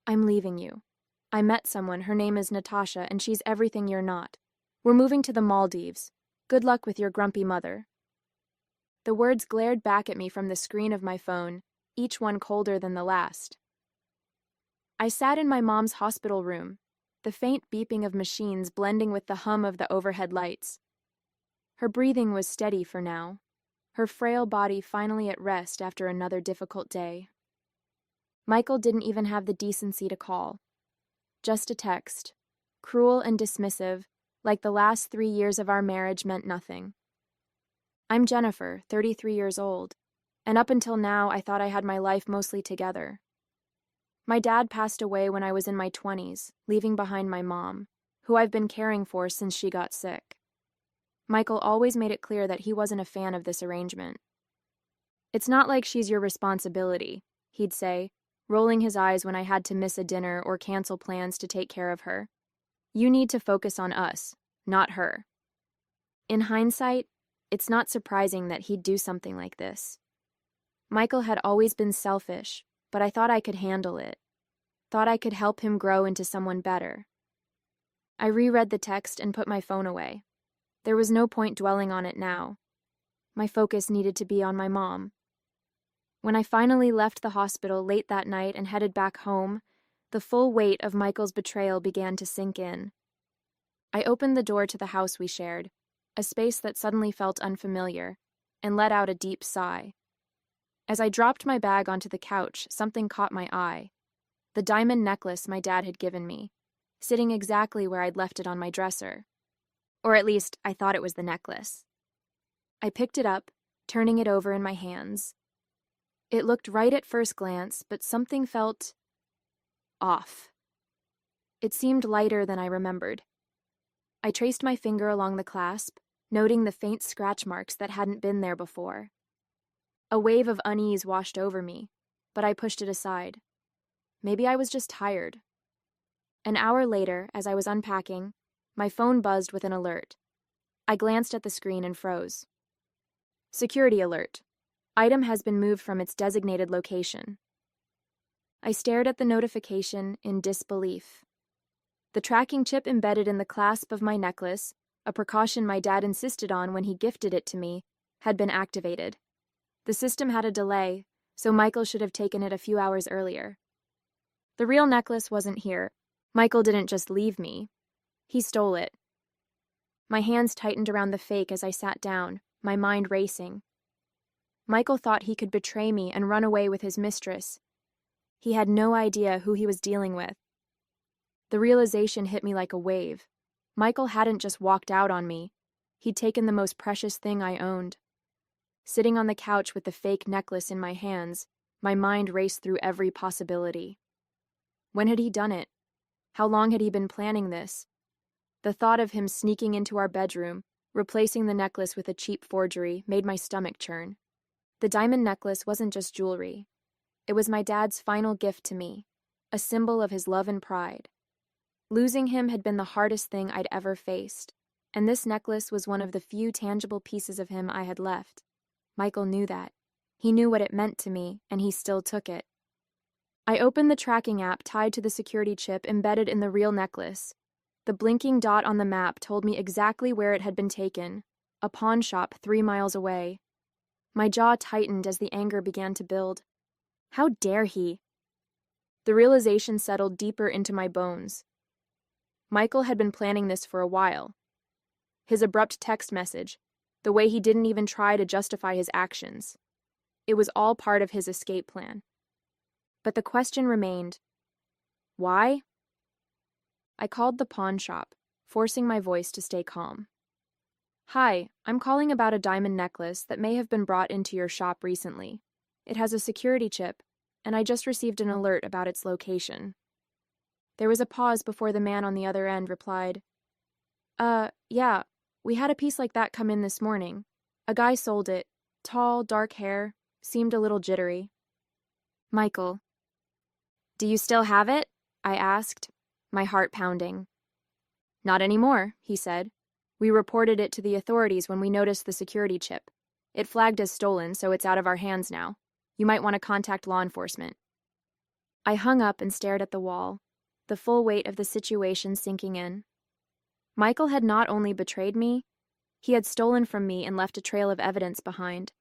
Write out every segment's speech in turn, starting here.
I'm leaving you. I met someone, her name is Natasha, and she's everything you're not. We're moving to the Maldives. Good luck with your grumpy mother. The words glared back at me from the screen of my phone, each one colder than the last. I sat in my mom's hospital room, the faint beeping of machines blending with the hum of the overhead lights. Her breathing was steady for now, her frail body finally at rest after another difficult day. Michael didn't even have the decency to call. Just a text, cruel and dismissive, like the last 3 years of our marriage meant nothing. I'm Jennifer, 33 years old, and up until now I thought I had my life mostly together. My dad passed away when I was in my 20s, leaving behind my mom, who I've been caring for since she got sick. Michael always made it clear that he wasn't a fan of this arrangement. It's not like she's your responsibility, he'd say, rolling his eyes when I had to miss a dinner or cancel plans to take care of her. You need to focus on us, not her. In hindsight, it's not surprising that he'd do something like this. Michael had always been selfish, but I thought I could handle it. Thought I could help him grow into someone better. I reread the text and put my phone away. There was no point dwelling on it now. My focus needed to be on my mom. When I finally left the hospital late that night and headed back home, the full weight of Michael's betrayal began to sink in. I opened the door to the house we shared, a space that suddenly felt unfamiliar, and let out a deep sigh. As I dropped my bag onto the couch, something caught my eye. The diamond necklace my dad had given me, sitting exactly where I'd left it on my dresser. Or at least, I thought it was the necklace. I picked it up, turning it over in my hands. It looked right at first glance, but something felt off. It seemed lighter than I remembered. I traced my finger along the clasp, noting the faint scratch marks that hadn't been there before. A wave of unease washed over me, but I pushed it aside. Maybe I was just tired. An hour later, as I was unpacking, my phone buzzed with an alert. I glanced at the screen and froze. Security alert. Item has been moved from its designated location. I stared at the notification in disbelief. The tracking chip embedded in the clasp of my necklace, a precaution my dad insisted on when he gifted it to me, had been activated. The system had a delay, so Michael should have taken it a few hours earlier. The real necklace wasn't here. Michael didn't just leave me. He stole it. My hands tightened around the fake as I sat down, my mind racing. Michael thought he could betray me and run away with his mistress. He had no idea who he was dealing with. The realization hit me like a wave. Michael hadn't just walked out on me. He'd taken the most precious thing I owned. Sitting on the couch with the fake necklace in my hands, my mind raced through every possibility. When had he done it? How long had he been planning this? The thought of him sneaking into our bedroom, replacing the necklace with a cheap forgery, made my stomach churn. The diamond necklace wasn't just jewelry. It was my dad's final gift to me, a symbol of his love and pride. Losing him had been the hardest thing I'd ever faced, and this necklace was one of the few tangible pieces of him I had left. Michael knew that. He knew what it meant to me, and he still took it. I opened the tracking app tied to the security chip embedded in the real necklace. The blinking dot on the map told me exactly where it had been taken, a pawn shop 3 miles away. My jaw tightened as the anger began to build. How dare he? The realization settled deeper into my bones. Michael had been planning this for a while. His abrupt text message, the way he didn't even try to justify his actions. It was all part of his escape plan. But the question remained, why? I called the pawn shop, forcing my voice to stay calm. Hi, I'm calling about a diamond necklace that may have been brought into your shop recently. It has a security chip, and I just received an alert about its location. There was a pause before the man on the other end replied, yeah, we had a piece like that come in this morning. A guy sold it. Tall, dark hair, seemed a little jittery. Michael. Do you still have it? I asked, my heart pounding. Not anymore, he said. We reported it to the authorities when we noticed the security chip. It flagged as stolen, so it's out of our hands now. You might want to contact law enforcement. I hung up and stared at the wall, the full weight of the situation sinking in. Michael had not only betrayed me, he had stolen from me and left a trail of evidence behind.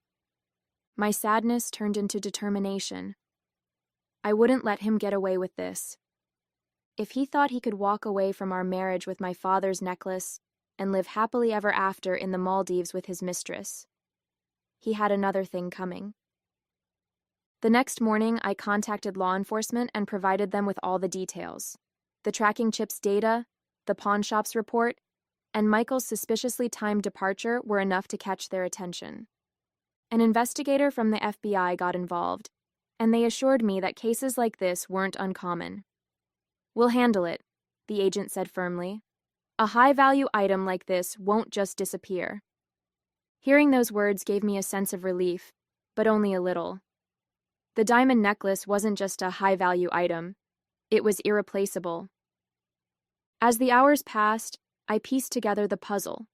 My sadness turned into determination. I wouldn't let him get away with this. If he thought he could walk away from our marriage with my father's necklace and live happily ever after in the Maldives with his mistress, he had another thing coming. The next morning, I contacted law enforcement and provided them with all the details. The tracking chip's data, the pawn shop's report, and Michael's suspiciously timed departure were enough to catch their attention. An investigator from the FBI got involved, and they assured me that cases like this weren't uncommon. "We'll handle it," the agent said firmly. "A high-value item like this won't just disappear." Hearing those words gave me a sense of relief, but only a little. The diamond necklace wasn't just a high-value item. It was irreplaceable. As the hours passed, I pieced together the puzzle.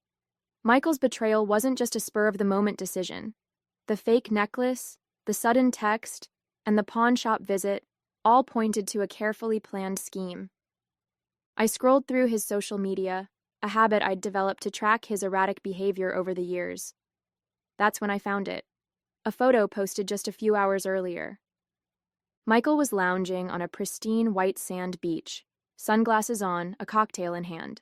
Michael's betrayal wasn't just a spur-of-the-moment decision. The fake necklace, the sudden text, and the pawn shop visit all pointed to a carefully planned scheme. I scrolled through his social media, a habit I'd developed to track his erratic behavior over the years. That's when I found it. A photo posted just a few hours earlier. Michael was lounging on a pristine white sand beach, sunglasses on, a cocktail in hand.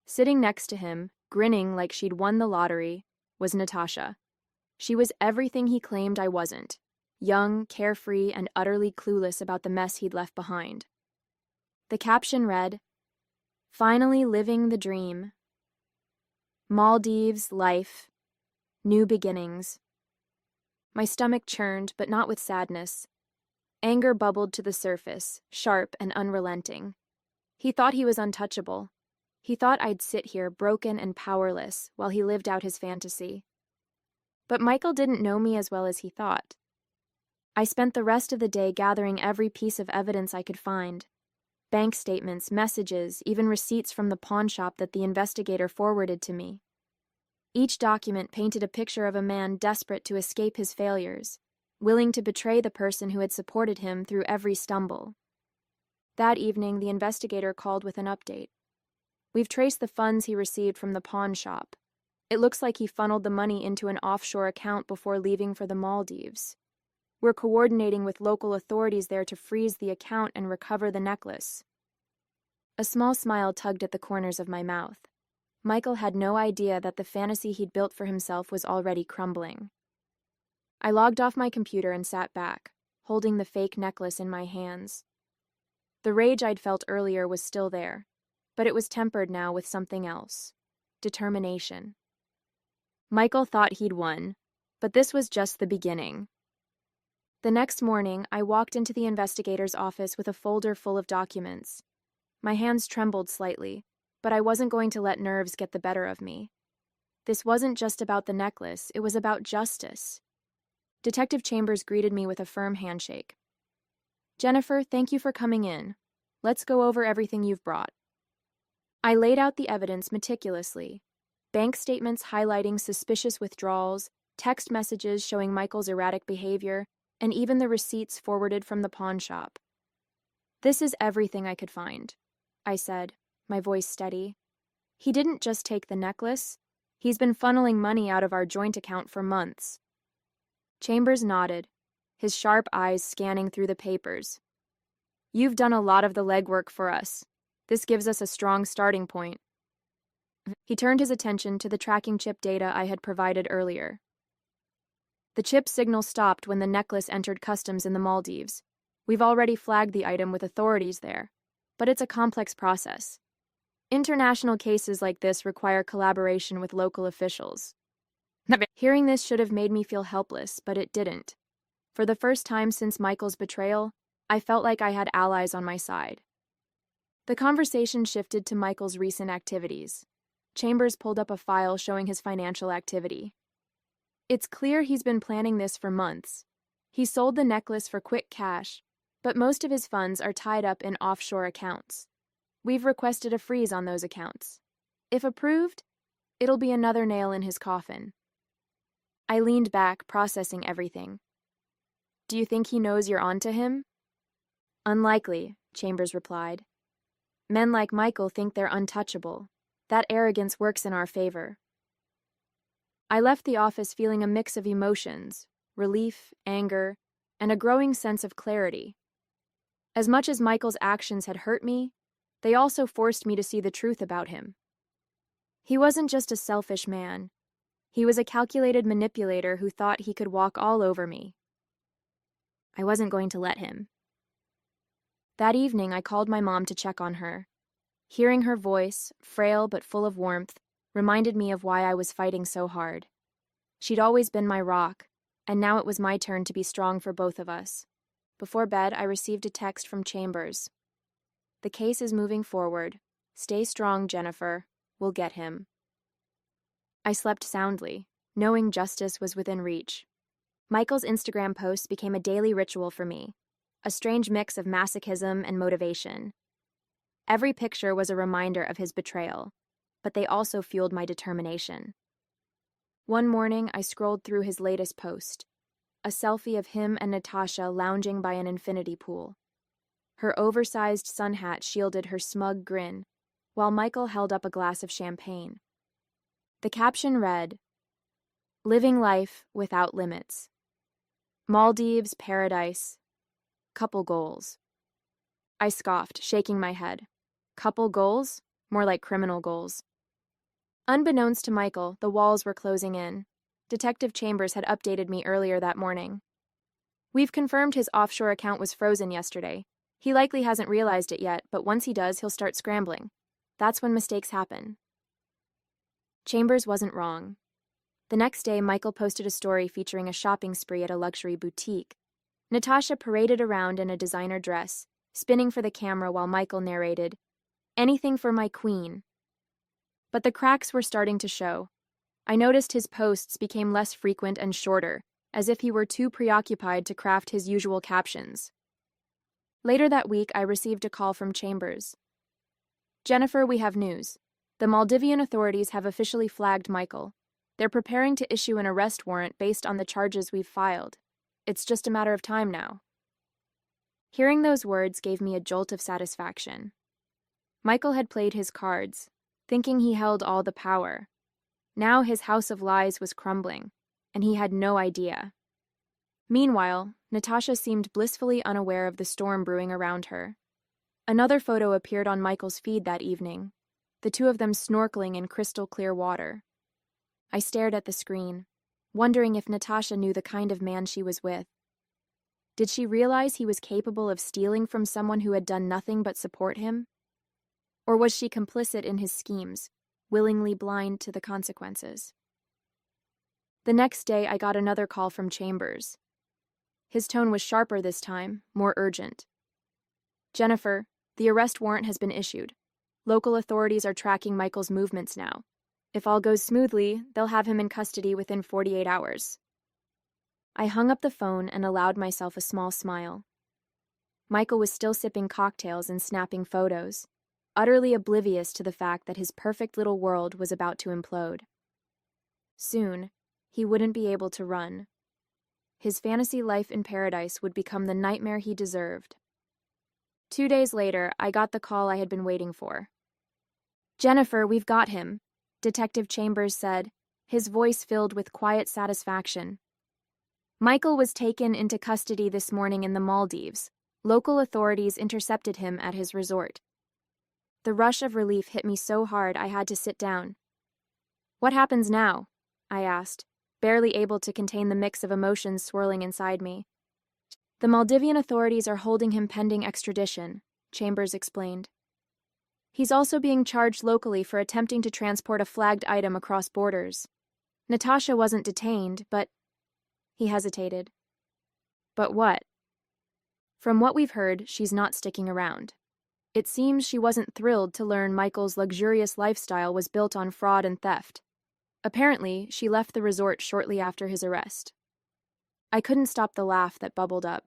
Sitting next to him, grinning like she'd won the lottery, was Natasha. She was everything he claimed I wasn't: young, carefree, and utterly clueless about the mess he'd left behind. The caption read, "Finally living the dream. Maldives life. New beginnings." My stomach churned, but not with sadness. Anger bubbled to the surface, sharp and unrelenting. He thought he was untouchable. He thought I'd sit here broken and powerless while he lived out his fantasy. But Michael didn't know me as well as he thought. I spent the rest of the day gathering every piece of evidence I could find. Bank statements, messages, even receipts from the pawn shop that the investigator forwarded to me. Each document painted a picture of a man desperate to escape his failures, willing to betray the person who had supported him through every stumble. That evening, the investigator called with an update. "We've traced the funds he received from the pawn shop. It looks like he funneled the money into an offshore account before leaving for the Maldives. We're coordinating with local authorities there to freeze the account and recover the necklace." A small smile tugged at the corners of my mouth. Michael had no idea that the fantasy he'd built for himself was already crumbling. I logged off my computer and sat back, holding the fake necklace in my hands. The rage I'd felt earlier was still there, but it was tempered now with something else: determination. Michael thought he'd won, but this was just the beginning. The next morning, I walked into the investigator's office with a folder full of documents. My hands trembled slightly, but I wasn't going to let nerves get the better of me. This wasn't just about the necklace, it was about justice. Detective Chambers greeted me with a firm handshake. "Jennifer, thank you for coming in. Let's go over everything you've brought." I laid out the evidence meticulously. Bank statements highlighting suspicious withdrawals, text messages showing Michael's erratic behavior, and even the receipts forwarded from the pawn shop. "This is everything I could find," I said, my voice steady. "He didn't just take the necklace. He's been funneling money out of our joint account for months." Chambers nodded, his sharp eyes scanning through the papers. "You've done a lot of the legwork for us. This gives us a strong starting point." He turned his attention to the tracking chip data I had provided earlier. "The chip signal stopped when the necklace entered customs in the Maldives. We've already flagged the item with authorities there, but it's a complex process. International cases like this require collaboration with local officials." Hearing this should have made me feel helpless, but it didn't. For the first time since Michael's betrayal, I felt like I had allies on my side. The conversation shifted to Michael's recent activities. Chambers pulled up a file showing his financial activity. "It's clear he's been planning this for months. He sold the necklace for quick cash, but most of his funds are tied up in offshore accounts. We've requested a freeze on those accounts. If approved, it'll be another nail in his coffin." I leaned back, processing everything. "Do you think he knows you're onto him?" Unlikely, Chambers replied. Men like Michael think they're untouchable. That arrogance works in our favor. I left the office feeling a mix of emotions, relief, anger, and a growing sense of clarity. As much as Michael's actions had hurt me, they also forced me to see the truth about him. He wasn't just a selfish man. He was a calculated manipulator who thought he could walk all over me. I wasn't going to let him. That evening, I called my mom to check on her. Hearing her voice, frail but full of warmth, reminded me of why I was fighting so hard. She'd always been my rock, and now it was my turn to be strong for both of us. Before bed, I received a text from Chambers. The case is moving forward. Stay strong, Jennifer. We'll get him. I slept soundly, knowing justice was within reach. Michael's Instagram posts became a daily ritual for me, a strange mix of masochism and motivation. Every picture was a reminder of his betrayal, but they also fueled my determination. One morning, I scrolled through his latest post, a selfie of him and Natasha lounging by an infinity pool. Her oversized sun hat shielded her smug grin, while Michael held up a glass of champagne. The caption read, "Living life without limits. Maldives paradise. Couple goals." I scoffed, shaking my head. Couple goals? More like criminal goals. Unbeknownst to Michael, the walls were closing in. Detective Chambers had updated me earlier that morning. "We've confirmed his offshore account was frozen yesterday. He likely hasn't realized it yet, but once he does, he'll start scrambling. That's when mistakes happen." Chambers wasn't wrong. The next day, Michael posted a story featuring a shopping spree at a luxury boutique. Natasha paraded around in a designer dress, spinning for the camera while Michael narrated, "Anything for my queen." But the cracks were starting to show. I noticed his posts became less frequent and shorter, as if he were too preoccupied to craft his usual captions. Later that week, I received a call from Chambers. "Jennifer, we have news. The Maldivian authorities have officially flagged Michael. They're preparing to issue an arrest warrant based on the charges we've filed. It's just a matter of time now." Hearing those words gave me a jolt of satisfaction. Michael had played his cards, thinking he held all the power. Now his house of lies was crumbling, and he had no idea. Meanwhile, Natasha seemed blissfully unaware of the storm brewing around her. Another photo appeared on Michael's feed that evening, the two of them snorkeling in crystal-clear water. I stared at the screen, wondering if Natasha knew the kind of man she was with. Did she realize he was capable of stealing from someone who had done nothing but support him? Or was she complicit in his schemes, willingly blind to the consequences? The next day, I got another call from Chambers. His tone was sharper this time, more urgent. "Jennifer, the arrest warrant has been issued. Local authorities are tracking Michael's movements now. If all goes smoothly, they'll have him in custody within 48 hours. I hung up the phone and allowed myself a small smile. Michael was still sipping cocktails and snapping photos, utterly oblivious to the fact that his perfect little world was about to implode. Soon, he wouldn't be able to run. His fantasy life in paradise would become the nightmare he deserved. 2 days later, I got the call I had been waiting for. "Jennifer, we've got him," Detective Chambers said, his voice filled with quiet satisfaction. "Michael was taken into custody this morning in the Maldives. Local authorities intercepted him at his resort." The rush of relief hit me so hard I had to sit down. "What happens now?" I asked, barely able to contain the mix of emotions swirling inside me. "The Maldivian authorities are holding him pending extradition," Chambers explained. "He's also being charged locally for attempting to transport a flagged item across borders. Natasha wasn't detained, but..." He hesitated. "But what?" "From what we've heard, she's not sticking around. It seems she wasn't thrilled to learn Michael's luxurious lifestyle was built on fraud and theft. Apparently, she left the resort shortly after his arrest." I couldn't stop the laugh that bubbled up.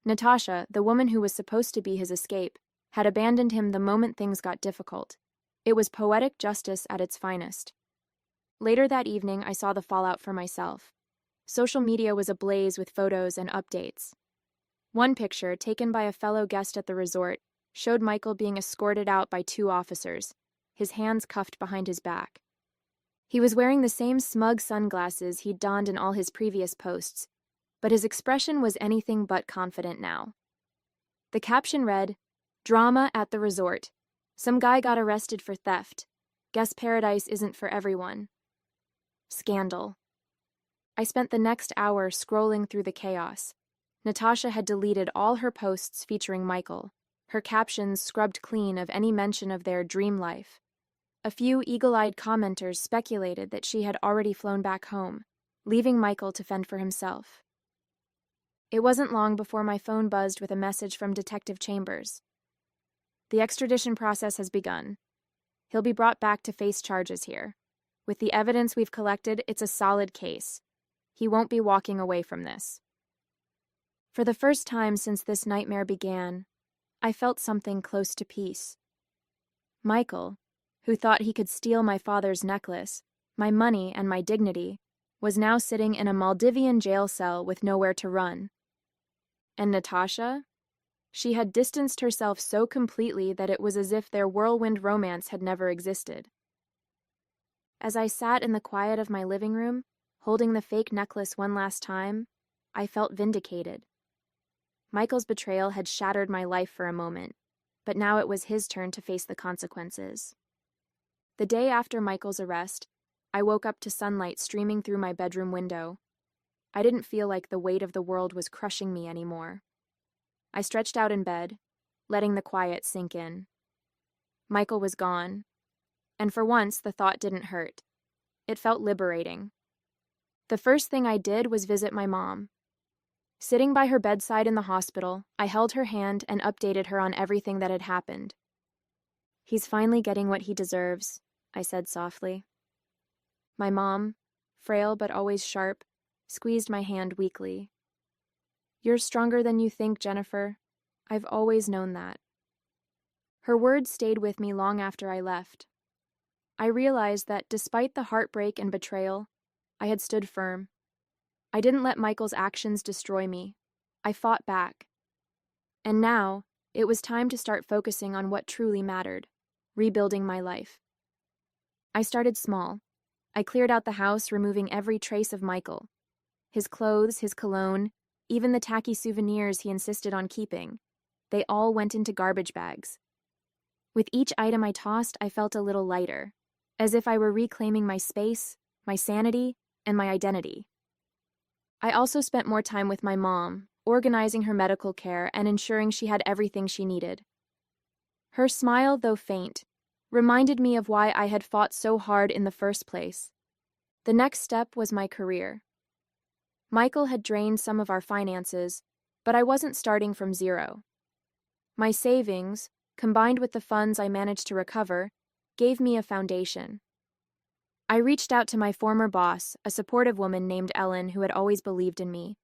Natasha, the woman who was supposed to be his escape, had abandoned him the moment things got difficult. It was poetic justice at its finest. Later that evening, I saw the fallout for myself. Social media was ablaze with photos and updates. One picture, taken by a fellow guest at the resort, showed Michael being escorted out by 2 officers, his hands cuffed behind his back. He was wearing the same smug sunglasses he'd donned in all his previous posts, but his expression was anything but confident now. The caption read, "Drama at the resort. Some guy got arrested for theft. Guess paradise isn't for everyone." Scandal. I spent the next hour scrolling through the chaos. Natasha had deleted all her posts featuring Michael, her captions scrubbed clean of any mention of their dream life. A few eagle-eyed commenters speculated that she had already flown back home, leaving Michael to fend for himself. It wasn't long before my phone buzzed with a message from Detective Chambers. "The extradition process has begun. He'll be brought back to face charges here. With the evidence we've collected, it's a solid case. He won't be walking away from this." For the first time since this nightmare began, I felt something close to peace. Michael, who thought he could steal my father's necklace, my money, and my dignity, was now sitting in a Maldivian jail cell with nowhere to run. And Natasha? She had distanced herself so completely that it was as if their whirlwind romance had never existed. As I sat in the quiet of my living room, holding the fake necklace one last time, I felt vindicated. Michael's betrayal had shattered my life for a moment, but now it was his turn to face the consequences. The day after Michael's arrest, I woke up to sunlight streaming through my bedroom window. I didn't feel like the weight of the world was crushing me anymore. I stretched out in bed, letting the quiet sink in. Michael was gone, and for once the thought didn't hurt. It felt liberating. The first thing I did was visit my mom. Sitting by her bedside in the hospital, I held her hand and updated her on everything that had happened. "He's finally getting what he deserves," I said softly. My mom, frail but always sharp, squeezed my hand weakly. "You're stronger than you think, Jennifer. I've always known that." Her words stayed with me long after I left. I realized that despite the heartbreak and betrayal, I had stood firm. I didn't let Michael's actions destroy me. I fought back. And now, it was time to start focusing on what truly mattered, rebuilding my life. I started small. I cleared out the house, removing every trace of Michael. His clothes, his cologne, even the tacky souvenirs he insisted on keeping. They all went into garbage bags. With each item I tossed, I felt a little lighter, as if I were reclaiming my space, my sanity, and my identity. I also spent more time with my mom, organizing her medical care and ensuring she had everything she needed. Her smile, though faint, reminded me of why I had fought so hard in the first place. The next step was my career. Michael had drained some of our finances, but I wasn't starting from zero. My savings, combined with the funds I managed to recover, gave me a foundation. I reached out to my former boss, a supportive woman named Ellen who had always believed in me.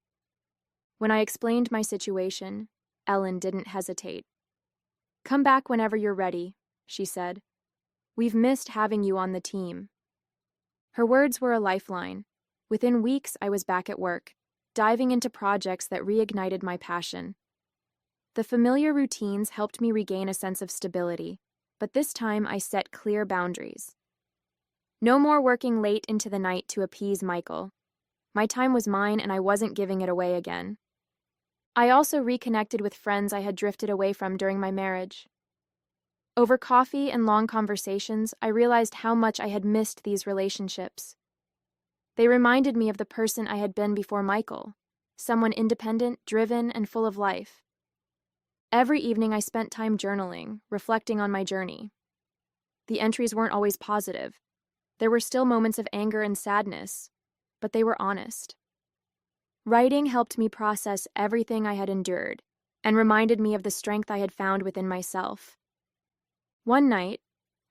When I explained my situation, Ellen didn't hesitate. "Come back whenever you're ready," she said. "We've missed having you on the team." Her words were a lifeline. Within weeks, I was back at work, diving into projects that reignited my passion. The familiar routines helped me regain a sense of stability, but this time I set clear boundaries. No more working late into the night to appease Michael. My time was mine and I wasn't giving it away again. I also reconnected with friends I had drifted away from during my marriage. Over coffee and long conversations, I realized how much I had missed these relationships. They reminded me of the person I had been before Michael, someone independent, driven, and full of life. Every evening I spent time journaling, reflecting on my journey. The entries weren't always positive. There were still moments of anger and sadness, but they were honest. Writing helped me process everything I had endured and reminded me of the strength I had found within myself. One night,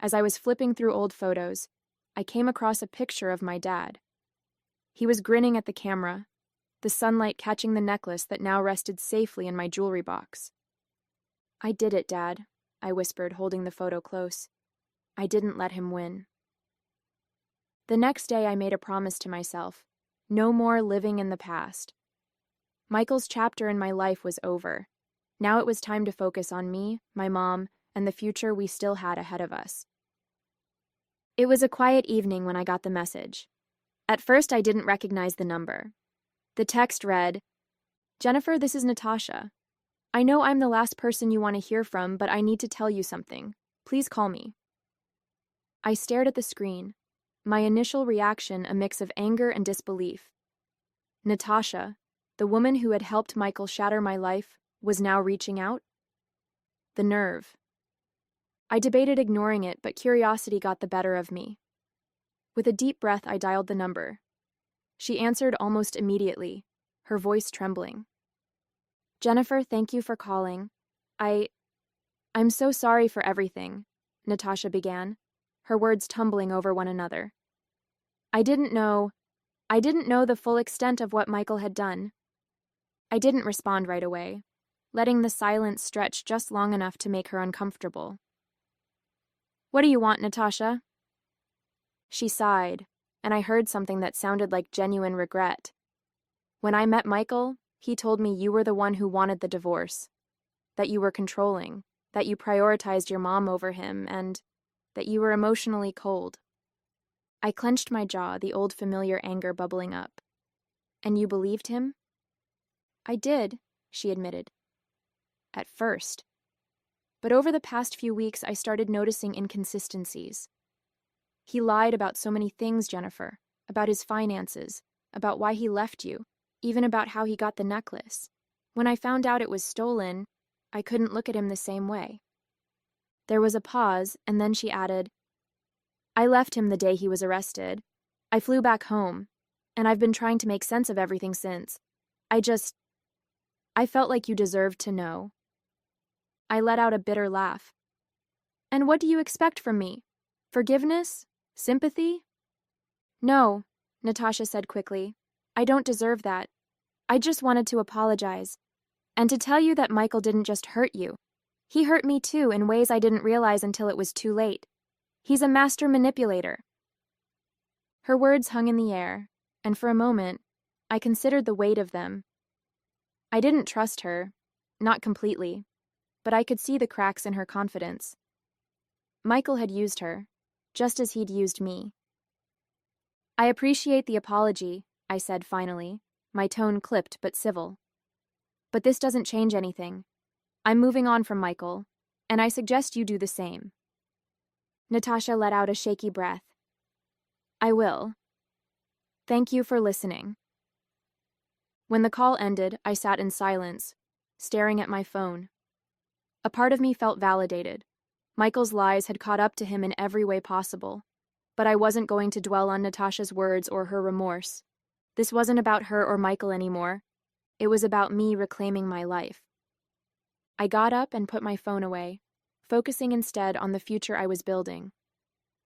as I was flipping through old photos, I came across a picture of my dad. He was grinning at the camera, the sunlight catching the necklace that now rested safely in my jewelry box. "I did it, Dad," I whispered, holding the photo close. "I didn't let him win." The next day I made a promise to myself: no more living in the past. Michael's chapter in my life was over. Now it was time to focus on me, my mom, and the future we still had ahead of us. It was a quiet evening when I got the message. At first, I didn't recognize the number. The text read, "Jennifer, this is Natasha. I know I'm the last person you want to hear from, but I need to tell you something. Please call me." I stared at the screen, my initial reaction a mix of anger and disbelief. Natasha, the woman who had helped Michael shatter my life, was now reaching out? The nerve. I debated ignoring it, but curiosity got the better of me. With a deep breath, I dialed the number. She answered almost immediately, her voice trembling. "Jennifer, thank you for calling. I'm so sorry for everything," Natasha began, her words tumbling over one another. I didn't know the full extent of what Michael had done. I didn't respond right away, letting the silence stretch just long enough to make her uncomfortable. "What do you want, Natasha?" She sighed, and I heard something that sounded like genuine regret. "When I met Michael, he told me you were the one who wanted the divorce, that you were controlling, that you prioritized your mom over him, and that you were emotionally cold." I clenched my jaw, the old familiar anger bubbling up. "And you believed him?" "I did," she admitted. "At first. But over the past few weeks, I started noticing inconsistencies. He lied about so many things, Jennifer, about his finances, about why he left you, even about how he got the necklace. When I found out it was stolen, I couldn't look at him the same way." There was a pause, and then she added, "I left him the day he was arrested. I flew back home, and I've been trying to make sense of everything since. I felt like you deserved to know." I let out a bitter laugh. "And what do you expect from me? Forgiveness? Sympathy?" "No," Natasha said quickly. "I don't deserve that. I just wanted to apologize. And to tell you that Michael didn't just hurt you. He hurt me too in ways I didn't realize until it was too late. He's a master manipulator." Her words hung in the air, and for a moment, I considered the weight of them. I didn't trust her, not completely, but I could see the cracks in her confidence. Michael had used her, just as he'd used me. "I appreciate the apology," I said finally, my tone clipped but civil. "But this doesn't change anything. I'm moving on from Michael, and I suggest you do the same." Natasha let out a shaky breath. "I will. Thank you for listening." When the call ended, I sat in silence, staring at my phone. A part of me felt validated. Michael's lies had caught up to him in every way possible, but I wasn't going to dwell on Natasha's words or her remorse. This wasn't about her or Michael anymore. It was about me reclaiming my life. I got up and put my phone away, focusing instead on the future I was building.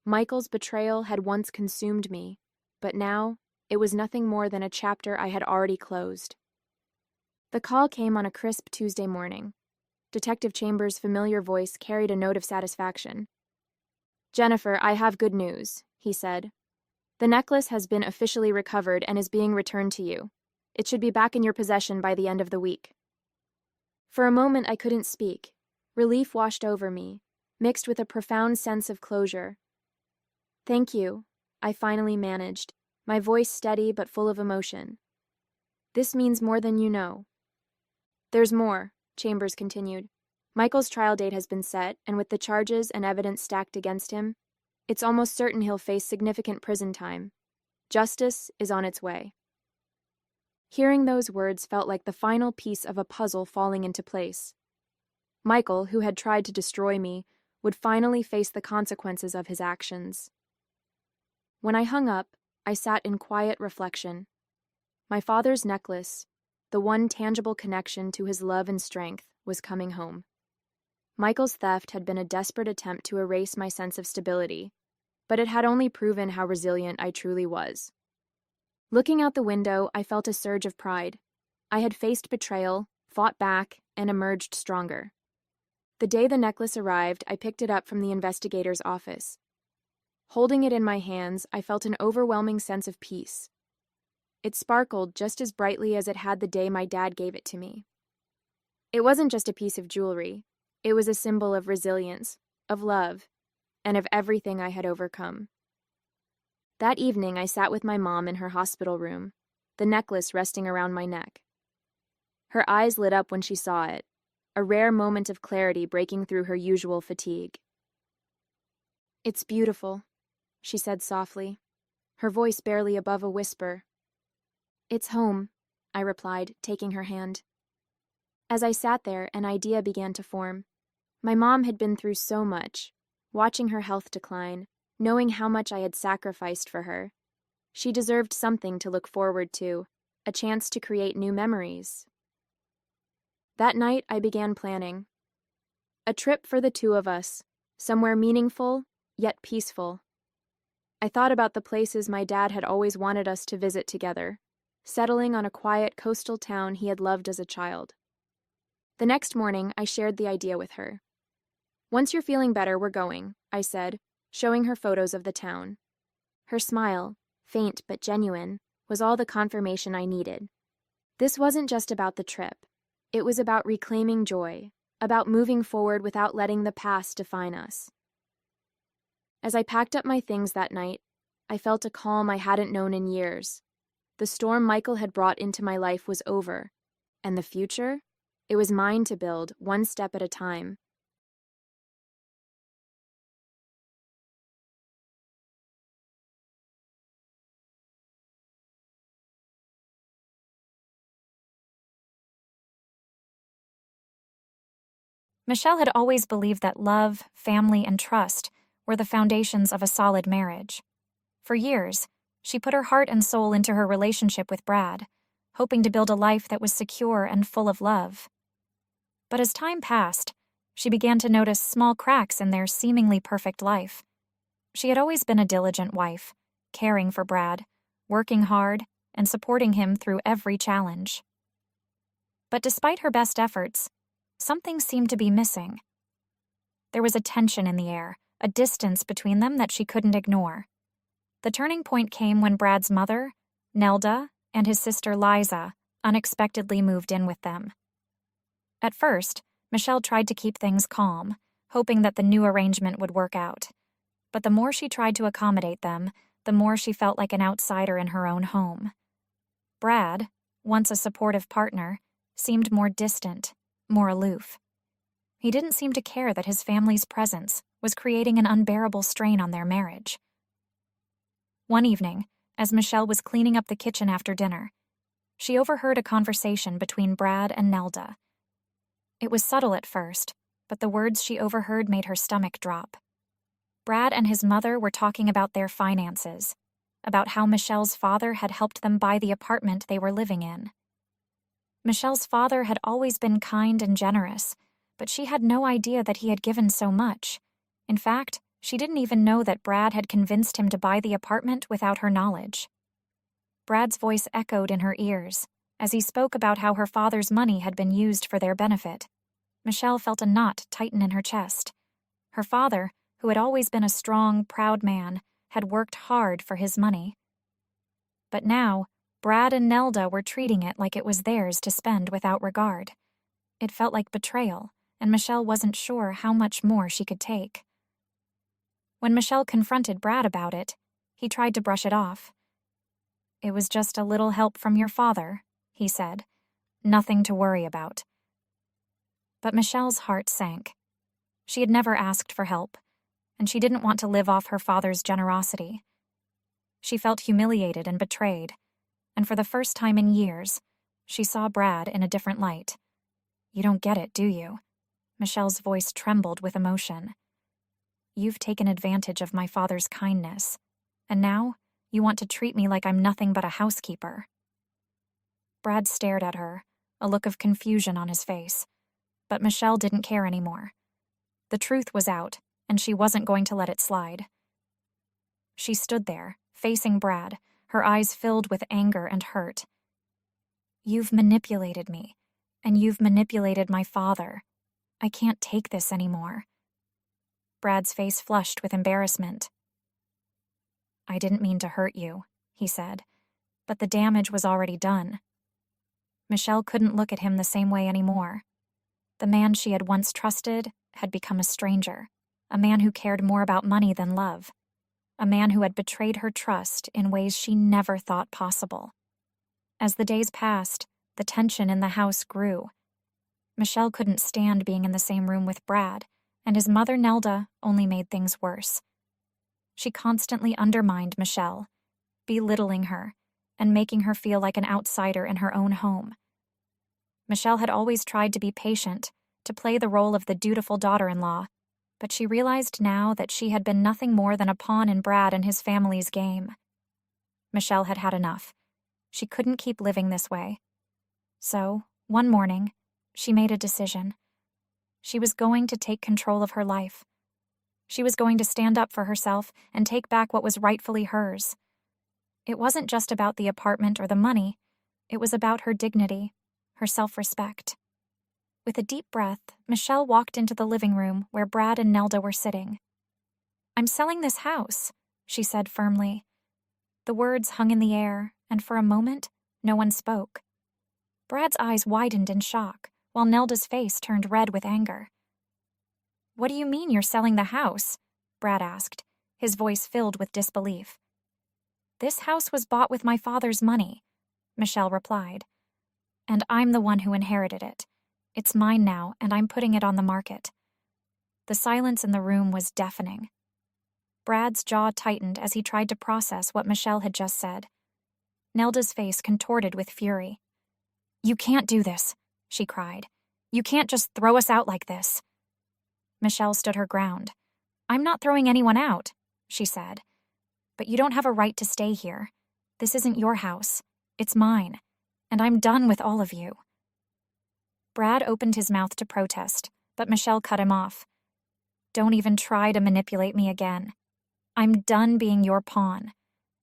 Michael's betrayal had once consumed me, but now it was nothing more than a chapter I had already closed. The call came on a crisp Tuesday morning. Detective Chambers' familiar voice carried a note of satisfaction. "Jennifer, I have good news," he said. "The necklace has been officially recovered and is being returned to you. It should be back in your possession by the end of the week." For a moment I couldn't speak. Relief washed over me, mixed with a profound sense of closure. "Thank you," I finally managed, my voice steady but full of emotion. "This means more than you know." "There's more," Chambers continued. "Michael's trial date has been set, and with the charges and evidence stacked against him, it's almost certain he'll face significant prison time. Justice is on its way." Hearing those words felt like the final piece of a puzzle falling into place. Michael, who had tried to destroy me, would finally face the consequences of his actions. When I hung up, I sat in quiet reflection. My father's necklace, the one tangible connection to his love and strength, was coming home. Michael's theft had been a desperate attempt to erase my sense of stability, but it had only proven how resilient I truly was. Looking out the window, I felt a surge of pride. I had faced betrayal, fought back, and emerged stronger. The day the necklace arrived, I picked it up from the investigator's office. Holding it in my hands, I felt an overwhelming sense of peace. It sparkled just as brightly as it had the day my dad gave it to me. It wasn't just a piece of jewelry. It was a symbol of resilience, of love, and of everything I had overcome. That evening, I sat with my mom in her hospital room, the necklace resting around my neck. Her eyes lit up when she saw it, a rare moment of clarity breaking through her usual fatigue. "It's beautiful," she said softly, her voice barely above a whisper. "It's home," I replied, taking her hand. As I sat there, an idea began to form. My mom had been through so much, watching her health decline, knowing how much I had sacrificed for her. She deserved something to look forward to, a chance to create new memories. That night, I began planning. A trip for the two of us, somewhere meaningful, yet peaceful. I thought about the places my dad had always wanted us to visit together, settling on a quiet coastal town he had loved as a child. The next morning, I shared the idea with her. "Once you're feeling better, we're going," I said, showing her photos of the town. Her smile, faint but genuine, was all the confirmation I needed. This wasn't just about the trip. It was about reclaiming joy, about moving forward without letting the past define us. As I packed up my things that night, I felt a calm I hadn't known in years. The storm Michael had brought into my life was over, and the future? It was mine to build, one step at a time. Michelle had always believed that love, family, and trust were the foundations of a solid marriage. For years, she put her heart and soul into her relationship with Brad, hoping to build a life that was secure and full of love. But as time passed, she began to notice small cracks in their seemingly perfect life. She had always been a diligent wife, caring for Brad, working hard, and supporting him through every challenge. But despite her best efforts, something seemed to be missing. There was a tension in the air, a distance between them that she couldn't ignore. The turning point came when Brad's mother, Nelda, and his sister Liza unexpectedly moved in with them. At first, Michelle tried to keep things calm, hoping that the new arrangement would work out. But the more she tried to accommodate them, the more she felt like an outsider in her own home. Brad, once a supportive partner, seemed more distant, more aloof. He didn't seem to care that his family's presence was creating an unbearable strain on their marriage. One evening, as Michelle was cleaning up the kitchen after dinner, she overheard a conversation between Brad and Nelda. It was subtle at first, but the words she overheard made her stomach drop. Brad and his mother were talking about their finances, about how Michelle's father had helped them buy the apartment they were living in. Michelle's father had always been kind and generous, but she had no idea that he had given so much. In fact, she didn't even know that Brad had convinced him to buy the apartment without her knowledge. Brad's voice echoed in her ears as he spoke about how her father's money had been used for their benefit. Michelle felt a knot tighten in her chest. Her father, who had always been a strong, proud man, had worked hard for his money. But now, Brad and Nelda were treating it like it was theirs to spend without regard. It felt like betrayal, and Michelle wasn't sure how much more she could take. When Michelle confronted Brad about it, he tried to brush it off. "It was just a little help from your father," he said. "Nothing to worry about." But Michelle's heart sank. She had never asked for help, and she didn't want to live off her father's generosity. She felt humiliated and betrayed, and for the first time in years, she saw Brad in a different light. "You don't get it, do you?" Michelle's voice trembled with emotion. "You've taken advantage of my father's kindness, and now you want to treat me like I'm nothing but a housekeeper." Brad stared at her, a look of confusion on his face, but Michelle didn't care anymore. The truth was out, and she wasn't going to let it slide. She stood there, facing Brad, her eyes filled with anger and hurt. "You've manipulated me, and you've manipulated my father. I can't take this anymore." Brad's face flushed with embarrassment. "I didn't mean to hurt you," he said. but the damage was already done. Michelle couldn't look at him the same way anymore. The man she had once trusted had become a stranger, a man who cared more about money than love, a man who had betrayed her trust in ways she never thought possible. As the days passed, the tension in the house grew. Michelle couldn't stand being in the same room with Brad, and his mother Nelda only made things worse. She constantly undermined Michelle, belittling her and making her feel like an outsider in her own home. Michelle had always tried to be patient, to play the role of the dutiful daughter-in-law, but she realized now that she had been nothing more than a pawn in Brad and his family's game. Michelle had had enough. She couldn't keep living this way. So, one morning, she made a decision. She was going to take control of her life. She was going to stand up for herself and take back what was rightfully hers. It wasn't just about the apartment or the money. It was about her dignity, her self-respect. With a deep breath, Michelle walked into the living room where Brad and Nelda were sitting. "I'm selling this house," she said firmly. The words hung in the air, and for a moment, no one spoke. Brad's eyes widened in shock, while Nelda's face turned red with anger. "What do you mean you're selling the house?" Brad asked, his voice filled with disbelief. "This house was bought with my father's money," Michelle replied. "And I'm the one who inherited it. It's mine now, and I'm putting it on the market." The silence in the room was deafening. Brad's jaw tightened as he tried to process what Michelle had just said. Nelda's face contorted with fury. "You can't do this," she cried. "You can't just throw us out like this." Michelle stood her ground. "I'm not throwing anyone out," she said. "But you don't have a right to stay here. This isn't your house. It's mine. And I'm done with all of you." Brad opened his mouth to protest, but Michelle cut him off. "Don't even try to manipulate me again. I'm done being your pawn.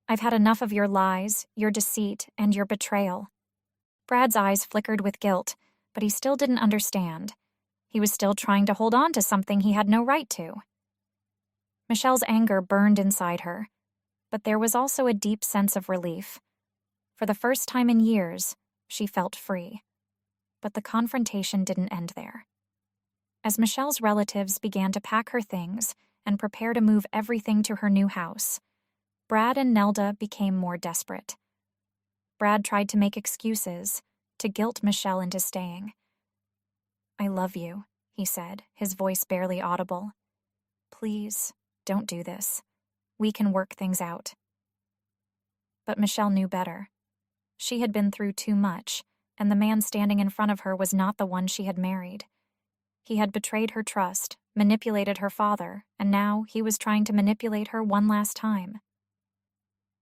I've had enough of your lies, your deceit, and your betrayal." Brad's eyes flickered with guilt, but he still didn't understand. He was still trying to hold on to something he had no right to. Michelle's anger burned inside her, but there was also a deep sense of relief. For the first time in years, she felt free. But the confrontation didn't end there. As Michelle's relatives began to pack her things and prepare to move everything to her new house, Brad and Nelda became more desperate. Brad tried to make excuses, to guilt Michelle into staying. "I love you," he said, his voice barely audible. "Please, don't do this. We can work things out." But Michelle knew better. She had been through too much, and the man standing in front of her was not the one she had married. He had betrayed her trust, manipulated her father, and now he was trying to manipulate her one last time.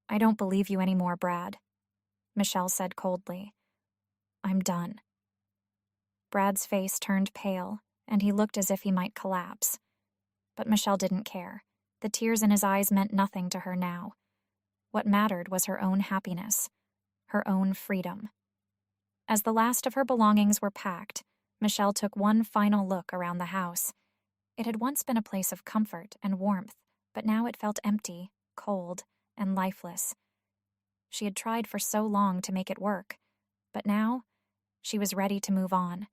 "I don't believe you anymore, Brad," Michelle said coldly. "I'm done." Brad's face turned pale, and he looked as if he might collapse. But Michelle didn't care. The tears in his eyes meant nothing to her now. What mattered was her own happiness, her own freedom. As the last of her belongings were packed, Michelle took one final look around the house. It had once been a place of comfort and warmth, but now it felt empty, cold, and lifeless. She had tried for so long to make it work, but now she was ready to move on.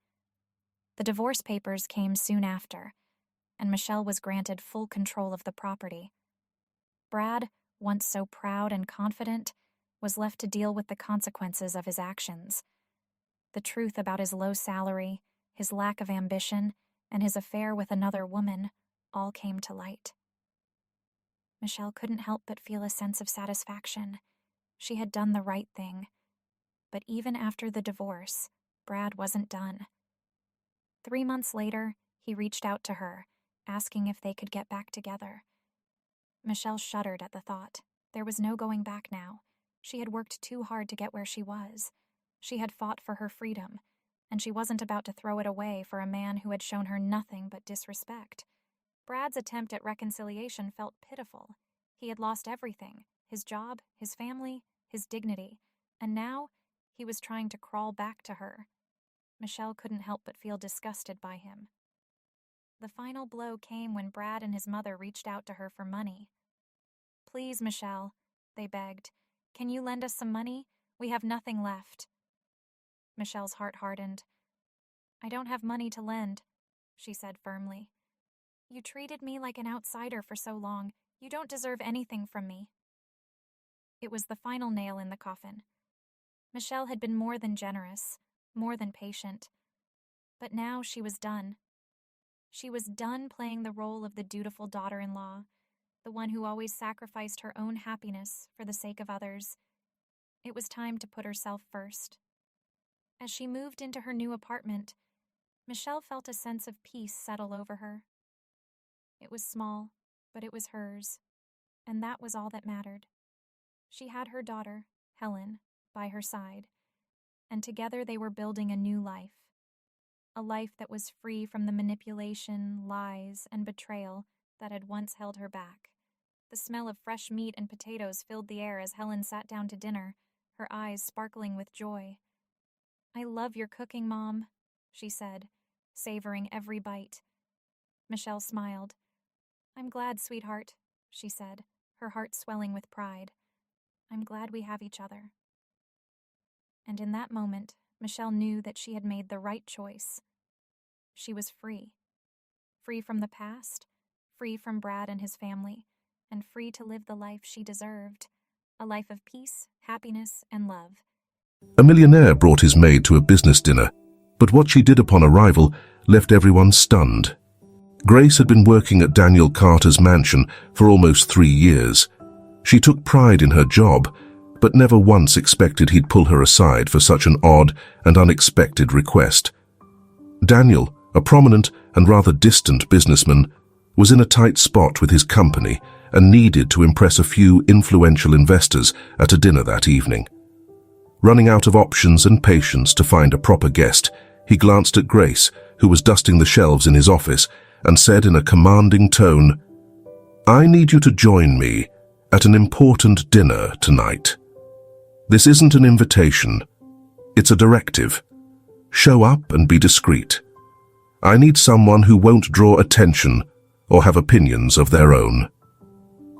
The divorce papers came soon after, and Michelle was granted full control of the property. Brad, once so proud and confident, was left to deal with the consequences of his actions. The truth about his low salary, his lack of ambition, and his affair with another woman all came to light. Michelle couldn't help but feel a sense of satisfaction. She had done the right thing. But even after the divorce, Brad wasn't done. 3 months later, he reached out to her, asking if they could get back together. Michelle shuddered at the thought. There was no going back now. She had worked too hard to get where she was. She had fought for her freedom, and she wasn't about to throw it away for a man who had shown her nothing but disrespect. Brad's attempt at reconciliation felt pitiful. He had lost everything: his job, his family, his dignity, and now he was trying to crawl back to her. Michelle couldn't help but feel disgusted by him. The final blow came when Brad and his mother reached out to her for money. "Please, Michelle," they begged, "can you lend us some money? We have nothing left. Michelle's heart hardened. I don't have money to lend, she said firmly. You treated me like an outsider for so long. You don't deserve anything from me. It was the final nail in the coffin. Michelle had been more than generous, more than patient. But now she was done. She was done playing the role of the dutiful daughter-in-law, the one who always sacrificed her own happiness for the sake of others. It was time to put herself first. As she moved into her new apartment, Michelle felt a sense of peace settle over her. It was small, but it was hers, and that was all that mattered. She had her daughter, Helen, by her side, and together they were building a new life. A life that was free from the manipulation, lies, and betrayal that had once held her back. The smell of fresh meat and potatoes filled the air as Helen sat down to dinner, her eyes sparkling with joy. I love your cooking, Mom, she said, savoring every bite. Michelle smiled. I'm glad, sweetheart, she said, her heart swelling with pride. I'm glad we have each other. And in that moment, Michelle knew that she had made the right choice. She was free. Free from the past, free from Brad and his family, and free to live the life she deserved. A life of peace, happiness, and love. A millionaire brought his maid to a business dinner, but what she did upon arrival left everyone stunned. Grace had been working at Daniel Carter's mansion for almost 3 years. She took pride in her job, but never once expected he'd pull her aside for such an odd and unexpected request. Daniel, a prominent and rather distant businessman, was in a tight spot with his company and needed to impress a few influential investors at a dinner that evening. Running out of options and patience to find a proper guest, he glanced at Grace, who was dusting the shelves in his office, and said in a commanding tone, I need you to join me at an important dinner tonight. This isn't an invitation. It's a directive. Show up and be discreet. I need someone who won't draw attention or have opinions of their own.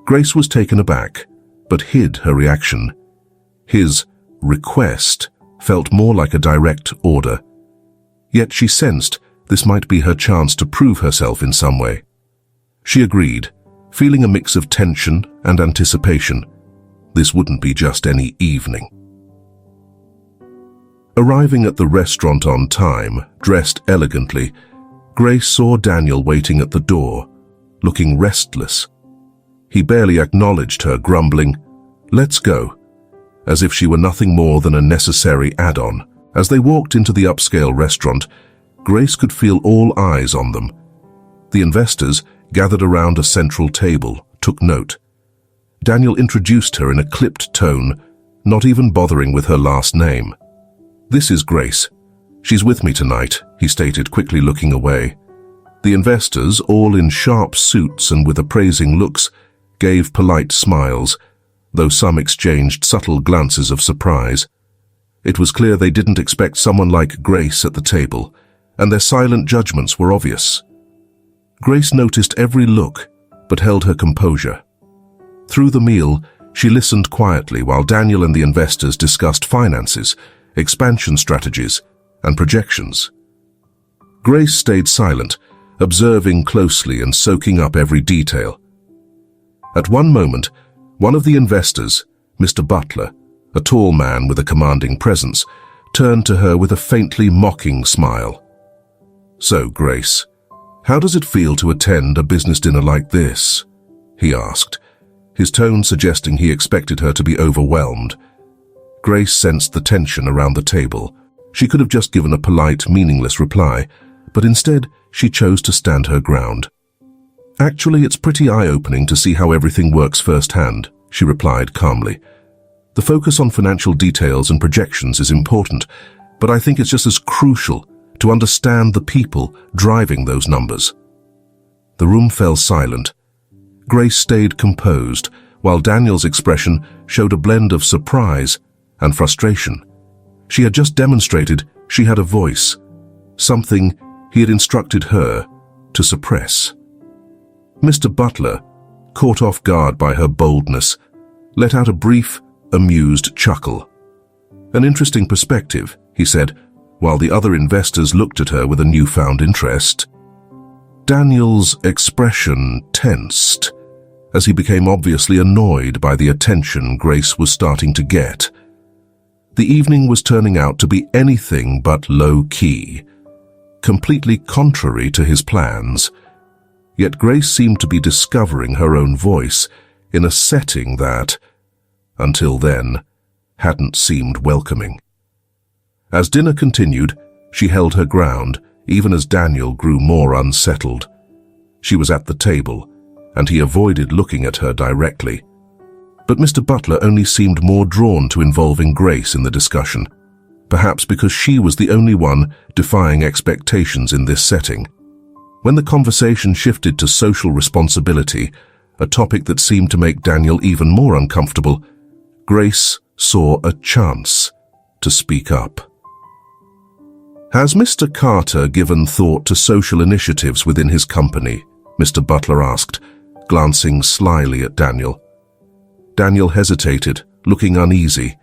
Grace was taken aback, but hid her reaction. His request felt more like a direct order. Yet she sensed this might be her chance to prove herself in some way. She agreed, feeling a mix of tension and anticipation. This wouldn't be just any evening. Arriving at the restaurant on time, dressed elegantly, Grace saw Daniel waiting at the door, looking restless. He barely acknowledged her, grumbling, "Let's go," as if she were nothing more than a necessary add-on. As they walked into the upscale restaurant, Grace could feel all eyes on them. The investors, gathered around a central table, took note. Daniel introduced her in a clipped tone, not even bothering with her last name. "This is Grace. She's with me tonight," he stated, quickly looking away. The investors, all in sharp suits and with appraising looks, gave polite smiles, though some exchanged subtle glances of surprise. It was clear they didn't expect someone like Grace at the table, and their silent judgments were obvious. Grace noticed every look, but held her composure. Through the meal, she listened quietly while Daniel and the investors discussed finances, expansion strategies, and projections. Grace stayed silent, observing closely and soaking up every detail. At one moment, one of the investors, Mr. Butler, a tall man with a commanding presence, turned to her with a faintly mocking smile. "So, Grace, how does it feel to attend a business dinner like this?" he asked, his tone suggesting he expected her to be overwhelmed. Grace sensed the tension around the table. She could have just given a polite, meaningless reply, but instead she chose to stand her ground. "Actually, it's pretty eye-opening to see how everything works firsthand," she replied calmly. "The focus on financial details and projections is important, but I think it's just as crucial to understand the people driving those numbers." The room fell silent. Grace stayed composed, while Daniel's expression showed a blend of surprise and frustration. She had just demonstrated she had a voice, something he had instructed her to suppress. Mr. Butler, caught off guard by her boldness, let out a brief, amused chuckle. "An interesting perspective," he said, while the other investors looked at her with a newfound interest. Daniel's expression tensed, as he became obviously annoyed by the attention Grace was starting to get. The evening was turning out to be anything but low-key, completely contrary to his plans, yet Grace seemed to be discovering her own voice in a setting that, until then, hadn't seemed welcoming. As dinner continued, she held her ground, even as Daniel grew more unsettled. She was at the table, and he avoided looking at her directly. But Mr. Butler only seemed more drawn to involving Grace in the discussion, perhaps because she was the only one defying expectations in this setting. When the conversation shifted to social responsibility, a topic that seemed to make Daniel even more uncomfortable, Grace saw a chance to speak up. "Has Mr. Carter given thought to social initiatives within his company?" Mr. Butler asked, glancing slyly at Daniel. Daniel hesitated, looking uneasy.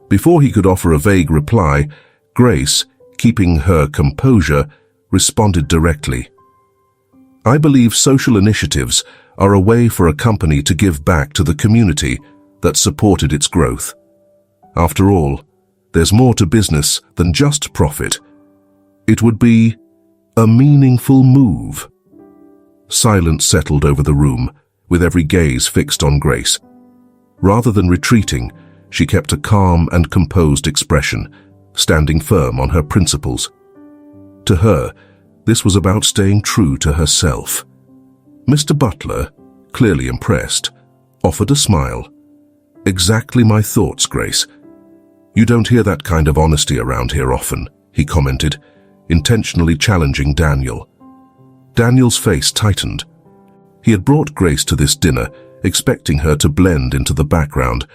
Before he could offer a vague reply, Grace, keeping her composure, responded directly. "I believe social initiatives are a way for a company to give back to the community that supported its growth. After all, there's more to business than just profit. It would be a meaningful move." Silence settled over the room, with every gaze fixed on Grace. Rather than retreating, she kept a calm and composed expression, standing firm on her principles. To her, this was about staying true to herself. Mr. Butler, clearly impressed, offered a smile. "Exactly my thoughts, Grace. You don't hear that kind of honesty around here often," he commented, intentionally challenging Daniel. Daniel's face tightened. He had brought Grace to this dinner, expecting her to blend into the background,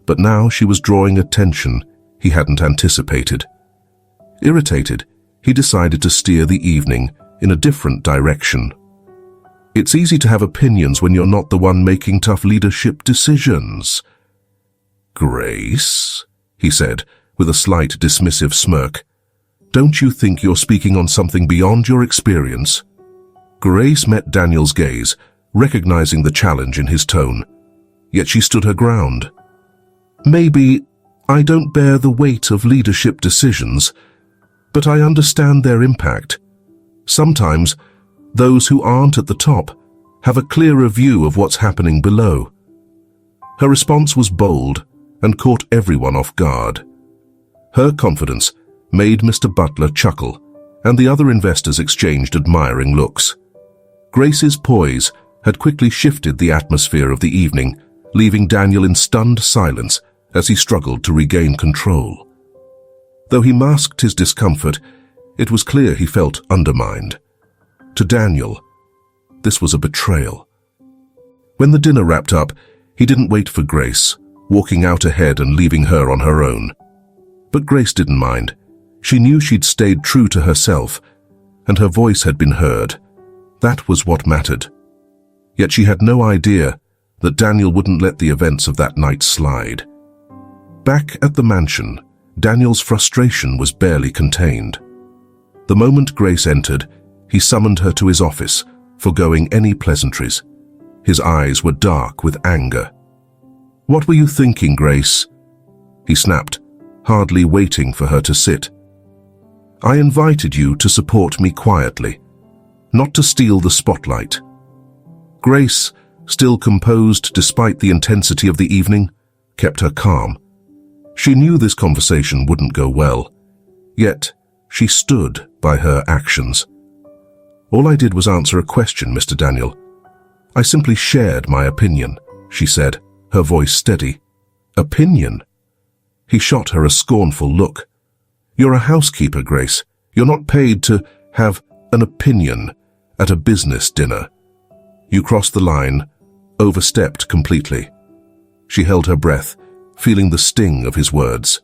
but now she was drawing attention he hadn't anticipated. Irritated, he decided to steer the evening in a different direction. "It's easy to have opinions when you're not the one making tough leadership decisions." "Grace," he said, with a slight dismissive smirk, "don't you think you're speaking on something beyond your experience?" Grace met Daniel's gaze, recognizing the challenge in his tone, yet she stood her ground. "Maybe I don't bear the weight of leadership decisions, but I understand their impact. Sometimes, those who aren't at the top have a clearer view of what's happening below." Her response was bold and caught everyone off guard. Her confidence made Mr. Butler chuckle, and the other investors exchanged admiring looks. Grace's poise had quickly shifted the atmosphere of the evening, leaving Daniel in stunned silence as he struggled to regain control. Though he masked his discomfort, it was clear he felt undermined. To Daniel, this was a betrayal. When the dinner wrapped up, he didn't wait for Grace, walking out ahead and leaving her on her own. But Grace didn't mind. She knew she'd stayed true to herself, and her voice had been heard. That was what mattered. Yet she had no idea that Daniel wouldn't let the events of that night slide. Back at the mansion, Daniel's frustration was barely contained. The moment Grace entered, he summoned her to his office, forgoing any pleasantries. His eyes were dark with anger. "What were you thinking, Grace?" he snapped, hardly waiting for her to sit. "I invited you to support me quietly, not to steal the spotlight." Grace, still composed despite the intensity of the evening, kept her calm. She knew this conversation wouldn't go well, yet she stood by her actions. "All I did was answer a question, Mr. Daniel. I simply shared my opinion," she said, her voice steady. "Opinion?" He shot her a scornful look. "You're a housekeeper, Grace. You're not paid to have an opinion at a business dinner." You crossed the line, overstepped completely. She held her breath, feeling the sting of his words.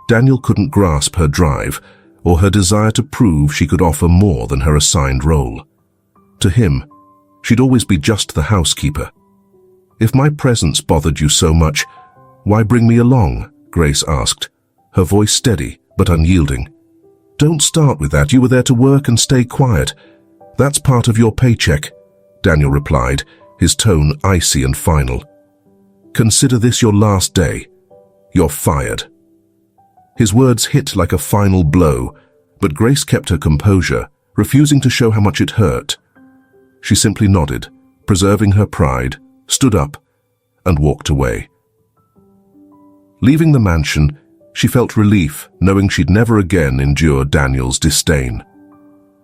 Daniel couldn't grasp her drive or her desire to prove she could offer more than her assigned role. To him, she'd always be just the housekeeper. "If my presence bothered you so much, why bring me along?" Grace asked, her voice steady but unyielding. "Don't start with that. You were there to work and stay quiet. That's part of your paycheck," Daniel replied, his tone icy and final. "Consider this your last day. You're fired." His words hit like a final blow, but Grace kept her composure, refusing to show how much it hurt. She simply nodded, preserving her pride, stood up, and walked away. Leaving the mansion, she felt relief knowing she'd never again endure Daniel's disdain.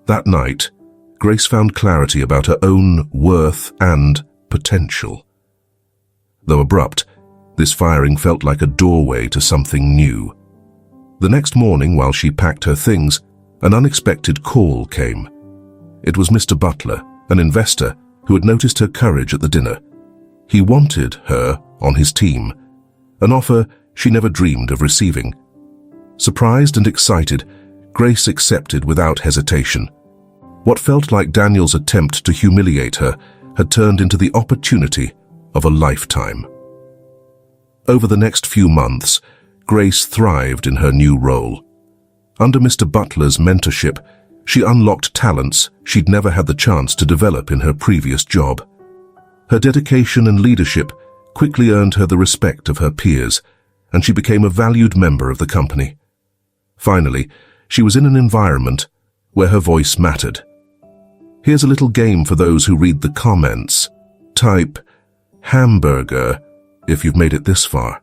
That night, Grace found clarity about her own worth and potential. Though abrupt, this firing felt like a doorway to something new. The next morning, while she packed her things, an unexpected call came. It was Mr. Butler, an investor who had noticed her courage at the dinner. He wanted her on his team, an offer she never dreamed of receiving. Surprised and excited, Grace accepted without hesitation. What felt like Daniel's attempt to humiliate her had turned into the opportunity of a lifetime. Over the next few months, Grace thrived in her new role. Under Mr. Butler's mentorship, she unlocked talents she'd never had the chance to develop in her previous job. Her dedication and leadership quickly earned her the respect of her peers, and she became a valued member of the company. Finally, she was in an environment where her voice mattered. Here's a little game for those who read the comments. Type hamburger if you've made it this far.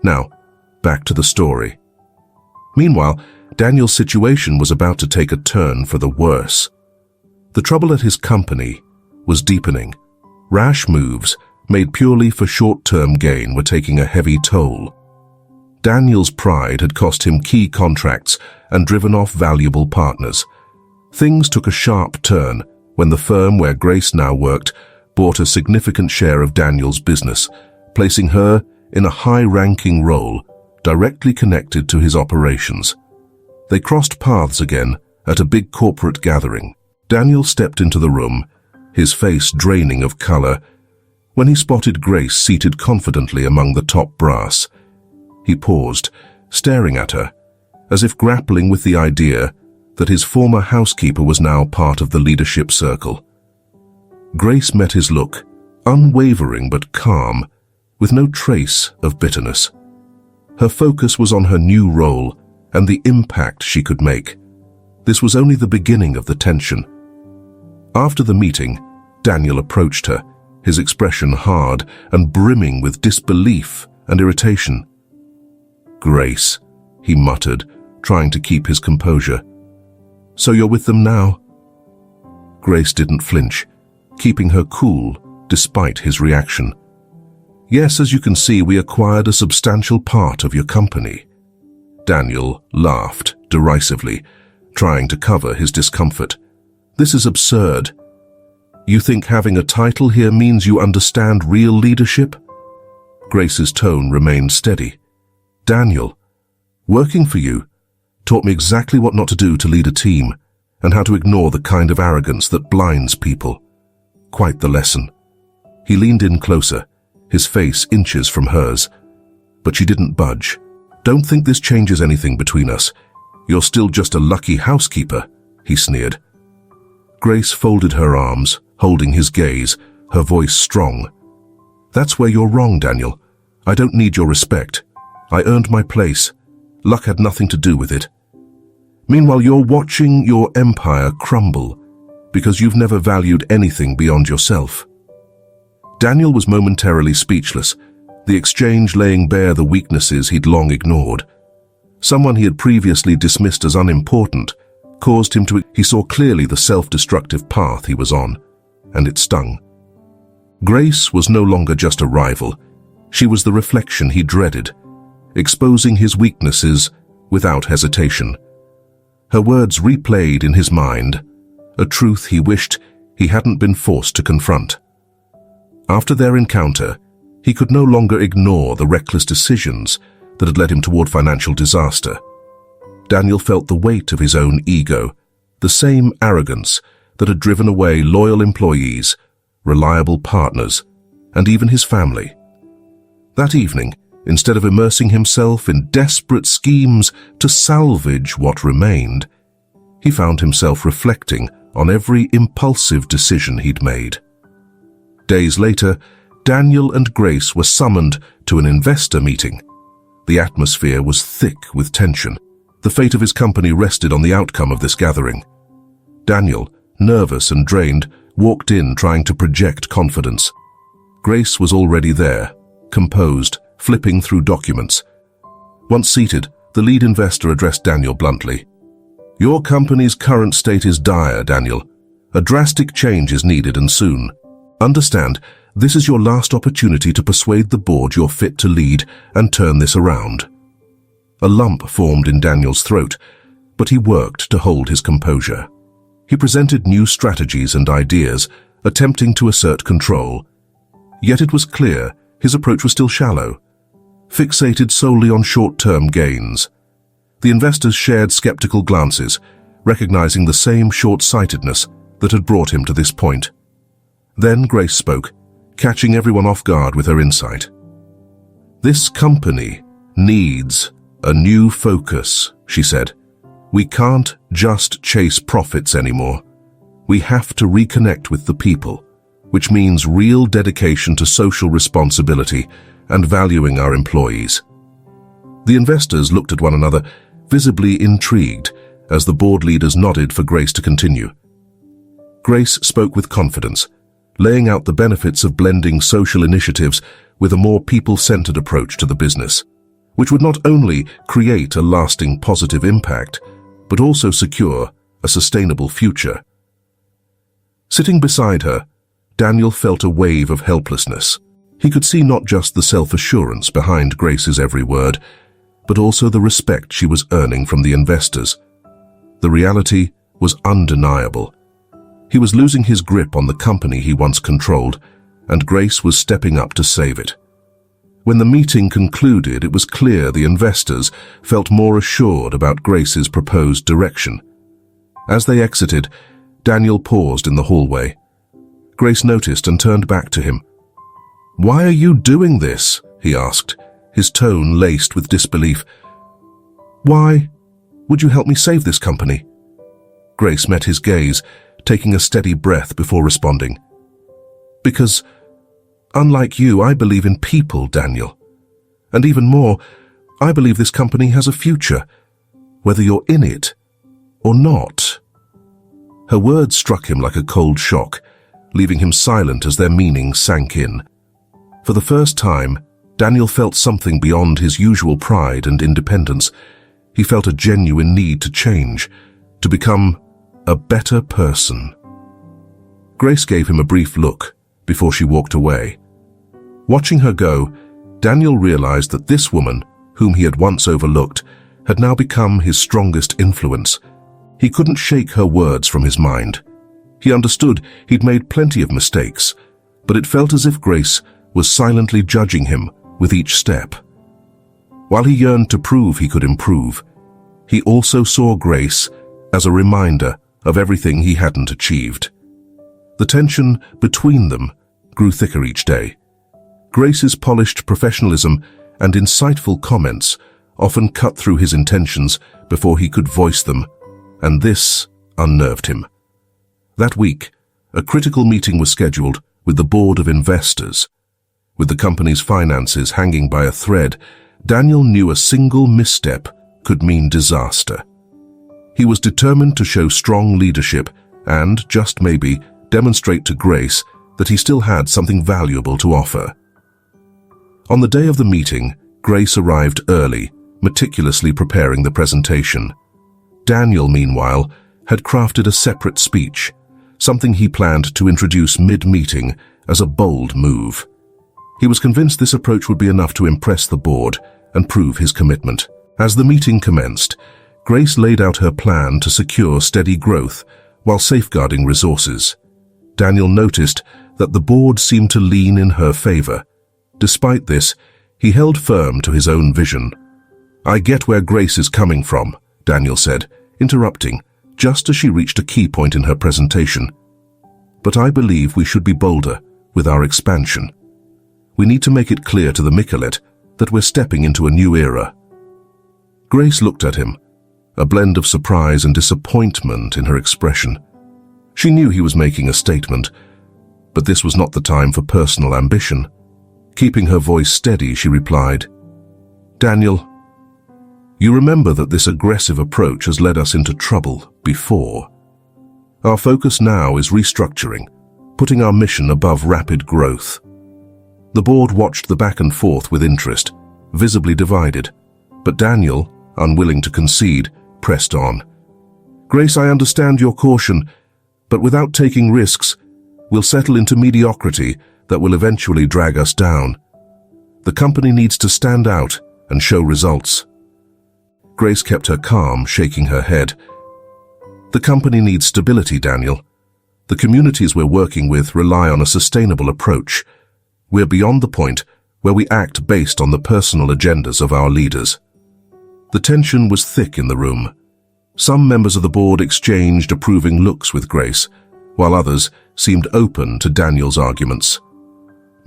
Now, back to the story. Meanwhile, Daniel's situation was about to take a turn for the worse. The trouble at his company was deepening. Rash moves, made purely for short-term gain, were taking a heavy toll. Daniel's pride had cost him key contracts and driven off valuable partners. Things took a sharp turn when the firm where Grace now worked bought a significant share of Daniel's business, placing her in a high-ranking role directly connected to his operations. They crossed paths again at a big corporate gathering. Daniel stepped into the room, his face draining of color, when he spotted Grace seated confidently among the top brass. He paused, staring at her, as if grappling with the idea that his former housekeeper was now part of the leadership circle. Grace met his look, unwavering but calm, with no trace of bitterness. Her focus was on her new role and the impact she could make. This was only the beginning of the tension. After the meeting, Daniel approached her, his expression hard and brimming with disbelief and irritation. "Grace," he muttered, trying to keep his composure. "So you're with them now?" Grace didn't flinch, keeping her cool despite his reaction. "Yes, as you can see, we acquired a substantial part of your company." Daniel laughed derisively, trying to cover his discomfort. "This is absurd. You think having a title here means you understand real leadership?" Grace's tone remained steady. "Daniel, working for you taught me exactly what not to do to lead a team and how to ignore the kind of arrogance that blinds people. Quite the lesson." He leaned in closer, his face inches from hers, but she didn't budge. "Don't think this changes anything between us. You're still just a lucky housekeeper," he sneered. Grace folded her arms, holding his gaze, her voice strong. "That's where you're wrong, Daniel. I don't need your respect. I earned my place. Luck had nothing to do with it. Meanwhile, you're watching your empire crumble because you've never valued anything beyond yourself." Daniel was momentarily speechless, the exchange laying bare the weaknesses he'd long ignored. Someone he had previously dismissed as unimportant caused him to... He saw clearly the self-destructive path he was on, and it stung. Grace was no longer just a rival. She was the reflection he dreaded, exposing his weaknesses without hesitation. Her words replayed in his mind, a truth he wished he hadn't been forced to confront. After their encounter, he could no longer ignore the reckless decisions that had led him toward financial disaster. Daniel felt the weight of his own ego, the same arrogance that had driven away loyal employees, reliable partners, and even his family. That evening, instead of immersing himself in desperate schemes to salvage what remained, he found himself reflecting on every impulsive decision he'd made. Days later, Daniel and Grace were summoned to an investor meeting. The atmosphere was thick with tension. The fate of his company rested on the outcome of this gathering. Daniel, nervous and drained, walked in trying to project confidence. Grace was already there, composed, flipping through documents. Once seated, the lead investor addressed Daniel bluntly. "Your company's current state is dire, Daniel. A drastic change is needed, and soon. Understand, this is your last opportunity to persuade the board you're fit to lead and turn this around." A lump formed in Daniel's throat, but he worked to hold his composure. He presented new strategies and ideas, attempting to assert control. Yet it was clear his approach was still shallow, fixated solely on short-term gains. The investors shared skeptical glances, recognizing the same short-sightedness that had brought him to this point. Then Grace spoke, catching everyone off guard with her insight. "This company needs a new focus," she said. "We can't just chase profits anymore. We have to reconnect with the people, which means real dedication to social responsibility and valuing our employees." The investors looked at one another, visibly intrigued, as the board leaders nodded for Grace to continue. Grace spoke with confidence, laying out the benefits of blending social initiatives with a more people-centered approach to the business, which would not only create a lasting positive impact, but also secure a sustainable future. Sitting beside her, Daniel felt a wave of helplessness. He could see not just the self-assurance behind Grace's every word, but also the respect she was earning from the investors. The reality was undeniable. He was losing his grip on the company he once controlled, and Grace was stepping up to save it. When the meeting concluded, it was clear the investors felt more assured about Grace's proposed direction. As they exited, Daniel paused in the hallway. Grace noticed and turned back to him. "Why are you doing this?" he asked, his tone laced with disbelief. "Why would you help me save this company?" Grace met his gaze, taking a steady breath before responding. "Because, unlike you, I believe in people, Daniel. And even more, I believe this company has a future, whether you're in it or not." Her words struck him like a cold shock, leaving him silent as their meaning sank in. For the first time, Daniel felt something beyond his usual pride and independence. He felt a genuine need to change, to become a better person. Grace gave him a brief look before she walked away. Watching her go, Daniel realized that this woman, whom he had once overlooked, had now become his strongest influence. He couldn't shake her words from his mind. He understood he'd made plenty of mistakes, but it felt as if Grace was silently judging him with each step. While he yearned to prove he could improve, he also saw Grace as a reminder of everything he hadn't achieved. The tension between them grew thicker each day. Grace's polished professionalism and insightful comments often cut through his intentions before he could voice them, and this unnerved him. That week, a critical meeting was scheduled with the board of investors. With the company's finances hanging by a thread, Daniel knew a single misstep could mean disaster. He was determined to show strong leadership and, just maybe, demonstrate to Grace that he still had something valuable to offer. On the day of the meeting, Grace arrived early, meticulously preparing the presentation. Daniel, meanwhile, had crafted a separate speech, something he planned to introduce mid-meeting as a bold move. He was convinced this approach would be enough to impress the board and prove his commitment. As the meeting commenced, Grace laid out her plan to secure steady growth while safeguarding resources. Daniel noticed that the board seemed to lean in her favor. Despite this, he held firm to his own vision. "I get where Grace is coming from," Daniel said, interrupting just as she reached a key point in her presentation. "But I believe we should be bolder with our expansion. We need to make it clear to the Mikolet that we're stepping into a new era." Grace looked at him, a blend of surprise and disappointment in her expression. She knew he was making a statement, but this was not the time for personal ambition. Keeping her voice steady, she replied, "Daniel, you remember that this aggressive approach has led us into trouble before. Our focus now is restructuring, putting our mission above rapid growth." The board watched the back and forth with interest, visibly divided, but Daniel, unwilling to concede, pressed on. "Grace, I understand your caution, but without taking risks, we'll settle into mediocrity that will eventually drag us down. The company needs to stand out and show results." Grace kept her calm, shaking her head. "The company needs stability, Daniel. The communities we're working with rely on a sustainable approach. We're beyond the point where we act based on the personal agendas of our leaders." The tension was thick in the room. Some members of the board exchanged approving looks with Grace, while others seemed open to Daniel's arguments.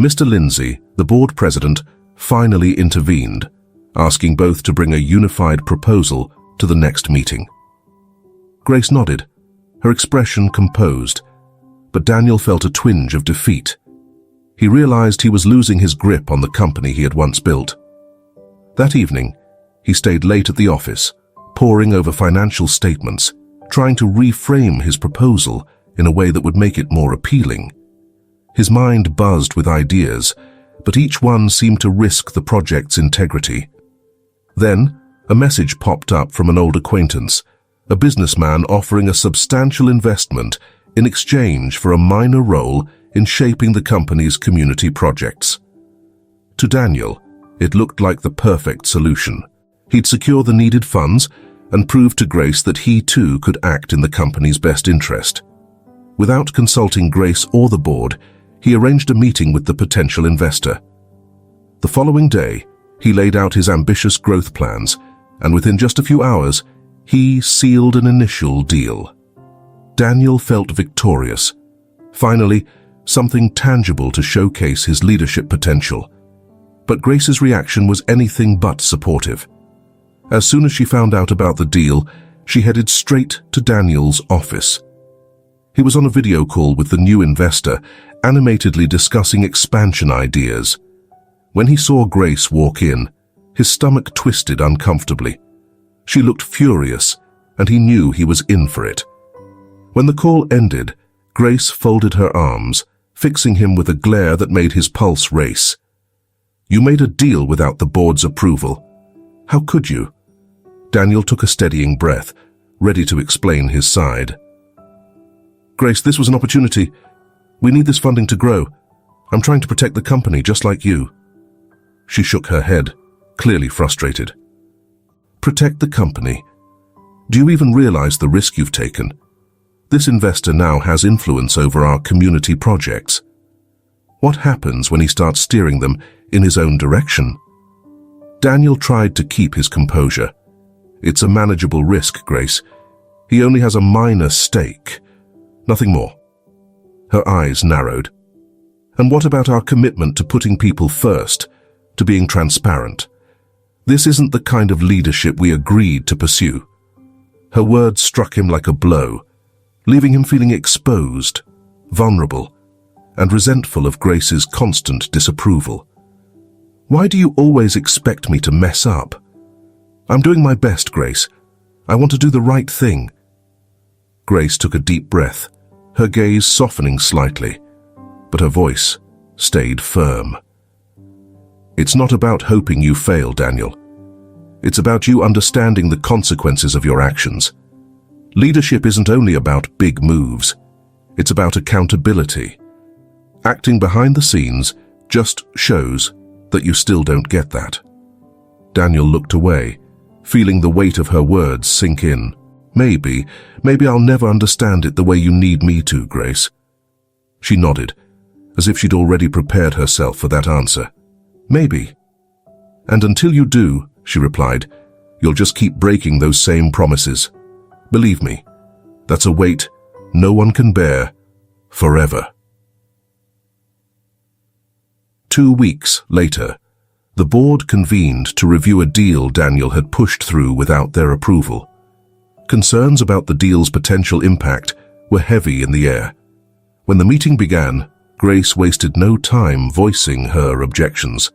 Mr. Lindsay, the board president, finally intervened, asking both to bring a unified proposal to the next meeting. Grace nodded, her expression composed, but Daniel felt a twinge of defeat. He realized he was losing his grip on the company he had once built. That evening, he stayed late at the office, poring over financial statements, trying to reframe his proposal in a way that would make it more appealing. His mind buzzed with ideas, but each one seemed to risk the project's integrity. Then, a message popped up from an old acquaintance, a businessman offering a substantial investment in exchange for a minor role in shaping the company's community projects. To Daniel, it looked like the perfect solution. He'd secure the needed funds and prove to Grace that he too could act in the company's best interest. Without consulting Grace or the board, he arranged a meeting with the potential investor. The following day, he laid out his ambitious growth plans, and within just a few hours, he sealed an initial deal. Daniel felt victorious. Finally, something tangible to showcase his leadership potential. But Grace's reaction was anything but supportive. As soon as she found out about the deal, she headed straight to Daniel's office. He was on a video call with the new investor, animatedly discussing expansion ideas. When he saw Grace walk in, his stomach twisted uncomfortably. She looked furious, and he knew he was in for it. When the call ended, Grace folded her arms, fixing him with a glare that made his pulse race. "You made a deal without the board's approval. How could you?" Daniel took a steadying breath, ready to explain his side. "Grace, this was an opportunity. We need this funding to grow. I'm trying to protect the company just like you." She shook her head, clearly frustrated. "Protect the company? Do you even realize the risk you've taken? This investor now has influence over our community projects. What happens when he starts steering them in his own direction?" Daniel tried to keep his composure. "It's a manageable risk, Grace. He only has a minor stake. Nothing more." Her eyes narrowed. "And what about our commitment to putting people first, to being transparent? This isn't the kind of leadership we agreed to pursue." Her words struck him like a blow, leaving him feeling exposed, vulnerable, and resentful of Grace's constant disapproval. "Why do you always expect me to mess up? I'm doing my best, Grace. I want to do the right thing." Grace took a deep breath, her gaze softening slightly, but her voice stayed firm. "It's not about hoping you fail, Daniel. It's about you understanding the consequences of your actions. Leadership isn't only about big moves. It's about accountability. Acting behind the scenes just shows that you still don't get that." Daniel looked away, feeling the weight of her words sink in. Maybe I'll never understand it the way you need me to, Grace." She nodded, as if she'd already prepared herself for that answer. "Maybe. And until you do," she replied, "you'll just keep breaking those same promises. Believe me, that's a weight no one can bear forever." 2 weeks later, The board convened to review a deal Daniel had pushed through without their approval. Concerns about the deal's potential impact were heavy in the air. When the meeting began, Grace wasted no time voicing her objections.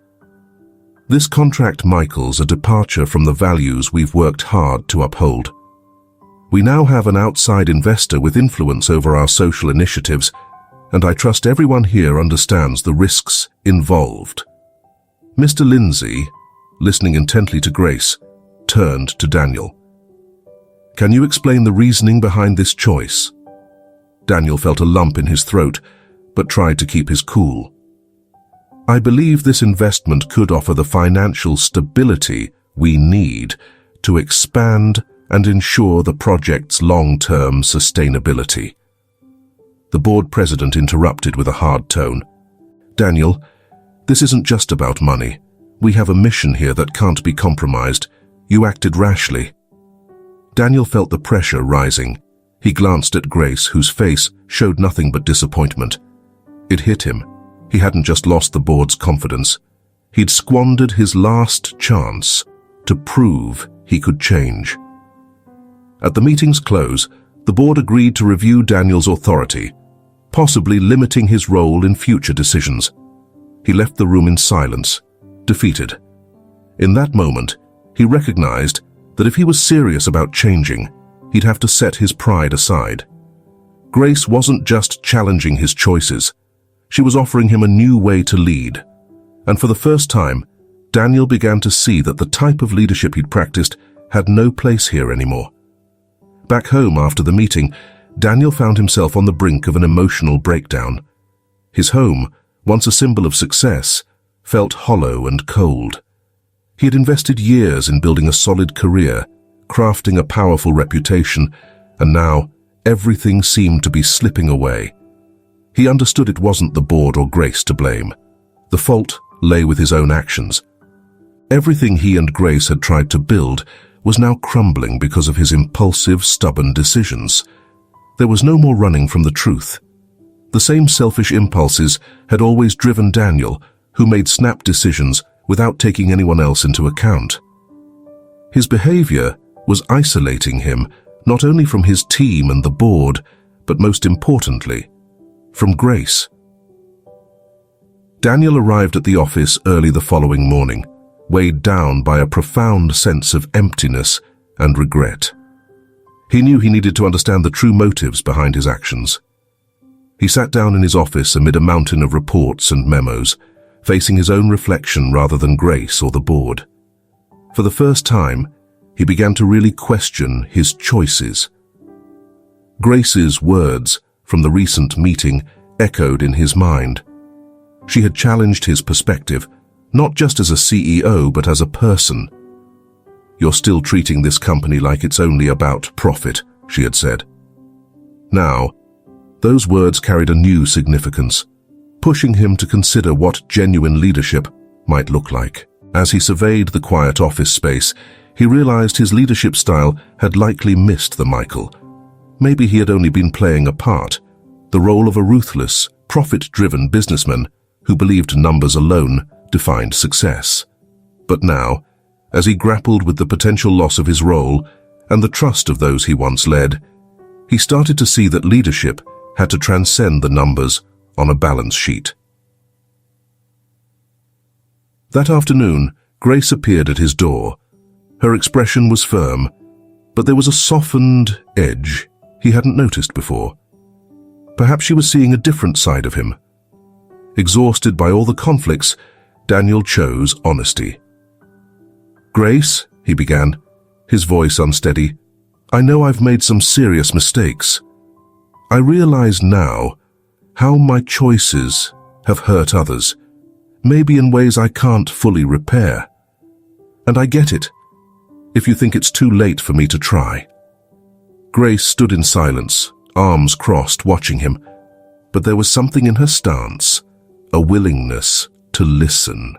This contract Michael's a departure from the values we've worked hard to uphold. We now have an outside investor with influence over our social initiatives, and I trust everyone here understands the risks involved. Mr. Lindsay, listening intently to Grace, turned to Daniel. Can you explain the reasoning behind this choice? Daniel felt a lump in his throat, but tried to keep his cool. I believe this investment could offer the financial stability we need to expand and ensure the project's long-term sustainability. The board president interrupted with a hard tone. Daniel, this isn't just about money. We have a mission here that can't be compromised. You acted rashly. Daniel felt the pressure rising. He glanced at Grace, whose face showed nothing but disappointment. It hit him. He hadn't just lost the board's confidence. He'd squandered his last chance to prove he could change. At the meeting's close, the board agreed to review Daniel's authority, possibly limiting his role in future decisions. He left the room in silence, defeated. In that moment, he recognized that if he was serious about changing, he'd have to set his pride aside. Grace wasn't just challenging his choices. She was offering him a new way to lead. And for the first time, Daniel began to see that the type of leadership he'd practiced had no place here anymore. Back home after the meeting, Daniel found himself on the brink of an emotional breakdown. His home, once a symbol of success, felt hollow and cold. He had invested years in building a solid career, crafting a powerful reputation, and now everything seemed to be slipping away. He understood it wasn't the board or Grace to blame. The fault lay with his own actions. Everything he and Grace had tried to build was now crumbling because of his impulsive, stubborn decisions. There was no more running from the truth. The same selfish impulses had always driven Daniel, who made snap decisions without taking anyone else into account. His behavior was isolating him not only from his team and the board, but most importantly, from Grace. Daniel arrived at the office early the following morning, weighed down by a profound sense of emptiness and regret. He knew he needed to understand the true motives behind his actions. He sat down in his office amid a mountain of reports and memos, facing his own reflection rather than Grace or the board. For the first time, he began to really question his choices. Grace's words from the recent meeting echoed in his mind. She had challenged his perspective, not just as a CEO, but as a person. "You're still treating this company like it's only about profit," she had said. Now, those words carried a new significance, pushing him to consider what genuine leadership might look like. As he surveyed the quiet office space, he realized his leadership style had likely missed the Michael. Maybe he had only been playing a part, the role of a ruthless, profit-driven businessman who believed numbers alone defined success. But now, as he grappled with the potential loss of his role and the trust of those he once led, he started to see that leadership had to transcend the numbers on a balance sheet. That afternoon, Grace appeared at his door. Her expression was firm, but there was a softened edge he hadn't noticed before. Perhaps she was seeing a different side of him. Exhausted by all the conflicts, Daniel chose honesty. "Grace," he began, his voice unsteady, "I know I've made some serious mistakes. I realize now how my choices have hurt others, maybe in ways I can't fully repair. And I get it, if you think it's too late for me to try." Grace stood in silence, arms crossed, watching him, but there was something in her stance, a willingness to listen.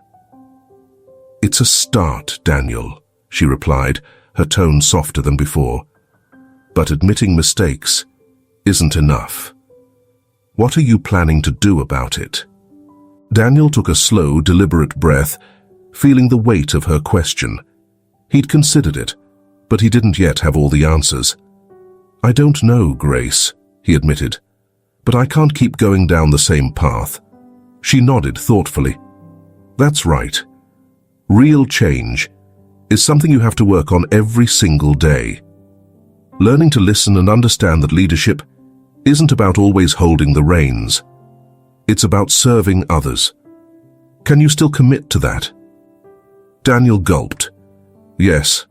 "It's a start, Daniel," she replied, her tone softer than before. "But admitting mistakes isn't enough. What are you planning to do about it?" Daniel took a slow, deliberate breath, feeling the weight of her question. He'd considered it, but he didn't yet have all the answers. "I don't know, Grace," he admitted, "but I can't keep going down the same path." She nodded thoughtfully. "That's right. Real change is something you have to work on every single day. Learning to listen and understand that leadership isn't about always holding the reins. It's about serving others. Can you still commit to that?" Daniel gulped. "Yes,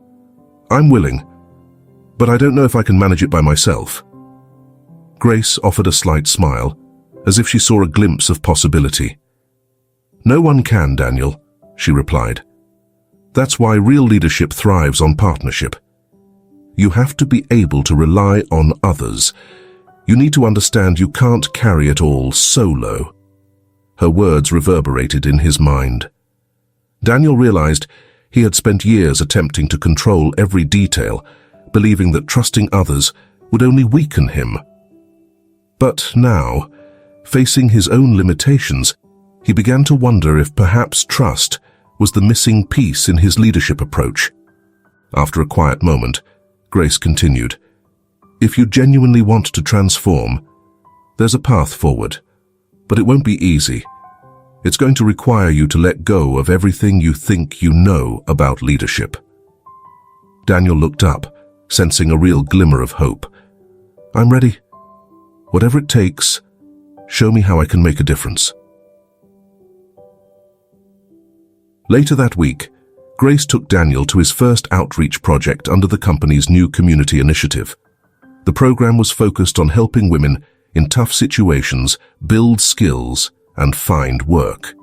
I'm willing, but I don't know if I can manage it by myself." Grace offered a slight smile, as if she saw a glimpse of possibility. "No one can, Daniel," she replied. "That's why real leadership thrives on partnership. You have to be able to rely on others. You need to understand you can't carry it all solo." Her words reverberated in his mind. Daniel realized he had spent years attempting to control every detail, believing that trusting others would only weaken him. But now, facing his own limitations, he began to wonder if perhaps trust was the missing piece in his leadership approach. After a quiet moment, Grace continued, "If you genuinely want to transform, there's a path forward, but it won't be easy. It's going to require you to let go of everything you think you know about leadership." Daniel looked up, sensing a real glimmer of hope. "I'm ready. Whatever it takes, show me how I can make a difference." Later that week, Grace took Daniel to his first outreach project under the company's new community initiative. The program was focused on helping women in tough situations build skills and find work.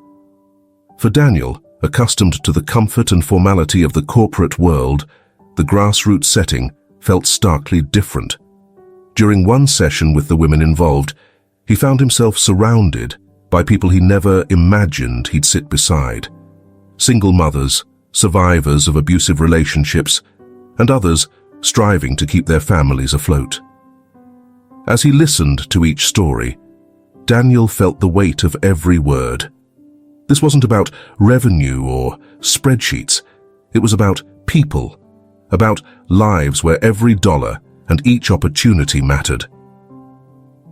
For Daniel, accustomed to the comfort and formality of the corporate world, the grassroots setting felt starkly different. During one session with the women involved, he found himself surrounded by people he never imagined he'd sit beside. Single mothers, survivors of abusive relationships, and others striving to keep their families afloat. As he listened to each story, Daniel felt the weight of every word. This wasn't about revenue or spreadsheets. It was about people, about lives where every dollar and each opportunity mattered.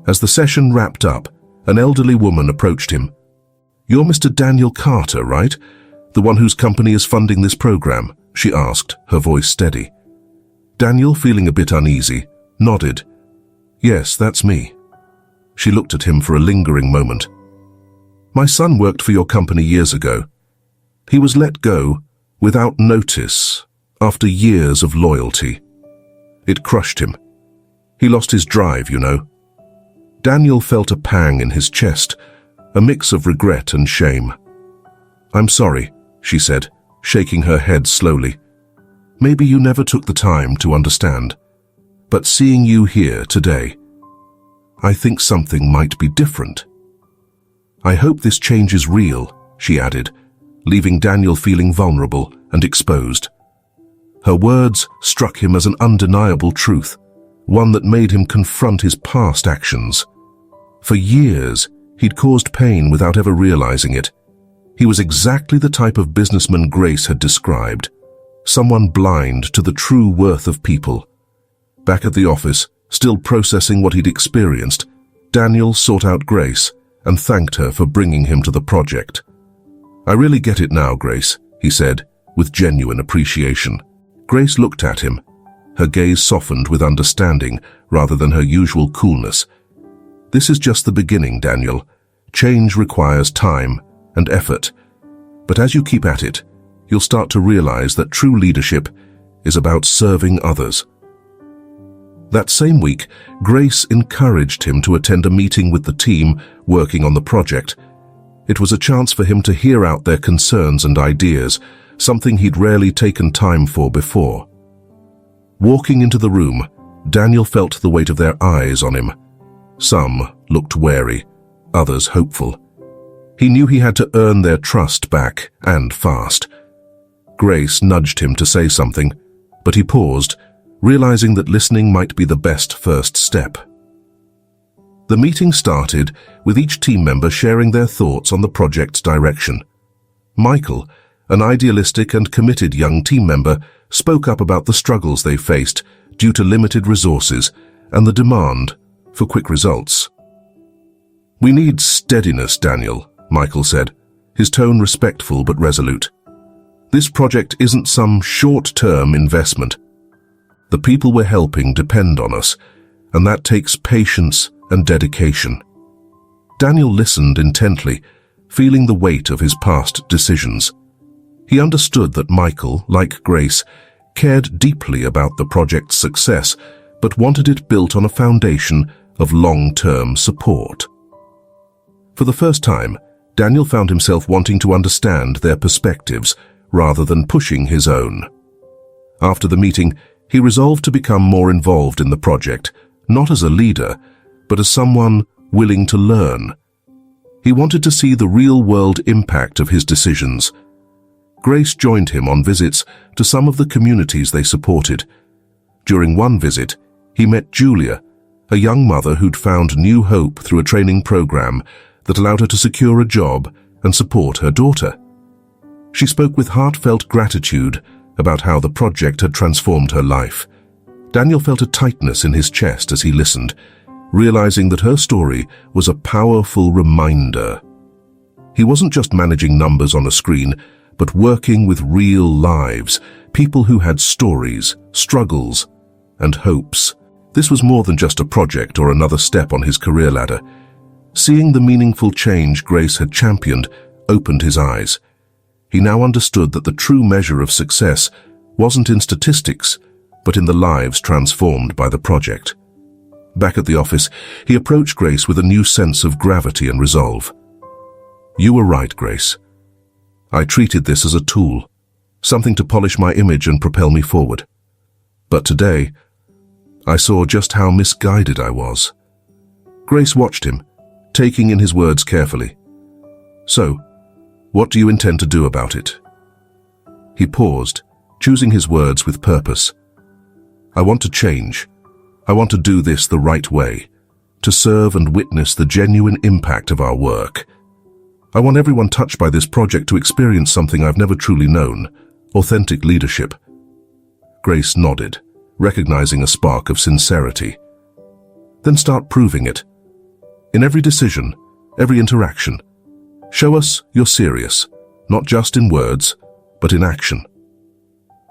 As the session wrapped up, an elderly woman approached him. "You're Mr. Daniel Carter, right? The one whose company is funding this program?" she asked, her voice steady. Daniel, feeling a bit uneasy, nodded. "Yes, that's me." She looked at him for a lingering moment. "My son worked for your company years ago. He was let go without notice after years of loyalty. It crushed him. He lost his drive, you know." Daniel felt a pang in his chest, a mix of regret and shame. "I'm sorry," she said, shaking her head slowly. "Maybe you never took the time to understand, but seeing you here today, I think something might be different. I hope this change is real," she added, leaving Daniel feeling vulnerable and exposed. Her words struck him as an undeniable truth, one that made him confront his past actions. For years, he'd caused pain without ever realizing it. He was exactly the type of businessman Grace had described, someone blind to the true worth of people. Back at the office, still processing what he'd experienced, Daniel sought out Grace and thanked her for bringing him to the project. "I really get it now, Grace," he said, with genuine appreciation. Grace looked at him, her gaze softened with understanding rather than her usual coolness. "This is just the beginning, Daniel. Change requires time and effort. But as you keep at it, you'll start to realize that true leadership is about serving others." That same week, Grace encouraged him to attend a meeting with the team working on the project. It was a chance for him to hear out their concerns and ideas, something he'd rarely taken time for before. Walking into the room, Daniel felt the weight of their eyes on him. Some looked wary, others hopeful. He knew he had to earn their trust back, and fast. Grace nudged him to say something, but he paused, realizing that listening might be the best first step. The meeting started with each team member sharing their thoughts on the project's direction. Michael, an idealistic and committed young team member, spoke up about the struggles they faced due to limited resources and the demand for quick results. "We need steadiness, Daniel," Michael said, his tone respectful but resolute. "This project isn't some short-term investment. The people we're helping depend on us, and that takes patience and dedication." Daniel listened intently, feeling the weight of his past decisions. He understood that Michael, like Grace, cared deeply about the project's success, but wanted it built on a foundation of long-term support. For the first time, Daniel found himself wanting to understand their perspectives rather than pushing his own. After the meeting, he resolved to become more involved in the project, not as a leader, but as someone willing to learn. He wanted to see the real-world impact of his decisions. Grace joined him on visits to some of the communities they supported. During one visit, he met Julia, a young mother who'd found new hope through a training program that allowed her to secure a job and support her daughter. She spoke with heartfelt gratitude about how the project had transformed her life. Daniel felt a tightness in his chest as he listened, realizing that her story was a powerful reminder. He wasn't just managing numbers on a screen, but working with real lives, people who had stories, struggles, and hopes. This was more than just a project or another step on his career ladder. Seeing the meaningful change Grace had championed opened his eyes. He now understood that the true measure of success wasn't in statistics, but in the lives transformed by the project. Back at the office, he approached Grace with a new sense of gravity and resolve. "You were right, Grace. I treated this as a tool, something to polish my image and propel me forward. But today, I saw just how misguided I was." Grace watched him, taking in his words carefully. "So, what do you intend to do about it?" He paused, choosing his words with purpose. "I want to change. I want to do this the right way, to serve and witness the genuine impact of our work. I want everyone touched by this project to experience something I've never truly known, authentic leadership." Grace nodded, recognizing a spark of sincerity. "Then start proving it. In every decision, every interaction, show us you're serious, not just in words, but in action."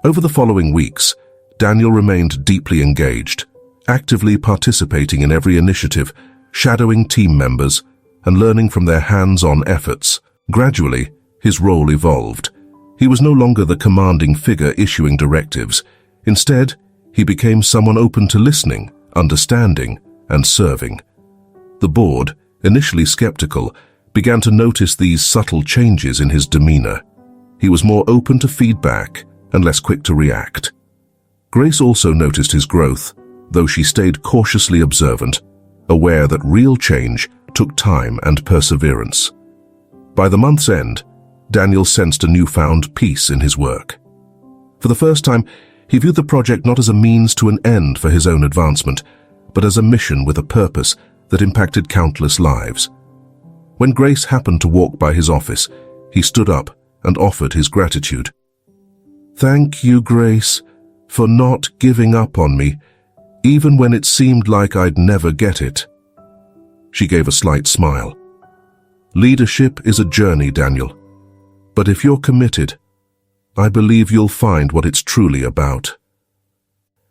Over the following weeks, Daniel remained deeply engaged, actively participating in every initiative, shadowing team members, and learning from their hands-on efforts. Gradually, his role evolved. He was no longer the commanding figure issuing directives. Instead, he became someone open to listening, understanding, and serving. The board, initially skeptical, began to notice these subtle changes in his demeanor. He was more open to feedback and less quick to react. Grace also noticed his growth, though she stayed cautiously observant, aware that real change took time and perseverance. By the month's end, Daniel sensed a newfound peace in his work. For the first time, he viewed the project not as a means to an end for his own advancement, but as a mission with a purpose that impacted countless lives. When Grace happened to walk by his office, he stood up and offered his gratitude. "Thank you, Grace, for not giving up on me, even when it seemed like I'd never get it." She gave a slight smile. "Leadership is a journey, Daniel, but if you're committed, I believe you'll find what it's truly about."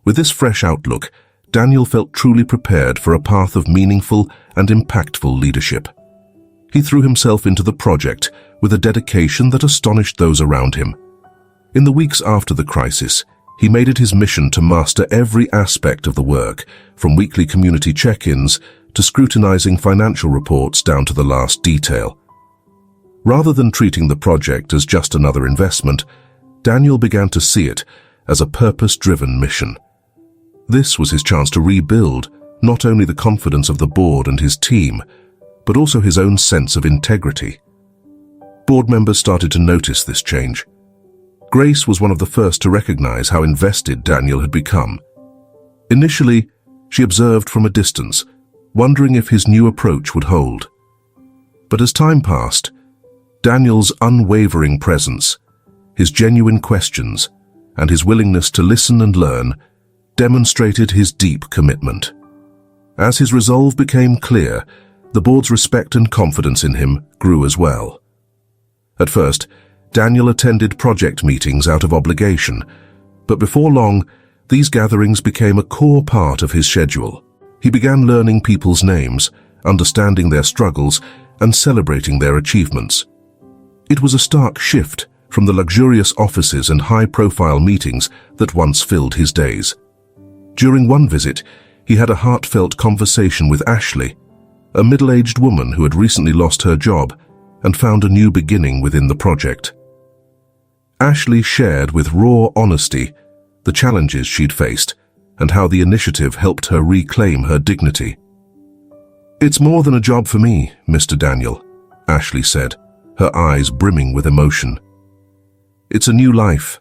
With this fresh outlook, Daniel felt truly prepared for a path of meaningful and impactful leadership. He threw himself into the project with a dedication that astonished those around him. In the weeks after the crisis, he made it his mission to master every aspect of the work, from weekly community check-ins to scrutinizing financial reports down to the last detail. Rather than treating the project as just another investment, Daniel began to see it as a purpose-driven mission. This was his chance to rebuild not only the confidence of the board and his team, but also his own sense of integrity. Board members started to notice this change. Grace was one of the first to recognize how invested Daniel had become. Initially, she observed from a distance, wondering if his new approach would hold. But as time passed, Daniel's unwavering presence, his genuine questions, and his willingness to listen and learn demonstrated his deep commitment. As his resolve became clear, the board's respect and confidence in him grew as well. At first, Daniel attended project meetings out of obligation, but before long, these gatherings became a core part of his schedule. He began learning people's names, understanding their struggles, and celebrating their achievements. It was a stark shift from the luxurious offices and high-profile meetings that once filled his days. During one visit, he had a heartfelt conversation with Ashley, a middle-aged woman who had recently lost her job and found a new beginning within the project. Ashley shared with raw honesty the challenges she'd faced and how the initiative helped her reclaim her dignity. "It's more than a job for me, Mr. Daniel," Ashley said, her eyes brimming with emotion. "It's a new life.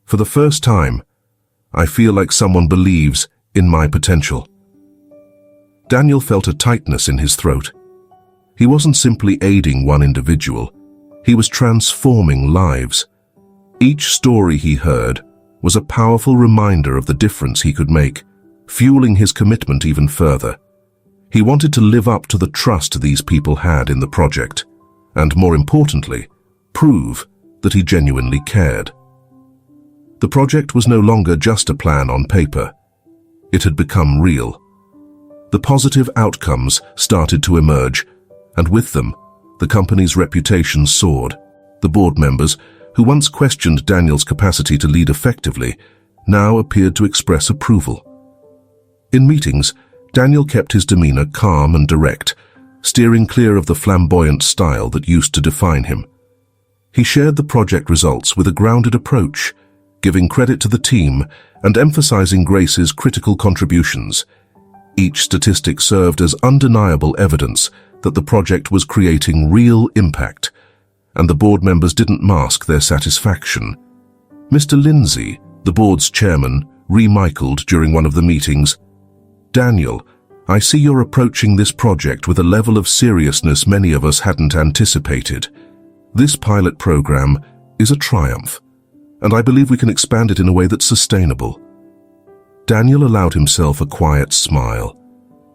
For the first time, I feel like someone believes in my potential." Daniel felt a tightness in his throat. He wasn't simply aiding one individual, he was transforming lives. Each story he heard was a powerful reminder of the difference he could make, fueling his commitment even further. He wanted to live up to the trust these people had in the project, and more importantly, prove that he genuinely cared. The project was no longer just a plan on paper. It had become real. The positive outcomes started to emerge, and with them, the company's reputation soared. The board members, who once questioned Daniel's capacity to lead effectively, now appeared to express approval. In meetings, Daniel kept his demeanor calm and direct, steering clear of the flamboyant style that used to define him. He shared the project results with a grounded approach, giving credit to the team and emphasizing Grace's critical contributions. Each statistic served as undeniable evidence that the project was creating real impact, and the board members didn't mask their satisfaction. Mr. Lindsay, the board's chairman, remicled during one of the meetings, "Daniel, I see you're approaching this project with a level of seriousness many of us hadn't anticipated. This pilot program is a triumph, and I believe we can expand it in a way that's sustainable." Daniel allowed himself a quiet smile,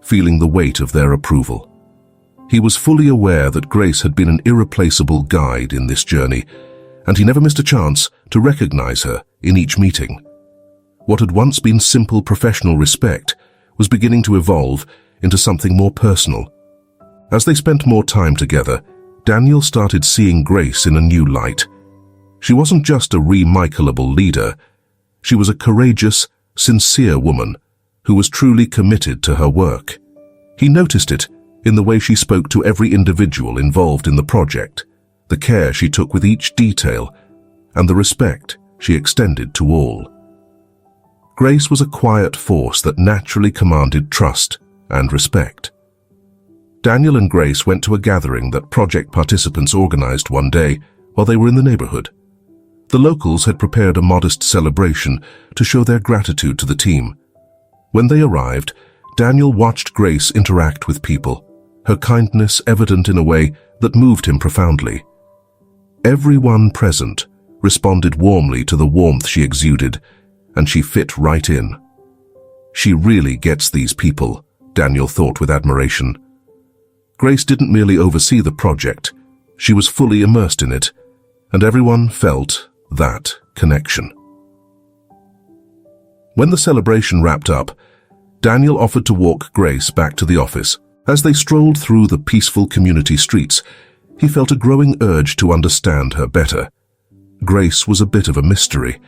feeling the weight of their approval. He was fully aware that Grace had been an irreplaceable guide in this journey, and he never missed a chance to recognize her in each meeting. What had once been simple professional respect was beginning to evolve into something more personal. As they spent more time together, Daniel started seeing Grace in a new light. She wasn't just a remiclable leader. She was a courageous, sincere woman who was truly committed to her work. He noticed it in the way she spoke to every individual involved in the project, the care she took with each detail, and the respect she extended to all. Grace was a quiet force that naturally commanded trust and respect. Daniel and Grace went to a gathering that project participants organized one day while they were in the neighborhood. The locals had prepared a modest celebration to show their gratitude to the team. When they arrived, Daniel watched Grace interact with people, her kindness evident in a way that moved him profoundly. Everyone present responded warmly to the warmth she exuded, and she fit right in. She really gets these people, Daniel thought with admiration. Grace didn't merely oversee the project, she was fully immersed in it, and everyone felt that connection. When the celebration wrapped up, Daniel offered to walk Grace back to the office. As they strolled through the peaceful community streets, he felt a growing urge to understand her better. Grace was a bit of a mystery,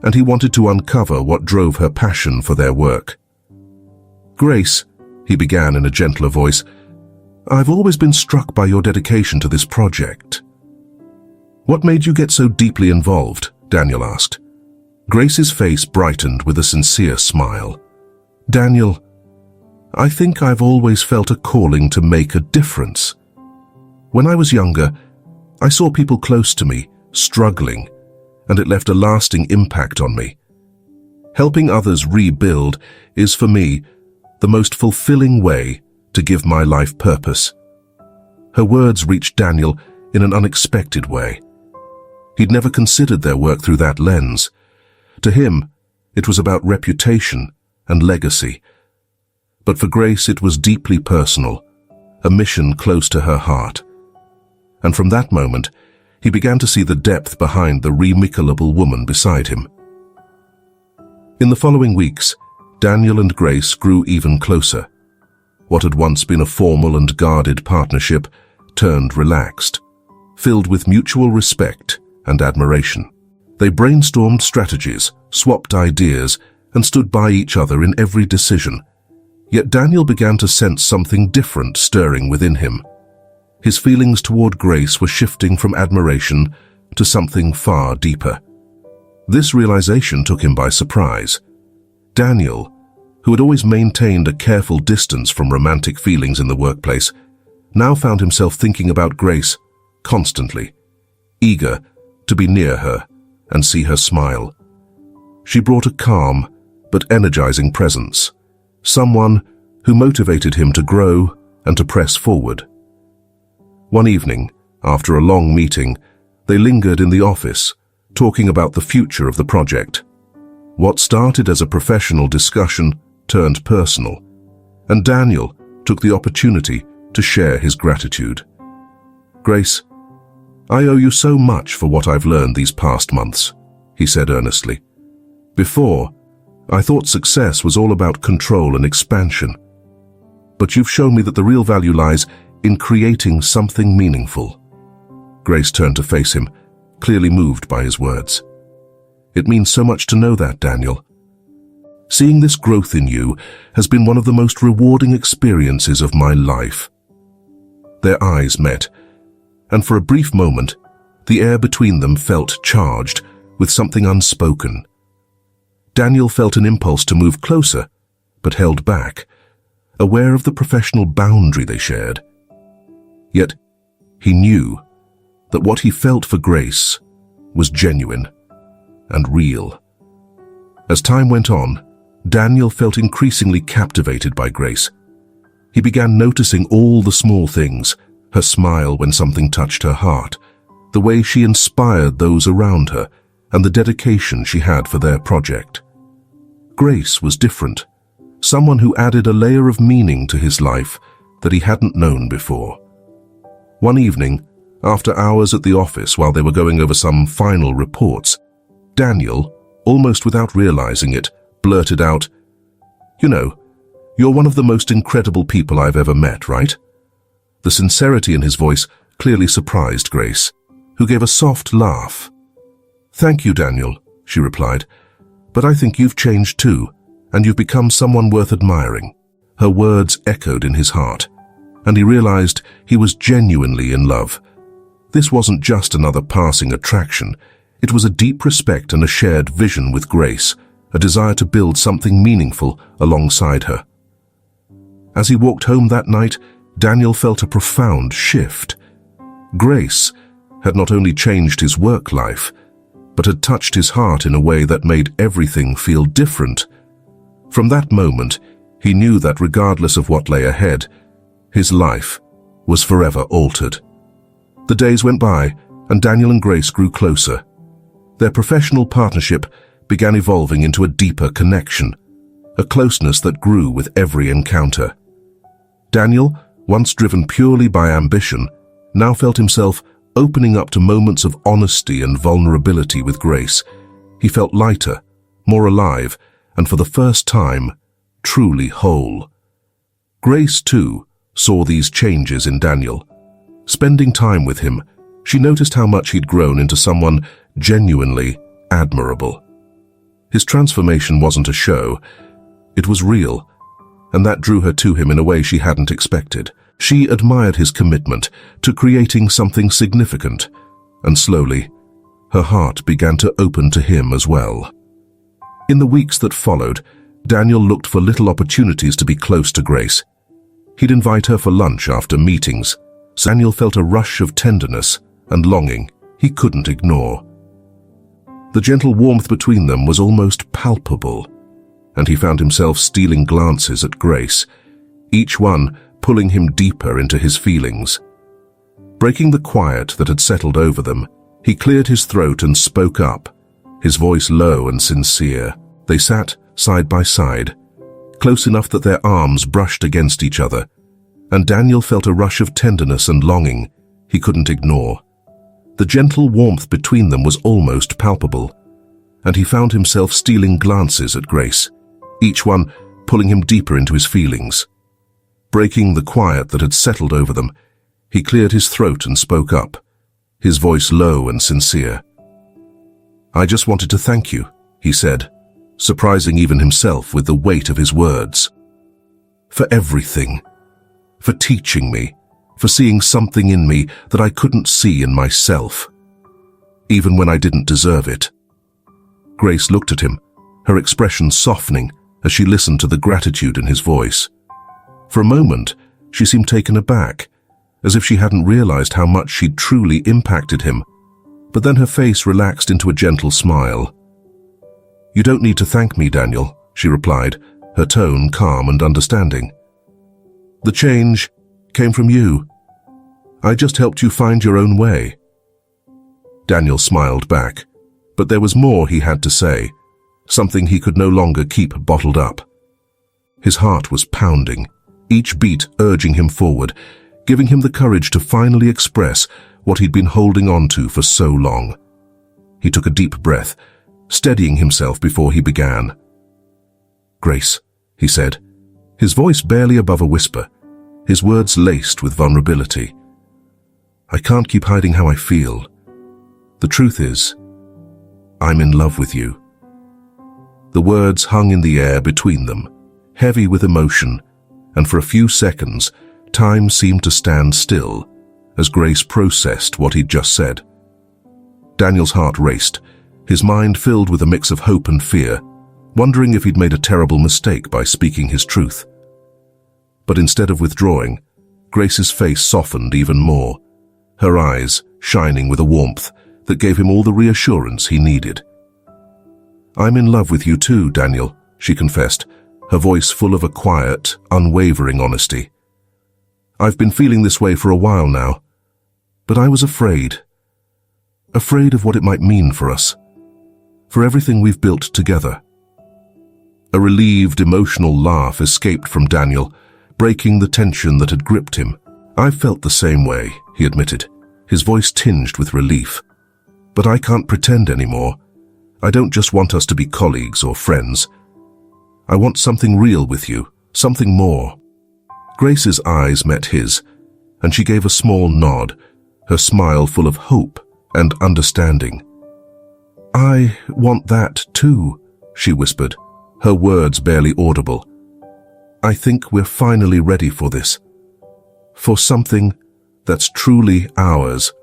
and he wanted to uncover what drove her passion for their work. "Grace," he began in a gentler voice, "I've always been struck by your dedication to this project." "What made you get so deeply involved?" Daniel asked. Grace's face brightened with a sincere smile. "Daniel, I think I've always felt a calling to make a difference. When I was younger, I saw people close to me struggling, and it left a lasting impact on me. Helping others rebuild is, for me, the most fulfilling way to give my life purpose." Her words reached Daniel in an unexpected way. He'd never considered their work through that lens. To him, it was about reputation and legacy. But for Grace, it was deeply personal, a mission close to her heart. And from that moment, he began to see the depth behind the remicable woman beside him. In the following weeks, Daniel and Grace grew even closer. What had once been a formal and guarded partnership turned relaxed, filled with mutual respect and admiration. They brainstormed strategies, swapped ideas, and stood by each other in every decision. Yet Daniel began to sense something different stirring within him. His feelings toward Grace were shifting from admiration to something far deeper. This realization took him by surprise. Daniel, who had always maintained a careful distance from romantic feelings in the workplace, now found himself thinking about Grace constantly, eager to be near her and see her smile. She brought a calm but energizing presence, someone who motivated him to grow and to press forward. One evening, after a long meeting, they lingered in the office, talking about the future of the project. What started as a professional discussion turned personal, and Daniel took the opportunity to share his gratitude. "Grace, I owe you so much for what I've learned these past months," he said earnestly. "Before, I thought success was all about control and expansion. But you've shown me that the real value lies in creating something meaningful." Grace turned to face him, clearly moved by his words. "It means so much to know that, Daniel. Seeing this growth in you has been one of the most rewarding experiences of my life." Their eyes met, and for a brief moment, the air between them felt charged with something unspoken. Daniel felt an impulse to move closer, but held back, aware of the professional boundary they shared. Yet, he knew that what he felt for Grace was genuine and real. As time went on, Daniel felt increasingly captivated by Grace. He began noticing all the small things, her smile when something touched her heart, the way she inspired those around her, and the dedication she had for their project. Grace was different, someone who added a layer of meaning to his life that he hadn't known before. One evening, after hours at the office while they were going over some final reports, Daniel, almost without realizing it, blurted out, "You know, you're one of the most incredible people I've ever met, right?" The sincerity in his voice clearly surprised Grace, who gave a soft laugh. "Thank you, Daniel," she replied, "but I think you've changed too, and you've become someone worth admiring." Her words echoed in his heart, and he realized he was genuinely in love. This wasn't just another passing attraction. It was a deep respect and a shared vision with Grace, a desire to build something meaningful alongside her. As he walked home that night, Daniel felt a profound shift. Grace had not only changed his work life, but had touched his heart in a way that made everything feel different. From that moment, he knew that regardless of what lay ahead, his life was forever altered. The days went by, and Daniel and Grace grew closer. Their professional partnership began evolving into a deeper connection, a closeness that grew with every encounter. Daniel, once driven purely by ambition, now felt himself opening up to moments of honesty and vulnerability with Grace. He felt lighter, more alive, and for the first time, truly whole. Grace, too, saw these changes in Daniel. Spending time with him, she noticed how much he'd grown into someone genuinely admirable. His transformation wasn't a show, it was real, and that drew her to him in a way she hadn't expected. She admired his commitment to creating something significant, and slowly, her heart began to open to him as well. In the weeks that followed, Daniel looked for little opportunities to be close to Grace. He'd invite her for lunch after meetings. Daniel felt a rush of tenderness and longing he couldn't ignore. The gentle warmth between them was almost palpable, and he found himself stealing glances at Grace, each one pulling him deeper into his feelings. Breaking the quiet that had settled over them, He cleared his throat and spoke up, his voice low and sincere. They sat side by side, close enough that their arms brushed against each other, and Daniel felt a rush of tenderness and longing he couldn't ignore. The gentle warmth between them was almost palpable, and he found himself stealing glances at Grace, each one pulling him deeper into his feelings. Breaking the quiet that had settled over them, he cleared his throat and spoke up, his voice low and sincere. "I just wanted to thank you," he said, surprising even himself with the weight of his words. "For everything. For teaching me. For seeing something in me that I couldn't see in myself, even when I didn't deserve it." Grace looked at him, her expression softening as she listened to the gratitude in his voice. For a moment, she seemed taken aback, as if she hadn't realized how much she'd truly impacted him, but then her face relaxed into a gentle smile. "You don't need to thank me, Daniel," she replied, her tone calm and understanding. "The change came from you. I just helped you find your own way." Daniel smiled back, but there was more he had to say, something he could no longer keep bottled up. His heart was pounding, each beat urging him forward, giving him the courage to finally express what he'd been holding on to for so long. He took a deep breath, steadying himself before he began. "Grace," he said, his voice barely above a whisper, his words laced with vulnerability. "I can't keep hiding how I feel. The truth is, I'm in love with you." The words hung in the air between them, heavy with emotion, and for a few seconds, time seemed to stand still as Grace processed what he'd just said. Daniel's heart raced, his mind filled with a mix of hope and fear, wondering if he'd made a terrible mistake by speaking his truth. But instead of withdrawing, Grace's face softened even more, her eyes shining with a warmth that gave him all the reassurance he needed. "I'm in love with you too, Daniel," she confessed, her voice full of a quiet, unwavering honesty. "I've been feeling this way for a while now, but I was afraid of what it might mean for us, for everything we've built together." A relieved, emotional laugh escaped from Daniel, breaking the tension that had gripped him. "I've felt the same way," he admitted, his voice tinged with relief. "But I can't pretend anymore. I don't just want us to be colleagues or friends. I want something real with you, something more." Grace's eyes met his, and she gave a small nod, her smile full of hope and understanding. "I want that too," she whispered, her words barely audible. "I think we're finally ready for this. For something that's truly ours."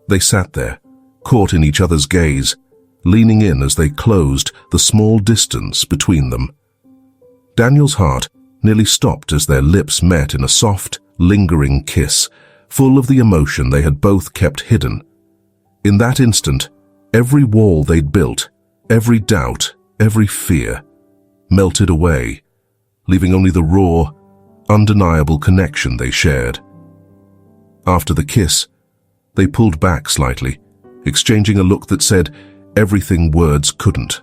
They sat there, caught in each other's gaze, leaning in as they closed the small distance between them. Daniel's heart nearly stopped as their lips met in a soft, lingering kiss, full of the emotion they had both kept hidden. In that instant, every wall they'd built, every doubt, every fear, melted away, leaving only the raw, undeniable connection they shared. After the kiss, they pulled back slightly, exchanging a look that said everything words couldn't.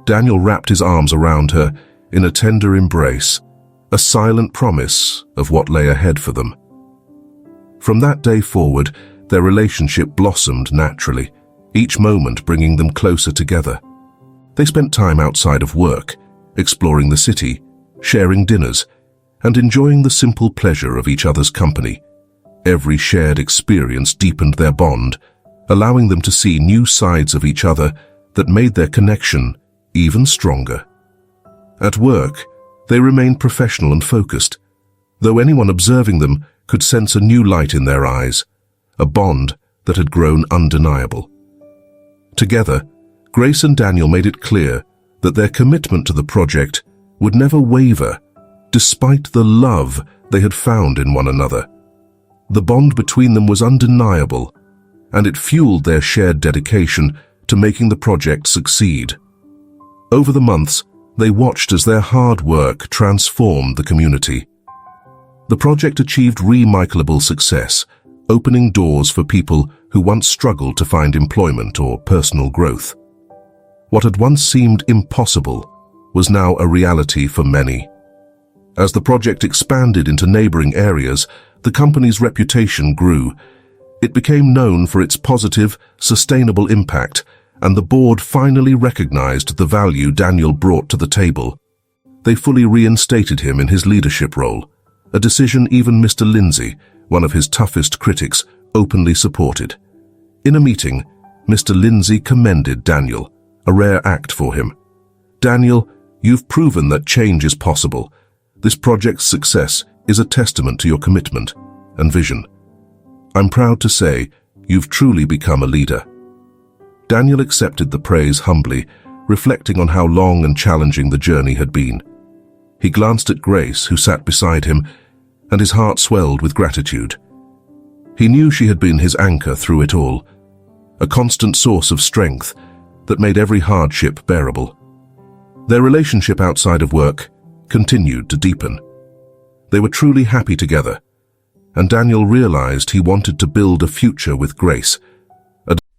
Daniel wrapped his arms around her in a tender embrace, a silent promise of what lay ahead for them. From that day forward, their relationship blossomed naturally, each moment bringing them closer together. They spent time outside of work, exploring the city, sharing dinners, and enjoying the simple pleasure of each other's company. Every shared experience deepened their bond, allowing them to see new sides of each other that made their connection even stronger. At work, they remained professional and focused, though anyone observing them could sense a new light in their eyes, a bond that had grown undeniable. Together, Grace and Daniel made it clear that their commitment to the project would never waver, despite the love they had found in one another. The bond between them was undeniable, and it fueled their shared dedication to making the project succeed. Over the months, they watched as their hard work transformed the community. The project achieved remarkable success, opening doors for people who once struggled to find employment or personal growth. What had once seemed impossible was now a reality for many. As the project expanded into neighboring areas, the company's reputation grew. It became known for its positive, sustainable impact, and the board finally recognized the value Daniel brought to the table. They fully reinstated him in his leadership role, a decision even Mr. Lindsay, one of his toughest critics, openly supported. In a meeting, Mr. Lindsay commended Daniel, a rare act for him. "Daniel, you've proven that change is possible. This project's success is a testament to your commitment and vision. I'm proud to say you've truly become a leader." Daniel accepted the praise humbly, reflecting on how long and challenging the journey had been. He glanced at Grace, who sat beside him, and his heart swelled with gratitude. He knew she had been his anchor through it all, a constant source of strength that made every hardship bearable. Their relationship outside of work continued to deepen. They were truly happy together, and Daniel realized he wanted to build a future with Grace.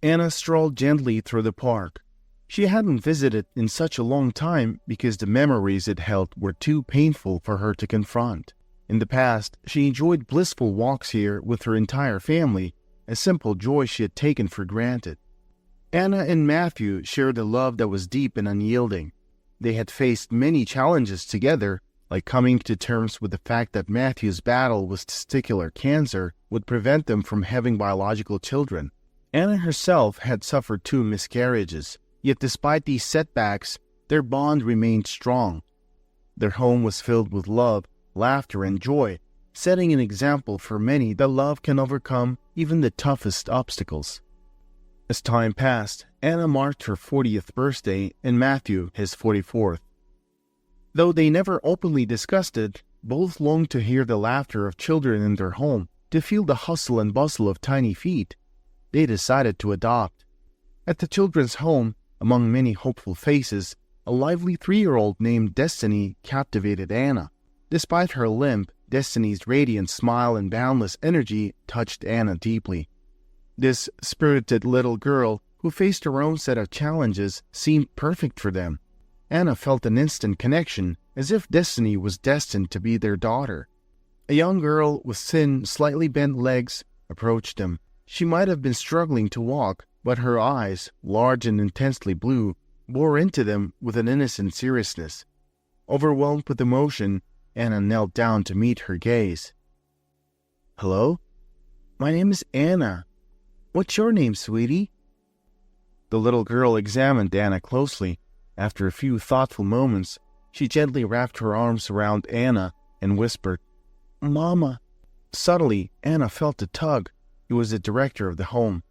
Anna strolled gently through the park. She hadn't visited in such a long time because the memories it held were too painful for her to confront. In the past, she enjoyed blissful walks here with her entire family, a simple joy she had taken for granted. Anna and Matthew shared a love that was deep and unyielding. They had faced many challenges together, like coming to terms with the fact that Matthew's battle with testicular cancer would prevent them from having biological children. Anna herself had suffered 2 miscarriages, yet despite these setbacks, their bond remained strong. Their home was filled with love, laughter, and joy, setting an example for many that love can overcome even the toughest obstacles. As time passed, Anna marked her 40th birthday and Matthew his 44th. Though they never openly discussed it, both longed to hear the laughter of children in their home, to feel the hustle and bustle of tiny feet. They decided to adopt. At the children's home, among many hopeful faces, a lively 3-year-old named Destiny captivated Anna. Despite her limp, Destiny's radiant smile and boundless energy touched Anna deeply. This spirited little girl, who faced her own set of challenges, seemed perfect for them. Anna felt an instant connection, as if Destiny was destined to be their daughter. A young girl with thin, slightly bent legs approached them. She might have been struggling to walk, but her eyes, large and intensely blue, bore into them with an innocent seriousness. Overwhelmed with emotion, Anna knelt down to meet her gaze. "Hello? My name is Anna. What's your name, sweetie?" The little girl examined Anna closely. After a few thoughtful moments, she gently wrapped her arms around Anna and whispered, "Mama." Subtly, Anna felt a tug. It was the director of the home.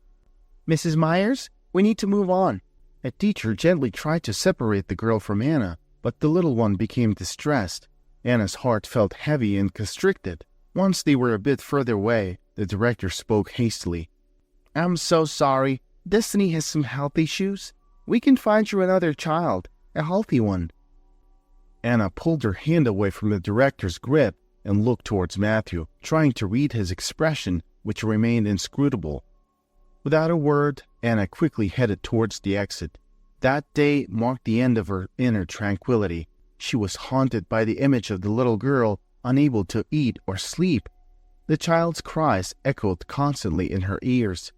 "Mrs. Myers, we need to move on." A teacher gently tried to separate the girl from Anna, but the little one became distressed. Anna's heart felt heavy and constricted. Once they were a bit further away, the director spoke hastily. "I'm so sorry. Destiny has some health issues. We can find you another child, a healthy one." Anna pulled her hand away from the director's grip and looked towards Matthew, trying to read his expression, which remained inscrutable. Without a word, Anna quickly headed towards the exit. That day marked the end of her inner tranquility. She was haunted by the image of the little girl, unable to eat or sleep. The child's cries echoed constantly in her ears.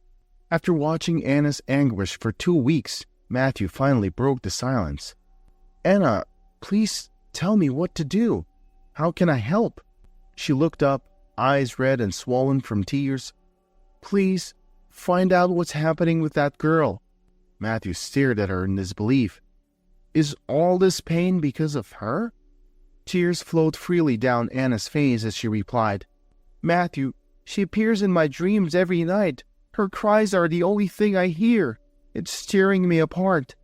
After watching Anna's anguish for 2 weeks, Matthew finally broke the silence. "Anna, please tell me what to do. How can I help?" She looked up, eyes red and swollen from tears. "Please, find out what's happening with that girl." Matthew stared at her in disbelief. "Is all this pain because of her?" Tears flowed freely down Anna's face as she replied, "Matthew, she appears in my dreams every night. Her cries are the only thing I hear. It's tearing me apart."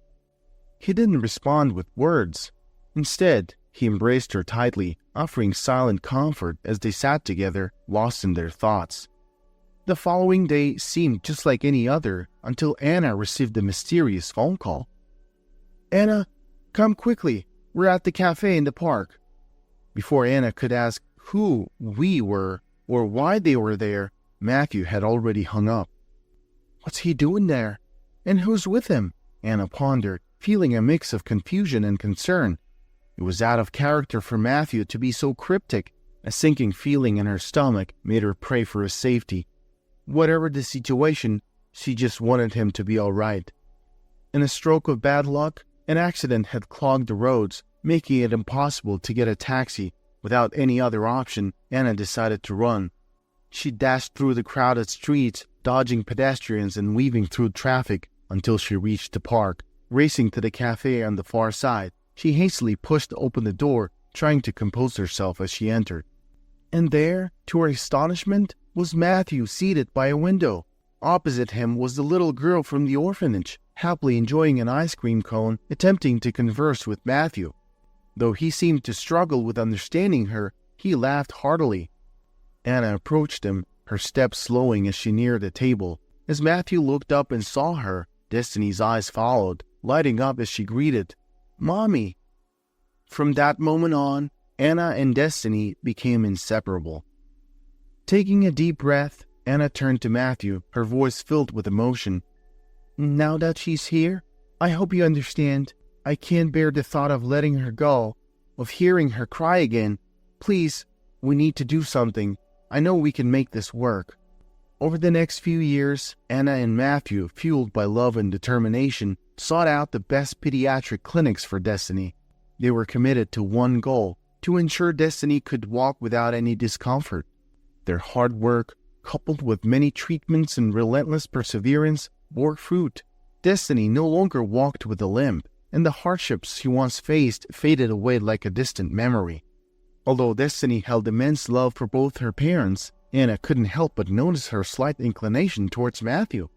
He didn't respond with words. Instead, he embraced her tightly, offering silent comfort as they sat together, lost in their thoughts. The following day seemed just like any other until Anna received a mysterious phone call. "Anna, come quickly. We're at the cafe in the park." Before Anna could ask who "we" were or why they were there, Matthew had already hung up. What's he doing there? And who's with him? Anna pondered, feeling a mix of confusion and concern. It was out of character for Matthew to be so cryptic. A sinking feeling in her stomach made her pray for his safety. Whatever the situation, she just wanted him to be all right. In a stroke of bad luck, an accident had clogged the roads, making it impossible to get a taxi. Without any other option, Anna decided to run. She dashed through the crowded streets, dodging pedestrians and weaving through traffic until she reached the park. Racing to the cafe on the far side, she hastily pushed open the door, trying to compose herself as she entered. And there, to her astonishment, was Matthew seated by a window. Opposite him was the little girl from the orphanage, happily enjoying an ice cream cone, attempting to converse with Matthew. Though he seemed to struggle with understanding her, he laughed heartily. Anna approached him, her steps slowing as she neared the table. As Matthew looked up and saw her, Destiny's eyes followed, lighting up as she greeted, "Mommy." From that moment on, Anna and Destiny became inseparable. Taking a deep breath, Anna turned to Matthew, her voice filled with emotion. "Now that she's here, I hope you understand. I can't bear the thought of letting her go, of hearing her cry again. Please, we need to do something. I know we can make this work." Over the next few years, Anna and Matthew, fueled by love and determination, sought out the best pediatric clinics for Destiny. They were committed to one goal, to ensure Destiny could walk without any discomfort. Their hard work, coupled with many treatments and relentless perseverance, bore fruit. Destiny no longer walked with a limp, and the hardships she once faced faded away like a distant memory. Although Destiny held immense love for both her parents, Anna couldn't help but notice her slight inclination towards Matthew.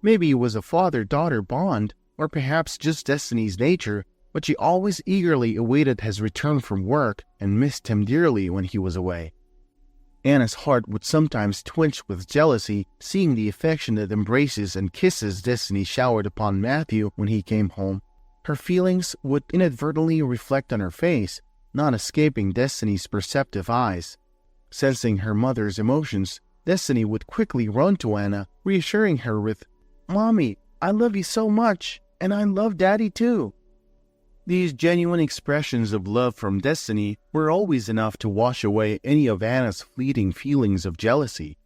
Maybe it was a father-daughter bond, or perhaps just Destiny's nature, but she always eagerly awaited his return from work and missed him dearly when he was away. Anna's heart would sometimes twitch with jealousy, seeing the affectionate embraces and kisses Destiny showered upon Matthew when he came home. Her feelings would inadvertently reflect on her face, not escaping Destiny's perceptive eyes. Sensing her mother's emotions, Destiny would quickly run to Anna, reassuring her with, "Mommy, I love you so much, and I love Daddy too." These genuine expressions of love from Destiny were always enough to wash away any of Anna's fleeting feelings of jealousy.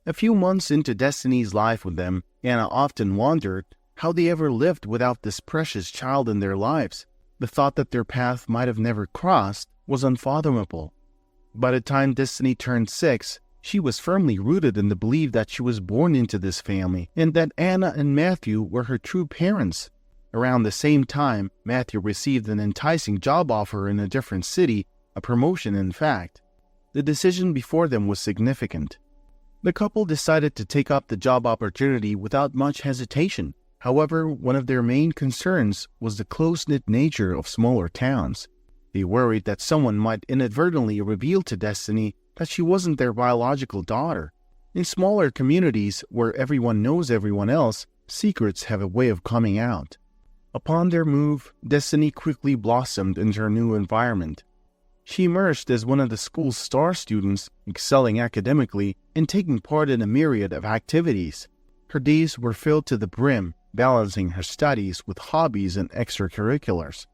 A few months into Destiny's life with them, Anna often wondered how they ever lived without this precious child in their lives. The thought that their path might have never crossed was unfathomable. By the time Destiny turned 6, she was firmly rooted in the belief that she was born into this family and that Anna and Matthew were her true parents. Around the same time, Matthew received an enticing job offer in a different city, a promotion in fact. The decision before them was significant. The couple decided to take up the job opportunity without much hesitation. However, one of their main concerns was the close-knit nature of smaller towns. They worried that someone might inadvertently reveal to Destiny that she wasn't their biological daughter. In smaller communities where everyone knows everyone else, secrets have a way of coming out. Upon their move, Destiny quickly blossomed into her new environment. She emerged as one of the school's star students, excelling academically and taking part in a myriad of activities. Her days were filled to the brim, balancing her studies with hobbies and extracurriculars.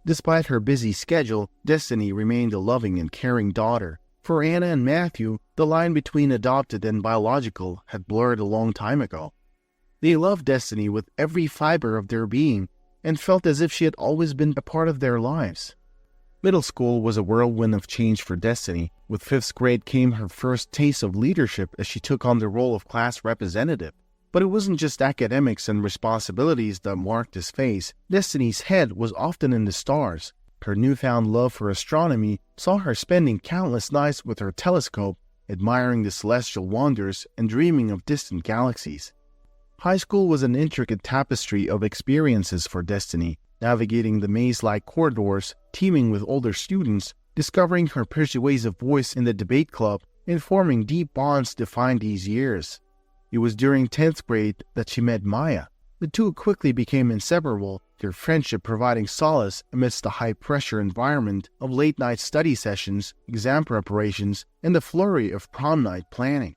Despite her busy schedule, Destiny remained a loving and caring daughter. For Anna and Matthew, the line between adopted and biological had blurred a long time ago. They loved Destiny with every fiber of their being and felt as if she had always been a part of their lives. Middle school was a whirlwind of change for Destiny. With 5th grade came her first taste of leadership as she took on the role of class representative. But it wasn't just academics and responsibilities that marked his face. Destiny's head was often in the stars. Her newfound love for astronomy saw her spending countless nights with her telescope, admiring the celestial wonders and dreaming of distant galaxies. High school was an intricate tapestry of experiences for Destiny, navigating the maze-like corridors, teeming with older students, discovering her persuasive voice in the debate club, and forming deep bonds defined these years. It was during 10th grade that she met Maya. The two quickly became inseparable, their friendship providing solace amidst the high-pressure environment of late-night study sessions, exam preparations, and the flurry of prom night planning.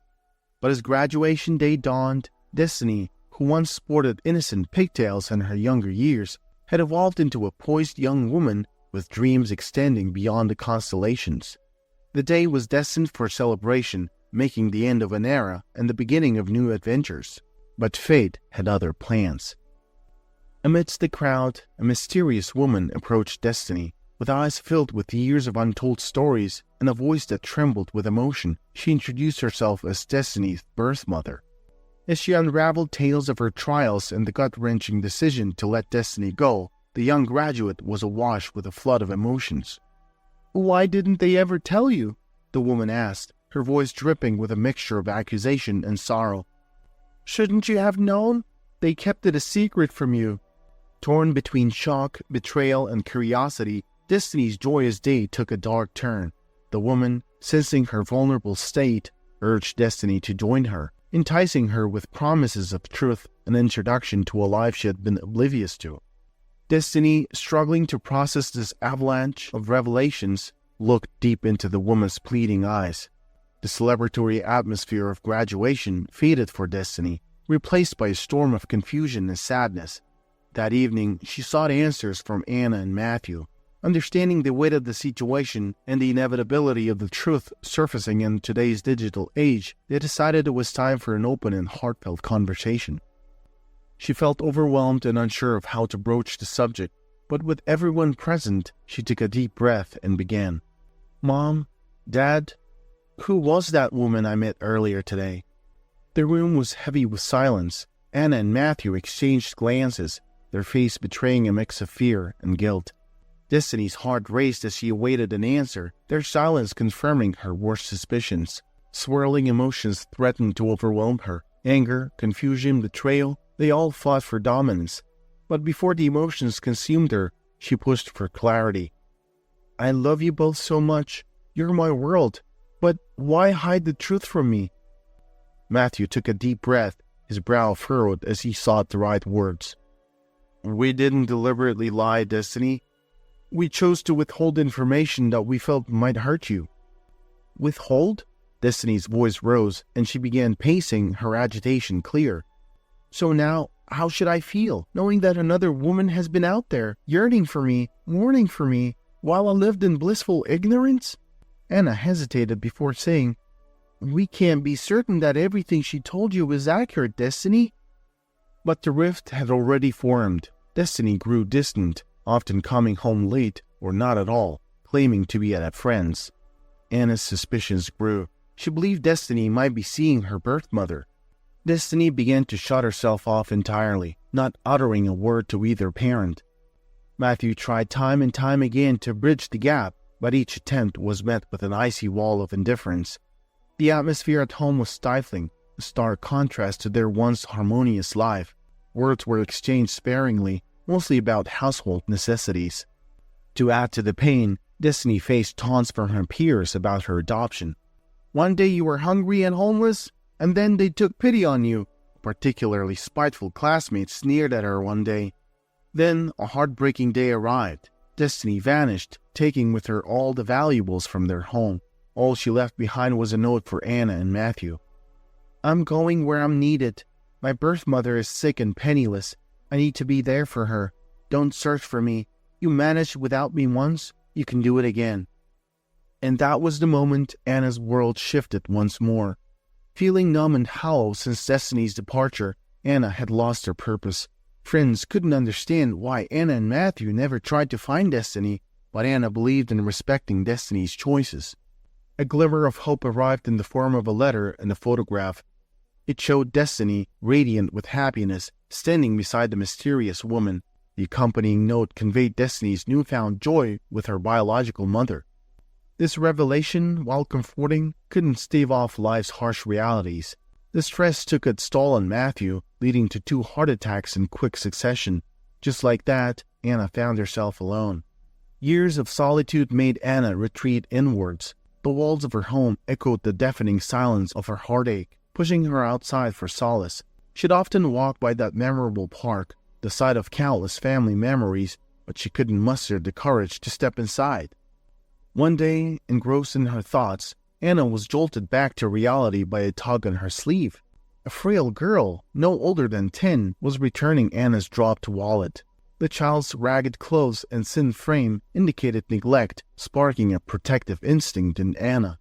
But as graduation day dawned, Destiny, who once sported innocent pigtails in her younger years, had evolved into a poised young woman with dreams extending beyond the constellations. The day was destined for celebration, making the end of an era and the beginning of new adventures. But fate had other plans. Amidst the crowd, a mysterious woman approached Destiny. With eyes filled with years of untold stories and a voice that trembled with emotion, she introduced herself as Destiny's birth mother. As she unraveled tales of her trials and the gut-wrenching decision to let Destiny go, the young graduate was awash with a flood of emotions. "Why didn't they ever tell you?" the woman asked, her voice dripping with a mixture of accusation and sorrow. "Shouldn't you have known? They kept it a secret from you." Torn between shock, betrayal, and curiosity, Destiny's joyous day took a dark turn. The woman, sensing her vulnerable state, urged Destiny to join her, enticing her with promises of truth and introduction to a life she had been oblivious to. Destiny, struggling to process this avalanche of revelations, looked deep into the woman's pleading eyes. The celebratory atmosphere of graduation faded for Destiny, replaced by a storm of confusion and sadness. That evening, she sought answers from Anna and Matthew. Understanding the weight of the situation and the inevitability of the truth surfacing in today's digital age, they decided it was time for an open and heartfelt conversation. She felt overwhelmed and unsure of how to broach the subject, but with everyone present, she took a deep breath and began. "Mom, Dad, who was that woman I met earlier today?" The room was heavy with silence. Anna and Matthew exchanged glances, their face betraying a mix of fear and guilt. Destiny's heart raced as she awaited an answer, their silence confirming her worst suspicions. Swirling emotions threatened to overwhelm her. Anger, confusion, betrayal, they all fought for dominance. But before the emotions consumed her, she pushed for clarity. "I love you both so much. You're my world. But why hide the truth from me?" Matthew took a deep breath, his brow furrowed as he sought the right words. "We didn't deliberately lie, Destiny. We chose to withhold information that we felt might hurt you." "Withhold?" Destiny's voice rose, and she began pacing, her agitation clear. "So now, how should I feel, knowing that another woman has been out there, yearning for me, mourning for me, while I lived in blissful ignorance?" Anna hesitated before saying, "We can't be certain that everything she told you was accurate, Destiny." But the rift had already formed. Destiny grew distant, often coming home late or not at all, claiming to be at a friend's. Anna's suspicions grew. She believed Destiny might be seeing her birth mother. Destiny began to shut herself off entirely, not uttering a word to either parent. Matthew tried time and time again to bridge the gap, but each attempt was met with an icy wall of indifference. The atmosphere at home was stifling, a stark contrast to their once harmonious life. Words were exchanged sparingly, mostly about household necessities. To add to the pain, Destiny faced taunts from her peers about her adoption. "One day you were hungry and homeless, and then they took pity on you." Particularly spiteful classmates sneered at her one day. Then a heartbreaking day arrived. Destiny vanished, taking with her all the valuables from their home. All she left behind was a note for Anna and Matthew. "I'm going where I'm needed. My birth mother is sick and penniless. I need to be there for her. Don't search for me. You managed without me once, you can do it again." And that was the moment Anna's world shifted once more. Feeling numb and hollow since Destiny's departure, Anna had lost her purpose. Friends couldn't understand why Anna and Matthew never tried to find Destiny, but Anna believed in respecting Destiny's choices. A glimmer of hope arrived in the form of a letter and a photograph. It showed Destiny, radiant with happiness, standing beside the mysterious woman. The accompanying note conveyed Destiny's newfound joy with her biological mother. This revelation, while comforting, couldn't stave off life's harsh realities. The stress took its toll on Matthew, leading to 2 heart attacks in quick succession. Just like that, Anna found herself alone. Years of solitude made Anna retreat inwards. The walls of her home echoed the deafening silence of her heartache, pushing her outside for solace. She'd often walk by that memorable park, the site of countless family memories, but she couldn't muster the courage to step inside. One day, engrossed in her thoughts, Anna was jolted back to reality by a tug on her sleeve. A frail girl, no older than 10, was returning Anna's dropped wallet. The child's ragged clothes and thin frame indicated neglect, sparking a protective instinct in Anna.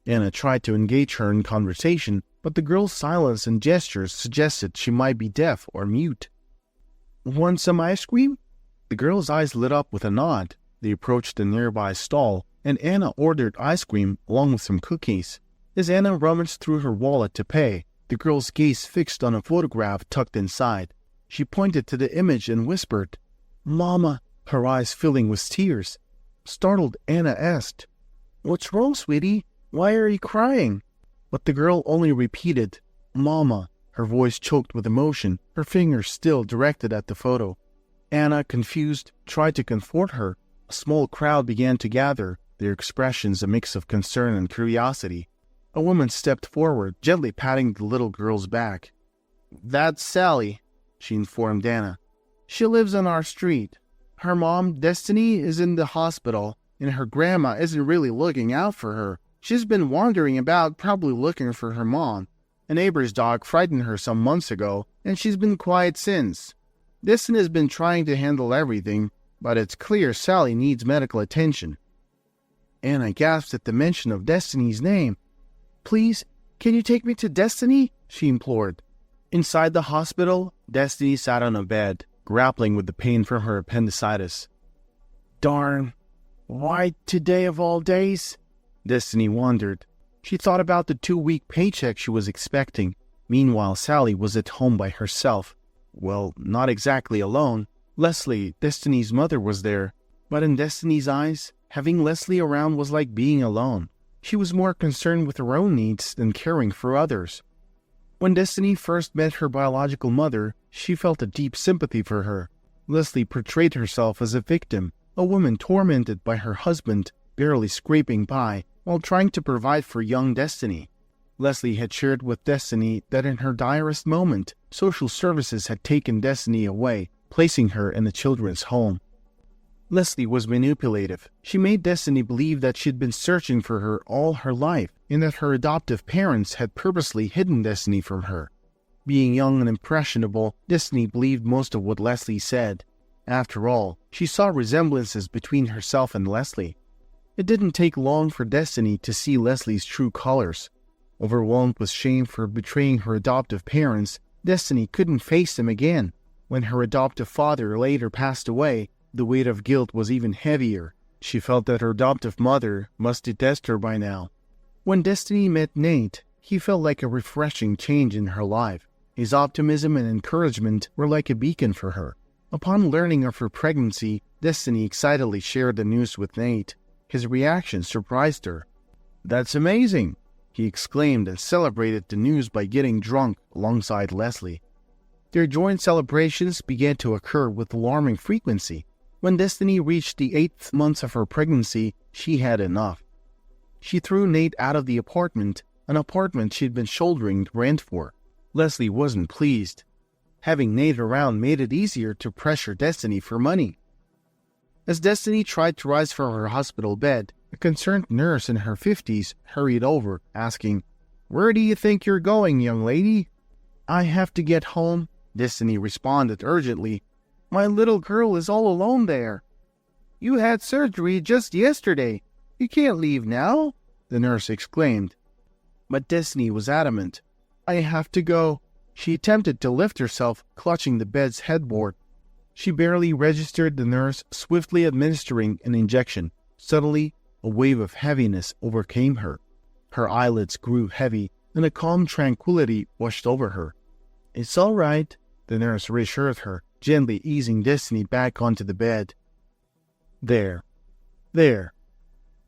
Anna tried to engage her in conversation, but the girl's silence and gestures suggested she might be deaf or mute. "Want some ice cream?" The girl's eyes lit up with a nod. They approached the nearby stall, and Anna ordered ice cream along with some cookies. As Anna rummaged through her wallet to pay, the girl's gaze fixed on a photograph tucked inside. She pointed to the image and whispered, "Mama," her eyes filling with tears. Startled, Anna asked, "What's wrong, sweetie? Why are you crying?" But the girl only repeated, "Mama," her voice choked with emotion, her fingers still directed at the photo. Anna, confused, tried to comfort her. A small crowd began to gather, their expressions a mix of concern and curiosity. A woman stepped forward, gently patting the little girl's back. "That's Sally," she informed Anna. "She lives on our street. Her mom, Destiny, is in the hospital, and her grandma isn't really looking out for her. She's been wandering about, probably looking for her mom. A neighbor's dog frightened her some months ago, and she's been quiet since. Destiny has been trying to handle everything, but it's clear Sally needs medical attention." Anna gasped at the mention of Destiny's name. "Please, can you take me to Destiny?" she implored. Inside the hospital, Destiny sat on a bed, grappling with the pain from her appendicitis. "Darn, why today of all days?" Destiny wondered. She thought about the 2-week paycheck she was expecting. Meanwhile, Sally was at home by herself. Well, not exactly alone. Leslie, Destiny's mother, was there. But in Destiny's eyes, having Leslie around was like being alone. She was more concerned with her own needs than caring for others. When Destiny first met her biological mother, she felt a deep sympathy for her. Leslie portrayed herself as a victim, a woman tormented by her husband, barely scraping by, while trying to provide for young Destiny. Leslie had shared with Destiny that in her direst moment, social services had taken Destiny away, placing her in the children's home. Leslie was manipulative. She made Destiny believe that she'd been searching for her all her life, and that her adoptive parents had purposely hidden Destiny from her. Being young and impressionable, Destiny believed most of what Leslie said. After all, she saw resemblances between herself and Leslie. It didn't take long for Destiny to see Leslie's true colors. Overwhelmed with shame for betraying her adoptive parents, Destiny couldn't face them again. When her adoptive father later passed away, the weight of guilt was even heavier. She felt that her adoptive mother must detest her by now. When Destiny met Nate, he felt like a refreshing change in her life. His optimism and encouragement were like a beacon for her. Upon learning of her pregnancy, Destiny excitedly shared the news with Nate. His reaction surprised her. "That's amazing!" he exclaimed and celebrated the news by getting drunk alongside Leslie. Their joint celebrations began to occur with alarming frequency. When Destiny reached the 8th month of her pregnancy, she had enough. She threw Nate out of the apartment, an apartment she'd been shouldering rent for. Leslie wasn't pleased. Having Nate around made it easier to pressure Destiny for money. As Destiny tried to rise from her hospital bed, a concerned nurse in her 50s hurried over, asking, "Where do you think you're going, young lady?" "I have to get home," Destiny responded urgently. "My little girl is all alone there." "You had surgery just yesterday. You can't leave now," the nurse exclaimed. But Destiny was adamant. "I have to go." She attempted to lift herself, clutching the bed's headboard. She barely registered the nurse swiftly administering an injection. Suddenly, a wave of heaviness overcame her. Her eyelids grew heavy, and a calm tranquility washed over her. "It's all right," the nurse reassured her, gently easing Destiny back onto the bed. There.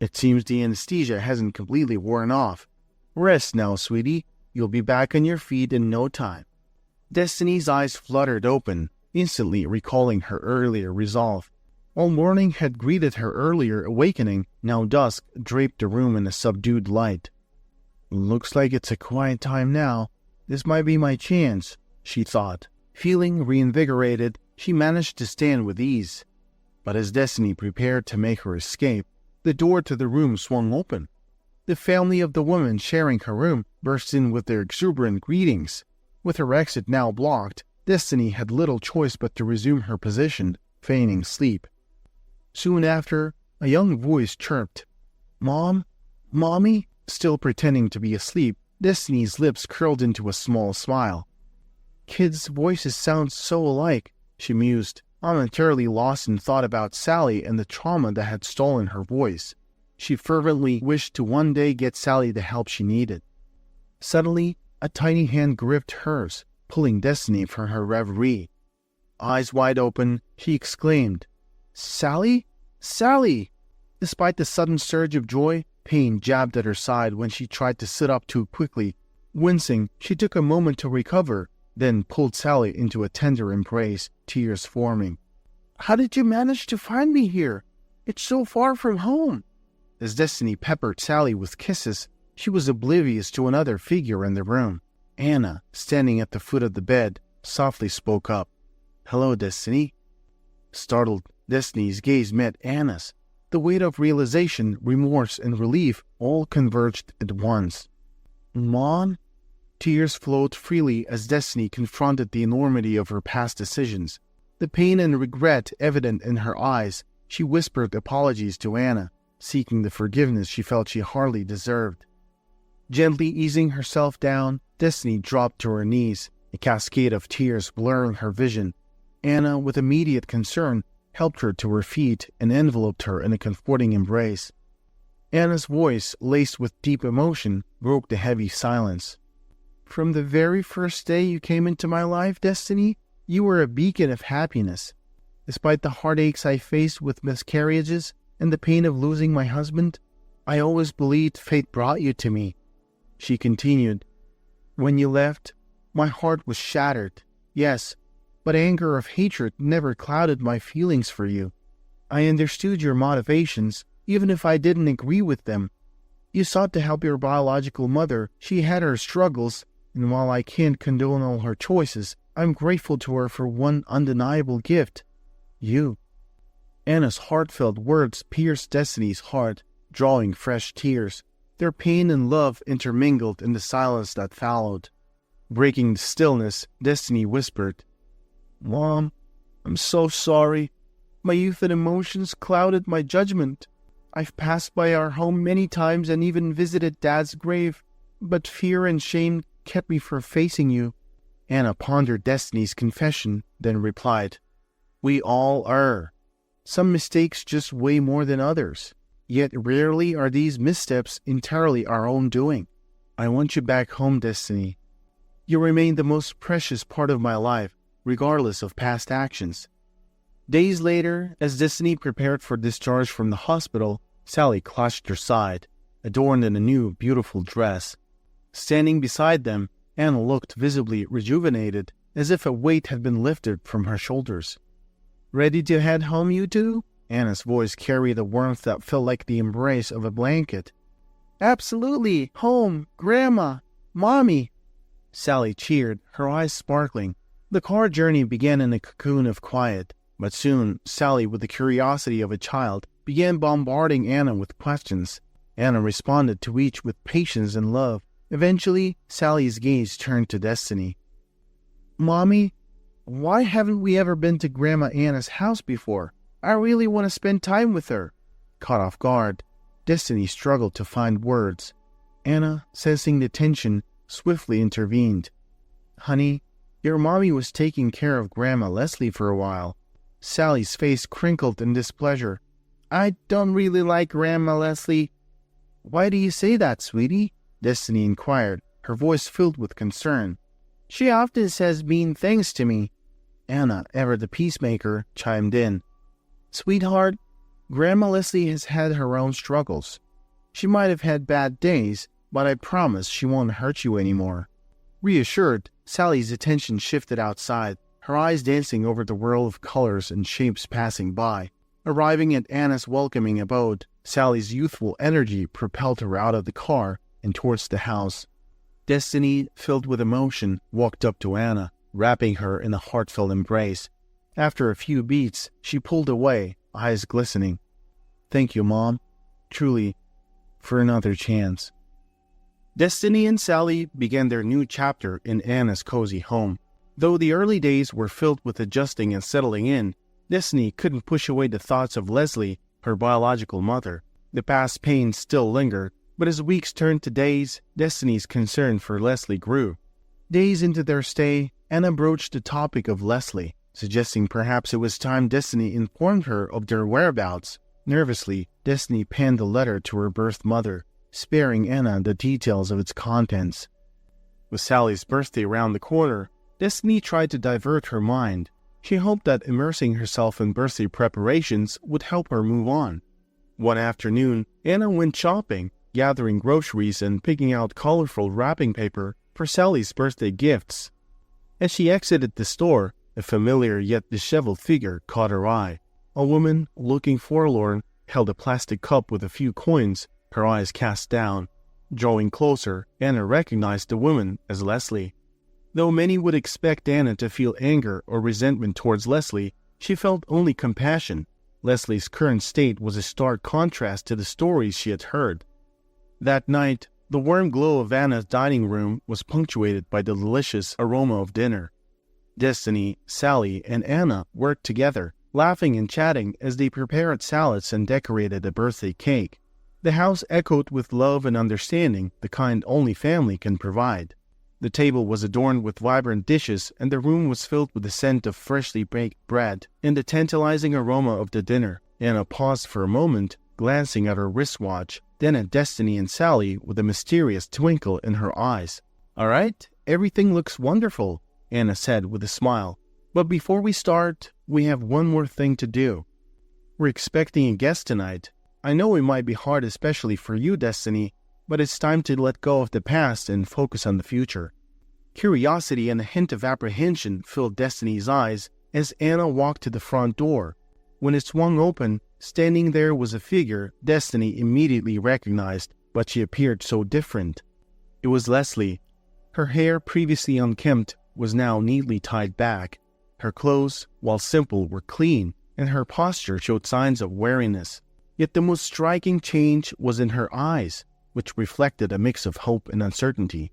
It seems the anesthesia hasn't completely worn off. Rest now, sweetie. You'll be back on your feet in no time." Destiny's eyes fluttered open, instantly recalling her earlier resolve. While morning had greeted her earlier awakening, now dusk draped the room in a subdued light. "Looks like it's a quiet time now. This might be my chance," she thought. Feeling reinvigorated, she managed to stand with ease. But as Destiny prepared to make her escape, the door to the room swung open. The family of the woman sharing her room burst in with their exuberant greetings. With her exit now blocked, Destiny had little choice but to resume her position, feigning sleep. Soon after, a young voice chirped, "Mom? Mommy?" Still pretending to be asleep, Destiny's lips curled into a small smile. "Kids' voices sound so alike," she mused, momentarily lost in thought about Sally and the trauma that had stolen her voice. She fervently wished to one day get Sally the help she needed. Suddenly, a tiny hand gripped hers, pulling Destiny from her reverie. Eyes wide open, she exclaimed, "Sally? Sally!" Despite the sudden surge of joy, pain jabbed at her side when she tried to sit up too quickly. Wincing, she took a moment to recover, then pulled Sally into a tender embrace, tears forming. "How did you manage to find me here? It's so far from home." As Destiny peppered Sally with kisses, she was oblivious to another figure in the room. Anna, standing at the foot of the bed, softly spoke up. "Hello, Destiny." Startled, Destiny's gaze met Anna's. The weight of realization, remorse, and relief all converged at once. "Mom?" Tears flowed freely as Destiny confronted the enormity of her past decisions. The pain and regret evident in her eyes, she whispered apologies to Anna, seeking the forgiveness she felt she hardly deserved. Gently easing herself down, Destiny dropped to her knees, a cascade of tears blurring her vision. Anna, with immediate concern, helped her to her feet and enveloped her in a comforting embrace. Anna's voice, laced with deep emotion, broke the heavy silence. "From the very first day you came into my life, Destiny, you were a beacon of happiness. Despite the heartaches I faced with miscarriages and the pain of losing my husband, I always believed fate brought you to me." She continued, "When you left, my heart was shattered, yes, but anger of hatred never clouded my feelings for you. I understood your motivations, even if I didn't agree with them. You sought to help your biological mother. She had her struggles, and while I can't condone all her choices, I'm grateful to her for one undeniable gift. You." Anna's heartfelt words pierced Destiny's heart, drawing fresh tears. Their pain and love intermingled in the silence that followed. Breaking the stillness, Destiny whispered, "Mom, I'm so sorry. My youth and emotions clouded my judgment. I've passed by our home many times and even visited Dad's grave, but fear and shame kept me from facing you." Anna pondered Destiny's confession, then replied, "We all err. Some mistakes just weigh more than others. Yet rarely are these missteps entirely our own doing. I want you back home, Destiny. You remain the most precious part of my life, regardless of past actions." Days later, as Destiny prepared for discharge from the hospital, Sally clutched her side, adorned in a new, beautiful dress. Standing beside them, Anna looked visibly rejuvenated, as if a weight had been lifted from her shoulders. "Ready to head home, you two?" Anna's voice carried a warmth that felt like the embrace of a blanket. "Absolutely! Home! Grandma! Mommy!" Sally cheered, her eyes sparkling. The car journey began in a cocoon of quiet, but soon Sally, with the curiosity of a child, began bombarding Anna with questions. Anna responded to each with patience and love. Eventually, Sally's gaze turned to Destiny. "Mommy, why haven't we ever been to Grandma Anna's house before? I really want to spend time with her." Caught off guard, Destiny struggled to find words. Anna, sensing the tension, swiftly intervened. "Honey, your mommy was taking care of Grandma Leslie for a while." Sally's face crinkled in displeasure. "I don't really like Grandma Leslie." "Why do you say that, sweetie?" Destiny inquired, her voice filled with concern. "She often says mean things to me." Anna, ever the peacemaker, chimed in. "Sweetheart, Grandma Leslie has had her own struggles. She might have had bad days, but I promise she won't hurt you anymore." Reassured, Sally's attention shifted outside, her eyes dancing over the whirl of colors and shapes passing by. Arriving at Anna's welcoming abode, Sally's youthful energy propelled her out of the car and towards the house. Destiny, filled with emotion, walked up to Anna, wrapping her in a heartfelt embrace. After a few beats, she pulled away, eyes glistening. "Thank you, Mom. Truly, for another chance. Destiny and Sally began their new chapter in Anna's cozy home. Though the early days were filled with adjusting and settling in, Destiny couldn't push away the thoughts of Leslie, her biological mother. The past pains still lingered, but as weeks turned to days, Destiny's concern for Leslie grew. Days into their stay, Anna broached the topic of Leslie, suggesting perhaps it was time Destiny informed her of their whereabouts. Nervously, Destiny penned a letter to her birth mother, sparing Anna the details of its contents. With Sally's birthday around the corner, Destiny tried to divert her mind. She hoped that immersing herself in birthday preparations would help her move on. One afternoon, Anna went shopping, gathering groceries and picking out colorful wrapping paper for Sally's birthday gifts. As she exited the store, a familiar yet disheveled figure caught her eye. A woman, looking forlorn, held a plastic cup with a few coins, her eyes cast down. Drawing closer, Anna recognized the woman as Leslie. Though many would expect Anna to feel anger or resentment towards Leslie, she felt only compassion. Leslie's current state was a stark contrast to the stories she had heard. That night, the warm glow of Anna's dining room was punctuated by the delicious aroma of dinner. Destiny, Sally, and Anna worked together, laughing and chatting as they prepared salads and decorated a birthday cake. The house echoed with love and understanding, the kind only family can provide. The table was adorned with vibrant dishes, and the room was filled with the scent of freshly baked bread and the tantalizing aroma of the dinner. Anna paused for a moment, glancing at her wristwatch, then at Destiny and Sally with a mysterious twinkle in her eyes. "All right, everything looks wonderful," Anna said with a smile. "But before we start, we have one more thing to do. We're expecting a guest tonight. I know it might be hard, especially for you, Destiny, but it's time to let go of the past and focus on the future." Curiosity and a hint of apprehension filled Destiny's eyes as Anna walked to the front door. When it swung open, standing there was a figure Destiny immediately recognized, but she appeared so different. It was Leslie. Her hair, previously unkempt, was now neatly tied back. Her clothes, while simple, were clean, and her posture showed signs of weariness. Yet the most striking change was in her eyes, which reflected a mix of hope and uncertainty.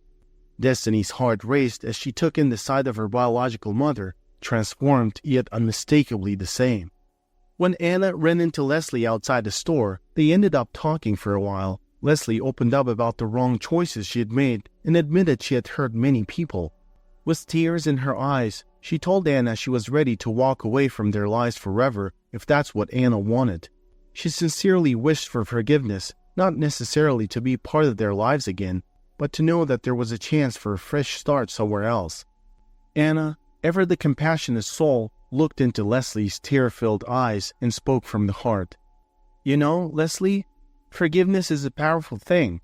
Destiny's heart raced as she took in the sight of her biological mother, transformed yet unmistakably the same. When Anna ran into Leslie outside the store, they ended up talking for a while. Leslie opened up about the wrong choices she had made and admitted she had hurt many people. With tears in her eyes, she told Anna she was ready to walk away from their lives forever if that's what Anna wanted. She sincerely wished for forgiveness, not necessarily to be part of their lives again, but to know that there was a chance for a fresh start somewhere else. Anna, ever the compassionate soul, looked into Leslie's tear-filled eyes and spoke from the heart. "You know, Leslie, forgiveness is a powerful thing.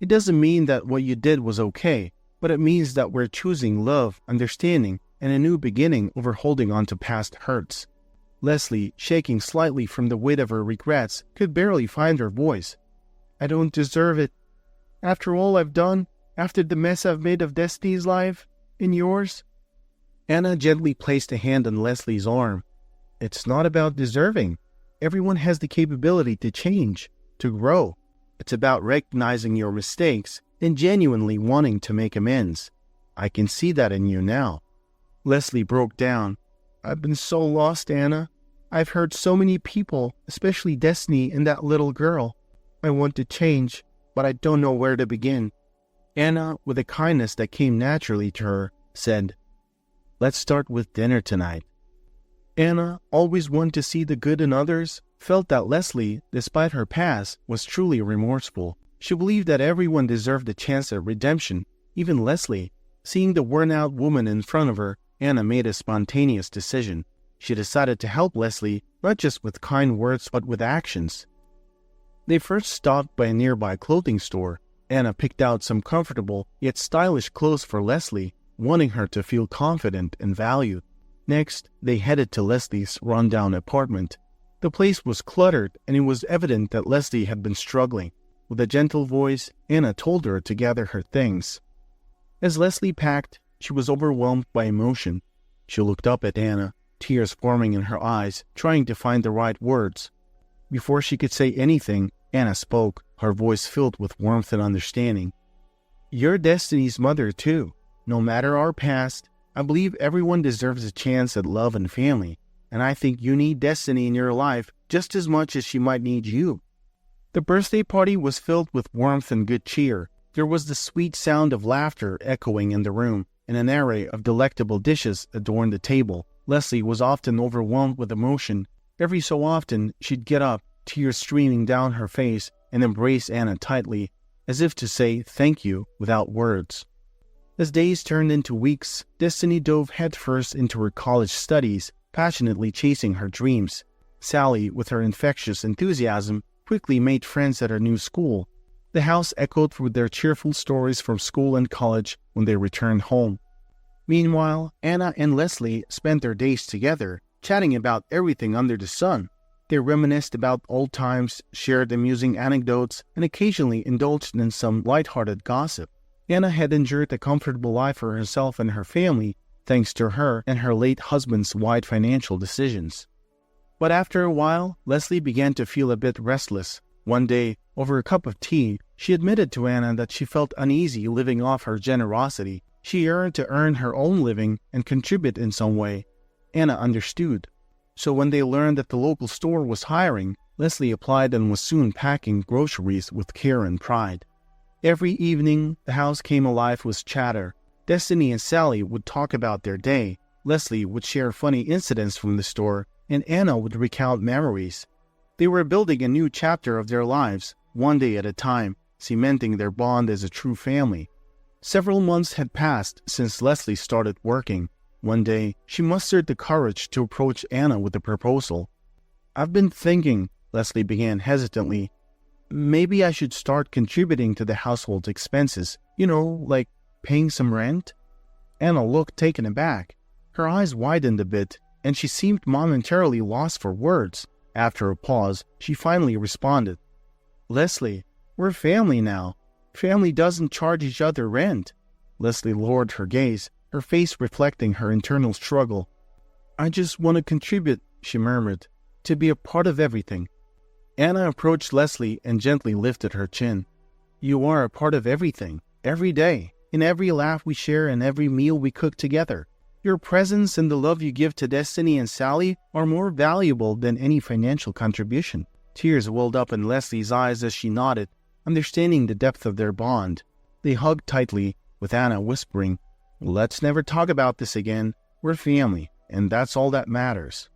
It doesn't mean that what you did was okay, but it means that we're choosing love, understanding, and a new beginning over holding on to past hurts." Leslie, shaking slightly from the weight of her regrets, could barely find her voice. "I don't deserve it. After all I've done, after the mess I've made of Destiny's life, and yours." Anna gently placed a hand on Leslie's arm. "It's not about deserving. Everyone has the capability to change, to grow. It's about recognizing your mistakes and genuinely wanting to make amends. I can see that in you now." Leslie broke down. "I've been so lost, Anna. I've hurt so many people, especially Destiny and that little girl. I want to change, but I don't know where to begin." Anna, with a kindness that came naturally to her, said, "Let's start with dinner tonight." Anna, always one to see the good in others, felt that Leslie, despite her past, was truly remorseful. She believed that everyone deserved a chance at redemption, even Leslie. Seeing the worn-out woman in front of her, Anna made a spontaneous decision. She decided to help Leslie, not just with kind words, but with actions. They first stopped by a nearby clothing store. Anna picked out some comfortable yet stylish clothes for Leslie, wanting her to feel confident and valued. Next, they headed to Leslie's rundown apartment. The place was cluttered, and it was evident that Leslie had been struggling. With a gentle voice, Anna told her to gather her things. As Leslie packed, she was overwhelmed by emotion. She looked up at Anna, tears forming in her eyes, trying to find the right words. Before she could say anything, Anna spoke, her voice filled with warmth and understanding. You're Destiny's mother, too. No matter our past, I believe everyone deserves a chance at love and family, and I think you need Destiny in your life just as much as she might need you. The birthday party was filled with warmth and good cheer. There was the sweet sound of laughter echoing in the room, and an array of delectable dishes adorned the table. Leslie was often overwhelmed with emotion. Every so often, she'd get up, tears streaming down her face, and embrace Anna tightly, as if to say thank you without words. As days turned into weeks, Destiny dove headfirst into her college studies, passionately chasing her dreams. Sally, with her infectious enthusiasm, quickly made friends at her new school. The house echoed with their cheerful stories from school and college when they returned home. Meanwhile, Anna and Leslie spent their days together, chatting about everything under the sun. They reminisced about old times, shared amusing anecdotes, and occasionally indulged in some light-hearted gossip. Anna had endured a comfortable life for herself and her family, thanks to her and her late husband's wide financial decisions. But after a while, Leslie began to feel a bit restless. One day, over a cup of tea, she admitted to Anna that she felt uneasy living off her generosity. She yearned to earn her own living and contribute in some way. Anna understood. So when they learned that the local store was hiring, Leslie applied and was soon packing groceries with care and pride. Every evening, the house came alive with chatter. Destiny and Sally would talk about their day. Leslie would share funny incidents from the store, and Anna would recount memories. They were building a new chapter of their lives, one day at a time, cementing their bond as a true family. Several months had passed since Leslie started working. One day, she mustered the courage to approach Anna with a proposal. "I've been thinking," Leslie began hesitantly, "maybe I should start contributing to the household's expenses, like paying some rent?" Anna looked taken aback. Her eyes widened a bit, and she seemed momentarily lost for words. After a pause, she finally responded, "Leslie, we're family now. Family doesn't charge each other rent." Leslie lowered her gaze, her face reflecting her internal struggle. "I just want to contribute," she murmured, "to be a part of everything." Anna approached Leslie and gently lifted her chin. "You are a part of everything, every day, in every laugh we share and every meal we cook together. Your presence and the love you give to Destiny and Sally are more valuable than any financial contribution." Tears welled up in Leslie's eyes as she nodded, understanding the depth of their bond. They hugged tightly, with Anna whispering, "Let's never talk about this again. We're family, and that's all that matters."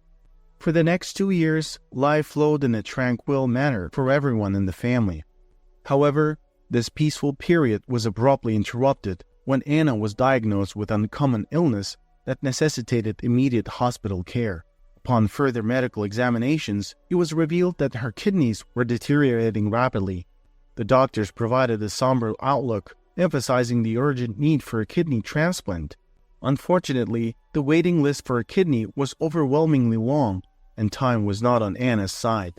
For the next 2 years, life flowed in a tranquil manner for everyone in the family. However, this peaceful period was abruptly interrupted when Anna was diagnosed with uncommon illness that necessitated immediate hospital care. Upon further medical examinations, it was revealed that her kidneys were deteriorating rapidly. The doctors provided a somber outlook, emphasizing the urgent need for a kidney transplant. Unfortunately, the waiting list for a kidney was overwhelmingly long, and time was not on Anna's side.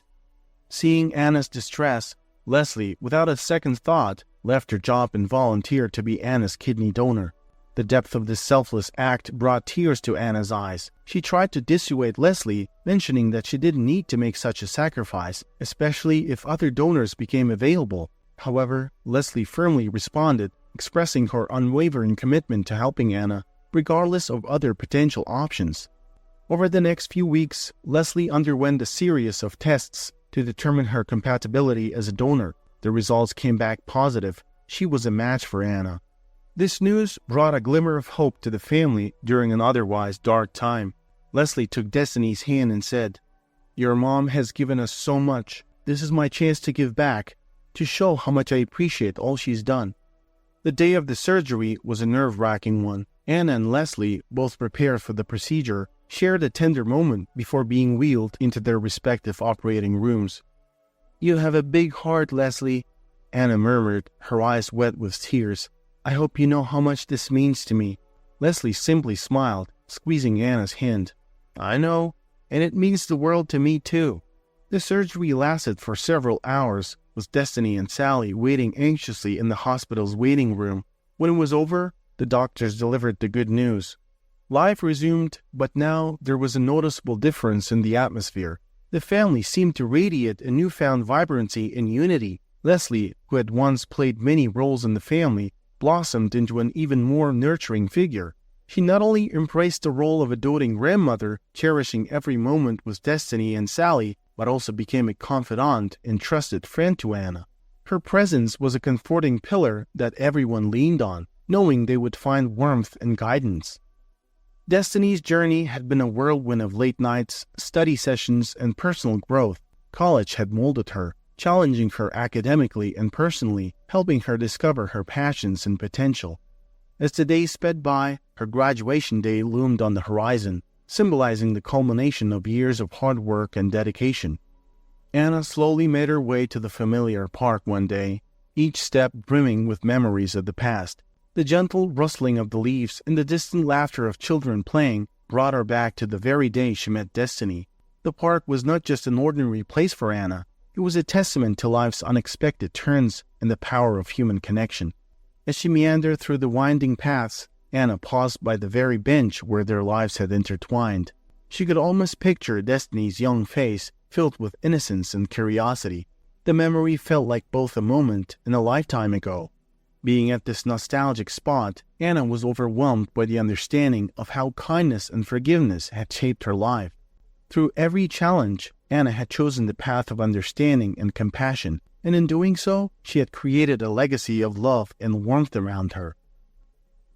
Seeing Anna's distress, Leslie, without a second thought, left her job and volunteered to be Anna's kidney donor. The depth of this selfless act brought tears to Anna's eyes. She tried to dissuade Leslie, mentioning that she didn't need to make such a sacrifice, especially if other donors became available. However, Leslie firmly responded, expressing her unwavering commitment to helping Anna, regardless of other potential options. Over the next few weeks, Leslie underwent a series of tests to determine her compatibility as a donor. The results came back positive. She was a match for Anna. This news brought a glimmer of hope to the family during an otherwise dark time. Leslie took Destiny's hand and said, "Your mom has given us so much. This is my chance to give back, to show how much I appreciate all she's done." The day of the surgery was a nerve-wracking one. Anna and Leslie, both prepared for the procedure, shared a tender moment before being wheeled into their respective operating rooms. "You have a big heart, Leslie," Anna murmured, her eyes wet with tears. "I hope you know how much this means to me." Leslie simply smiled, squeezing Anna's hand. "I know, and it means the world to me too." The surgery lasted for several hours, with Destiny and Sally waiting anxiously in the hospital's waiting room. When it was over, the doctors delivered the good news. Life resumed, but now there was a noticeable difference in the atmosphere. The family seemed to radiate a newfound vibrancy and unity. Leslie, who had once played many roles in the family, blossomed into an even more nurturing figure. She not only embraced the role of a doting grandmother, cherishing every moment with Destiny and Sally, but also became a confidant and trusted friend to Anna. Her presence was a comforting pillar that everyone leaned on, knowing they would find warmth and guidance. Destiny's journey had been a whirlwind of late nights, study sessions, and personal growth. College had molded her, challenging her academically and personally, helping her discover her passions and potential. As the days sped by, her graduation day loomed on the horizon, symbolizing the culmination of years of hard work and dedication. Anna slowly made her way to the familiar park one day, each step brimming with memories of the past. The gentle rustling of the leaves and the distant laughter of children playing brought her back to the very day she met Destiny. The park was not just an ordinary place for Anna. It was a testament to life's unexpected turns and the power of human connection. As she meandered through the winding paths, Anna paused by the very bench where their lives had intertwined. She could almost picture Destiny's young face filled with innocence and curiosity. The memory felt like both a moment and a lifetime ago. Being at this nostalgic spot, Anna was overwhelmed by the understanding of how kindness and forgiveness had shaped her life. Through every challenge, Anna had chosen the path of understanding and compassion, and in doing so, she had created a legacy of love and warmth around her.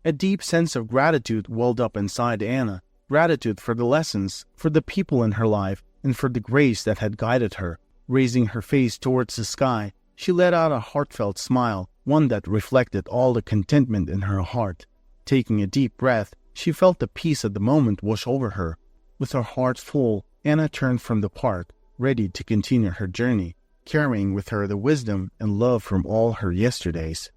A deep sense of gratitude welled up inside Anna, gratitude for the lessons, for the people in her life, and for the grace that had guided her. Raising her face towards the sky, she let out a heartfelt smile, one that reflected all the contentment in her heart. Taking a deep breath, she felt the peace of the moment wash over her. With her heart full, Anna turned from the park, ready to continue her journey, carrying with her the wisdom and love from all her yesterdays.